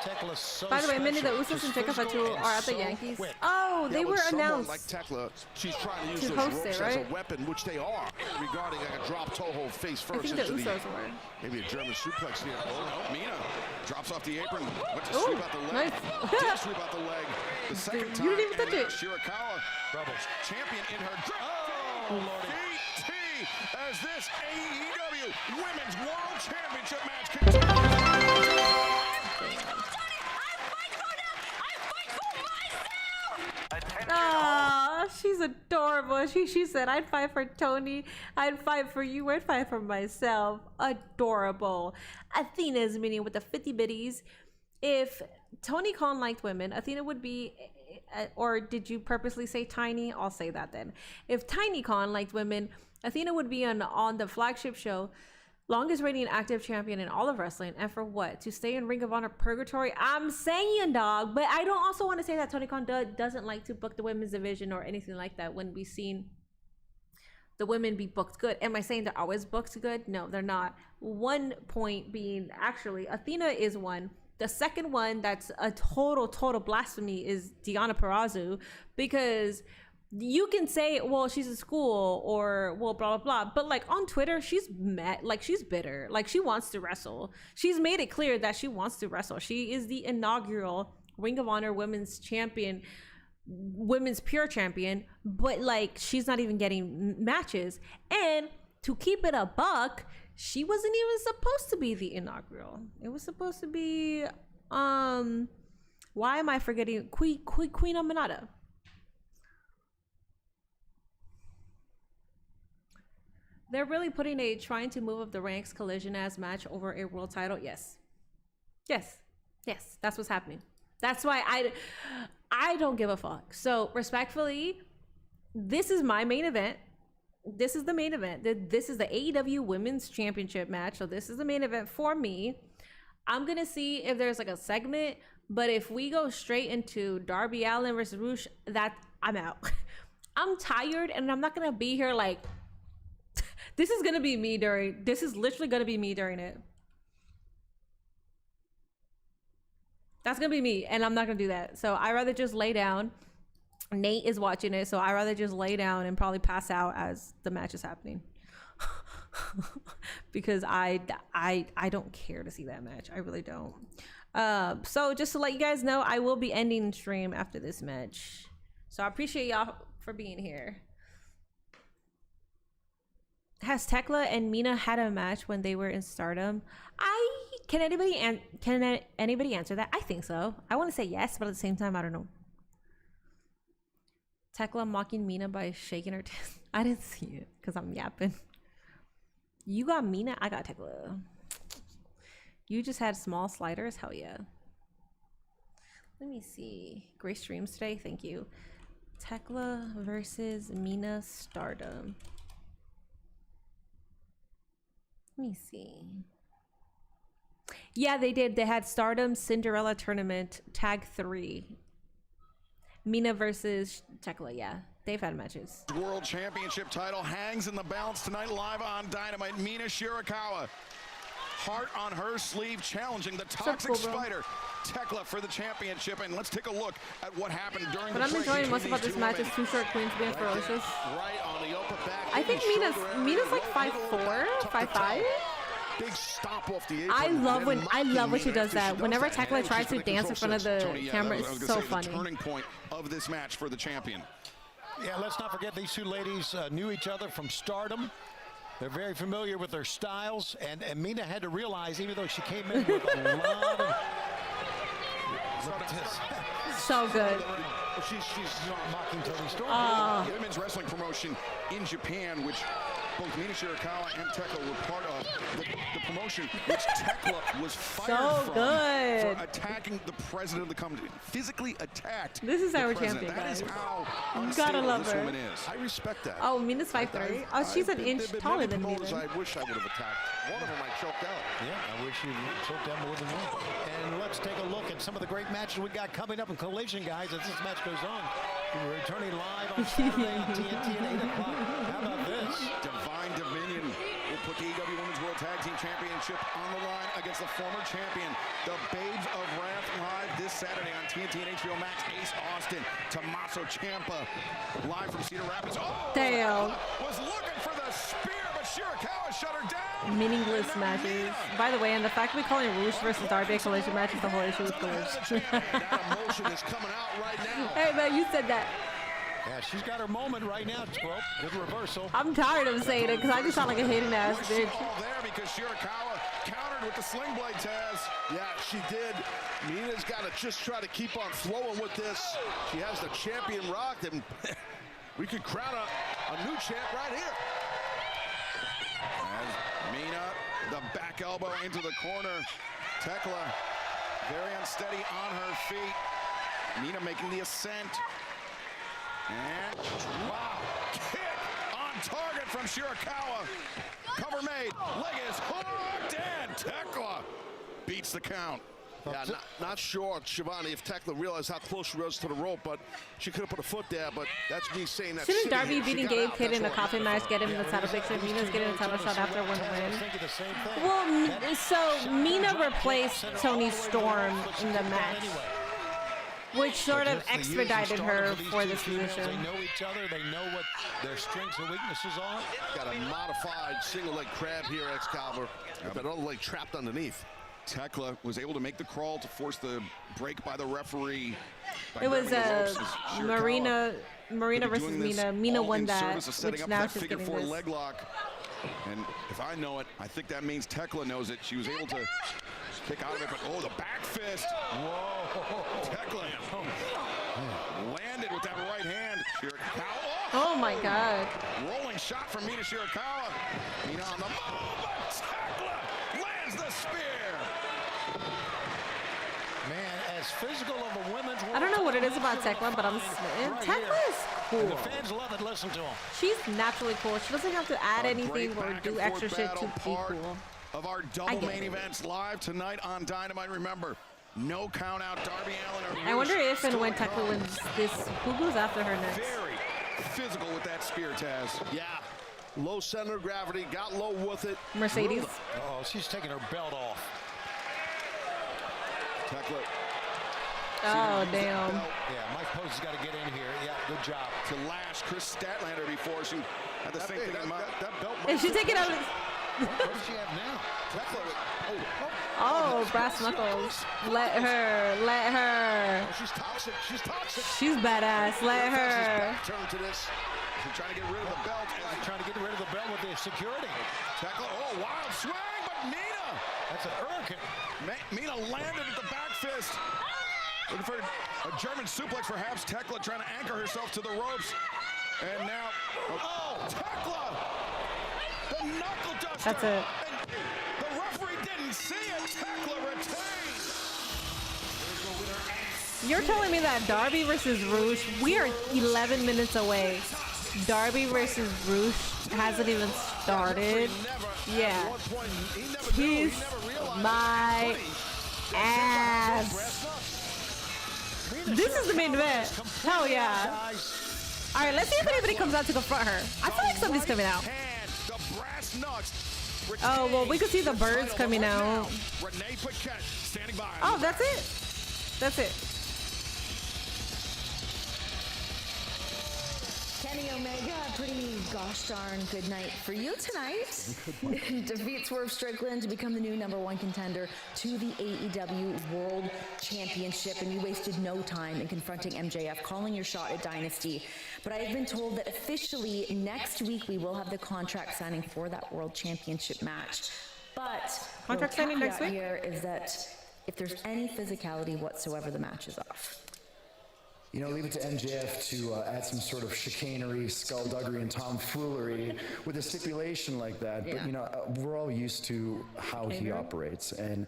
Tekla so By the way, many of the special. Usos and She's Jacob physical Fatu and are at the so Yankees. quick. Oh, they Yeah, were with someone announced. like Tekla, she's trying to use to those host ropes it, as a right? weapon, which they are, regarding like a drop toe hold face I first think the into Usos were. maybe a German suplex here. Oh, Mina drops off the apron. Went to Ooh, sweep out the leg. nice. Did sweep out the leg. The second You time. didn't even touch and it. Shirakawa, champion in her grip. Oh, Lordy. DT as this AEW Women's World Championship match continues. Oh, she's adorable. She said, I'd fight for Tony. I'd fight for you. I'd fight for myself. Adorable. Athena's meeting with the 50 biddies. If Tony Khan liked women, Athena would be, or did you purposely say Tiny? I'll say that then. If Tiny Khan liked women, Athena would be on the flagship show Longest reigning active champion in all of wrestling, and for what? To stay in Ring of Honor purgatory? I'm saying, dog, but I don't also want to say that Tony Khan doesn't like to book the women's division or anything like that when we've seen the women be booked good. Am I saying they're always booked good? No, they're not. One point being, actually, Athena is one. The second one that's a total blasphemy is Deonna Purrazzo, because you can say, well, she's in school, or well, blah blah blah, but like on Twitter, she's she's bitter, like she wants to wrestle. She's made it clear that she wants to wrestle. She is the inaugural Ring of Honor women's champion, women's pure champion, but like she's not even getting matches. And to keep it a buck, she wasn't even supposed to be the inaugural. It was supposed to be why am I forgetting? Queen Aminata. They're really putting a trying to move up the ranks Collision as match over a world title. Yes, that's what's happening. That's why I don't give a fuck. So respectfully, this is my main event. This is the main event. This is the AEW Women's Championship match. So this is the main event for me. I'm gonna see if there's like a segment, but if we go straight into Darby Allin versus Rush, that I'm out. I'm tired, and I'm not gonna be here like. This is gonna be me during. This is literally gonna be me during it. That's gonna be me, and I'm not gonna do that. So I rather just lay down. Nate is watching it, so I rather just lay down and probably pass out as the match is happening. Because I don't care to see that match. I really don't. So just to let you guys know, I will be ending the stream after this match. So I appreciate y'all for being here. Has Tekla and Mina had a match when they were in Stardom? Can anybody answer that? I think so. I want to say yes, but at the same time, I don't know. Tekla mocking Mina by shaking her tits. I didn't see it because I'm yapping. You got Mina, I got Tekla. You just had small sliders? Hell yeah. Let me see. Great streams today. Thank you. Tekla versus Mina Stardom. Let me see. Yeah, they did. They had Stardom Cinderella Tournament Tag 3. Mina versus Tekla, yeah. They've had matches. World Championship title hangs in the balance tonight live on Dynamite. Mina Shirakawa, heart on her sleeve, challenging the Toxic Spider, Tekla, for the championship. And let's take a look at what happened during the break. What I'm enjoying most about this match is two short queens being ferocious. Right on the upper back. I think Mina's like 5'4", 5'5". Big stop off the apron. I love when she does that. Whenever Tekla tries to dance in front of the camera, it's so funny. The turning point of this match for the champion. Yeah, let's not forget these two ladies knew each other from Stardom. They're very familiar with their styles, and Mina had to realize, even though she came in with a lot of... Look at this. So good. She's mocking Tony Storm. Women's wrestling promotion in Japan, which both Mina Shirakawa and Tekla were part of. The promotion which Tekla was fired from for attacking the president of the company. Physically attacked. This is our champion, That guys. is how You gotta unstable love this her. woman is. I respect that. Oh, Mina's 5'3". Oh, she's an inch taller than me. I wish I would have attacked. One of them I choked out. Yeah, I wish you choked out more than one. And let's take a look at some of the great matches we got coming up in Collision, guys, as this match goes on. We're returning live on Saturday on TNT at 8 o'clock. How about this? Divine Dominion will put the AEW Women's World Tag Team Championship on the line against the former champion, the Babes of Wrath, live this Saturday on TNT and HBO Max. Ace Austin, Tommaso Ciampa, live from Cedar Rapids. Oh, Damn. was looking for the spear, but Shirakawa shut her down. Meaningless matches. By the way, and the fact we're calling Rush versus Darby a collision match is the whole issue with collision. That emotion is coming out right now. Hey, man, you said that. Yeah, she's got her moment right now, Squirrel. Good reversal. I'm tired of saying it because I just sound like a hating ass bitch. There because Shirakawa countered with the sling blade, Taz. Yeah, she did. Mina's got to just try to keep on flowing with this. She has the champion rocked, and we could crown a new champ right here. As Mina, the back elbow into the corner. Tekla, very unsteady on her feet. Mina making the ascent. And wow, kick on on target from Shirakawa. Cover made. Leg is hooked, and Tekla beats the count. Yeah, not sure, Shivani, if Tekla realized how close she was to the rope, but she could have put a foot there, but that's me saying that. Shouldn't Darby beating Gabe Kidd in a coffin match get him the title picture? Mina's getting a title shot after one win. Well, so Mina replaced Toni Storm in the match, which sort of expedited her for this position. They know each other. They know what their strengths and weaknesses are. Got a modified single leg crab here, Excalibur, with that other leg trapped underneath. Tekla was able to make the crawl to force the break by the referee. It was Marina versus Mina. Mina won that, which now she's getting this. Leg lock. And if I know it, I think that means Tekla knows it. She was able to kick out of it, but oh, the back fist. Whoa. Tekla landed with that right hand. Shirakawa. Oh my God. Rolling shot from Mina Shirakawa. Mina on the move, but Tekla lands the spear. Man, as physical of a women's I don't know what it is about Tekla, but I'm smitten. Tekla is cool. And the fans love it. Listen to him. She's naturally cool. She doesn't have to add anything or do extra shit to be cool. Of our double main events live tonight on Dynamite. Remember, no count out. Darby Allin. I wonder if and when Tekla wins this, who goes after her next? Very physical with that spear, Taz. Yeah. Low center of gravity, got low with it. Mercedes. Oh, she's taking her belt off. Tekla. Oh, damn. Yeah, Mike Post has got to get in here. Yeah, good job. To lash Chris Statlander before she had the same thing in mind. That belt. If she take it out. What does she have now? Tekla. Oh, brass knuckles. Let her. Oh, she's toxic. She's toxic. She's badass. Let her. Turn to this. She's trying to get rid of the belt. Trying to get rid of the belt with the security. Tekla. Oh, wild swing, but Mina. That's an hurricane. Mina landed at the back fist. Looking for a German suplex, perhaps. Tekla trying to anchor herself to the ropes. And now, Tekla! The knuckle duster! That's it. And the referee didn't see it. Tekla retains. You're telling me that Darby versus Roosh, we are 11 minutes away. Darby versus Roosh hasn't even started. Yeah. Kiss my ass. This is the main event. Hell yeah. All right, let's see if anybody comes out to confront her. I feel like somebody's coming out. Oh, well, we could see the birds coming out. Oh, that's it. That's it. Kenny Omega, pretty gosh darn good night for you tonight. Defeat Swerve Strickland to become the new #1 contender to the AEW World Championship, and you wasted no time in confronting MJF, calling your shot at Dynasty. But I have been told that officially next week we will have the contract signing for that World Championship match. But contract signing next week here is that if there's any physicality whatsoever, the match is off. You know, leave it to MJF to add some sort of chicanery, skullduggery, and tomfoolery with a stipulation like that. Yeah. But, you know, we're all used to how he operates. And,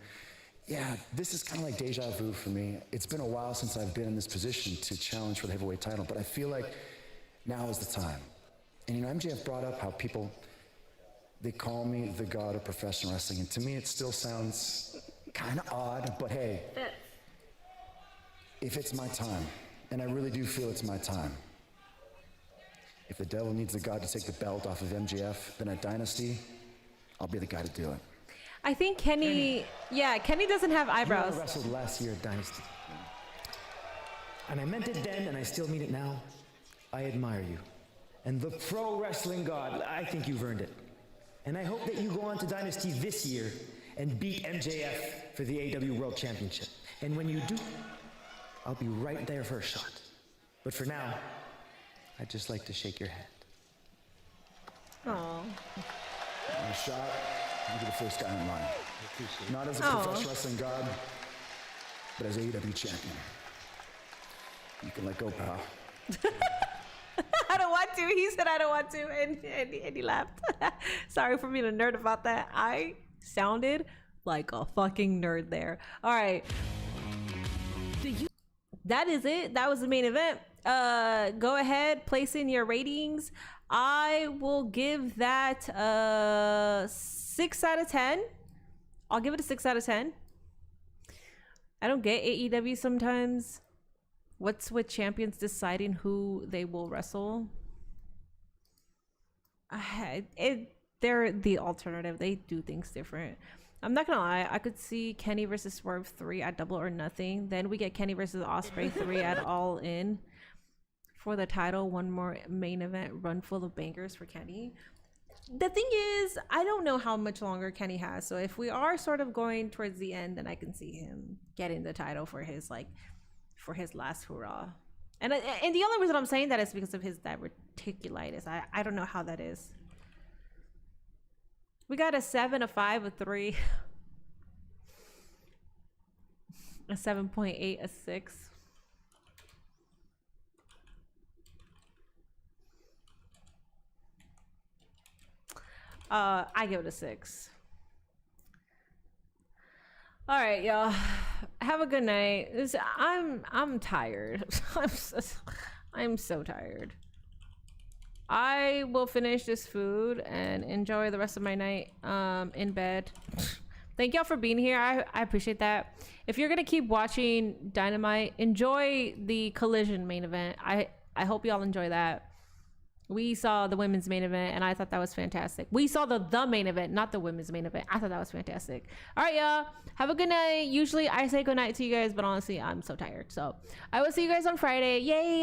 yeah, this is kind of like deja vu for me. It's been a while since I've been in this position to challenge for the heavyweight title, but I feel like now is the time. And, you know, MJF brought up how people, they call me the god of professional wrestling. And to me, it still sounds kind of odd, but hey, if it's my time, and I really do feel it's my time. If the devil needs the god to take the belt off of MJF, then at Dynasty, I'll be the guy to do it. I think Kenny doesn't have eyebrows. You wrestled last year at Dynasty. And I meant it then, and I still mean it now. I admire you. And the pro wrestling god, I think you've earned it. And I hope that you go on to Dynasty this year and beat MJF for the AEW World Championship. And when you do, I'll be right there for a shot. But for now, I'd just like to shake your hand. Aww. A shot, you'll be the first guy in line. Not as a professional wrestling god, but as AEW champion. You can let go, pal. I don't want to. He said I don't want to, and he laughed. Sorry for being a nerd about that. I sounded like a fucking nerd there. All right. That is it. That was the main event. Go ahead, place in your ratings. I will give that 6 out of 10. I'll give it a 6 out of 10. I don't get AEW sometimes. What's with champions deciding who they will wrestle? They're the alternative. They do things different. I'm not gonna lie, I could see Kenny versus Swerve 3 at Double or Nothing. Then we get Kenny versus Ospreay 3 at All In for the title. One more main event run full of bangers for Kenny. The thing is, I don't know how much longer Kenny has. So if we are sort of going towards the end, then I can see him getting the title for his last hurrah. And the only reason I'm saying that is because of his diverticulitis. I don't know how that is. We got a 7, a 5, a 3, a 7.8, a 6. I give it a 6. All right, y'all. Have a good night. I'm tired. I'm so tired. I will finish this food and enjoy the rest of my night in bed. Thank y'all for being here. I appreciate that. If you're gonna keep watching Dynamite, enjoy the Collision main event. I hope y'all enjoy that. We saw the women's main event and I thought that was fantastic. We saw the main event, not the women's main event. I thought that was fantastic. All right, y'all. Have a good night. Usually I say good night to you guys, but honestly, I'm so tired. So I will see you guys on Friday. Yay!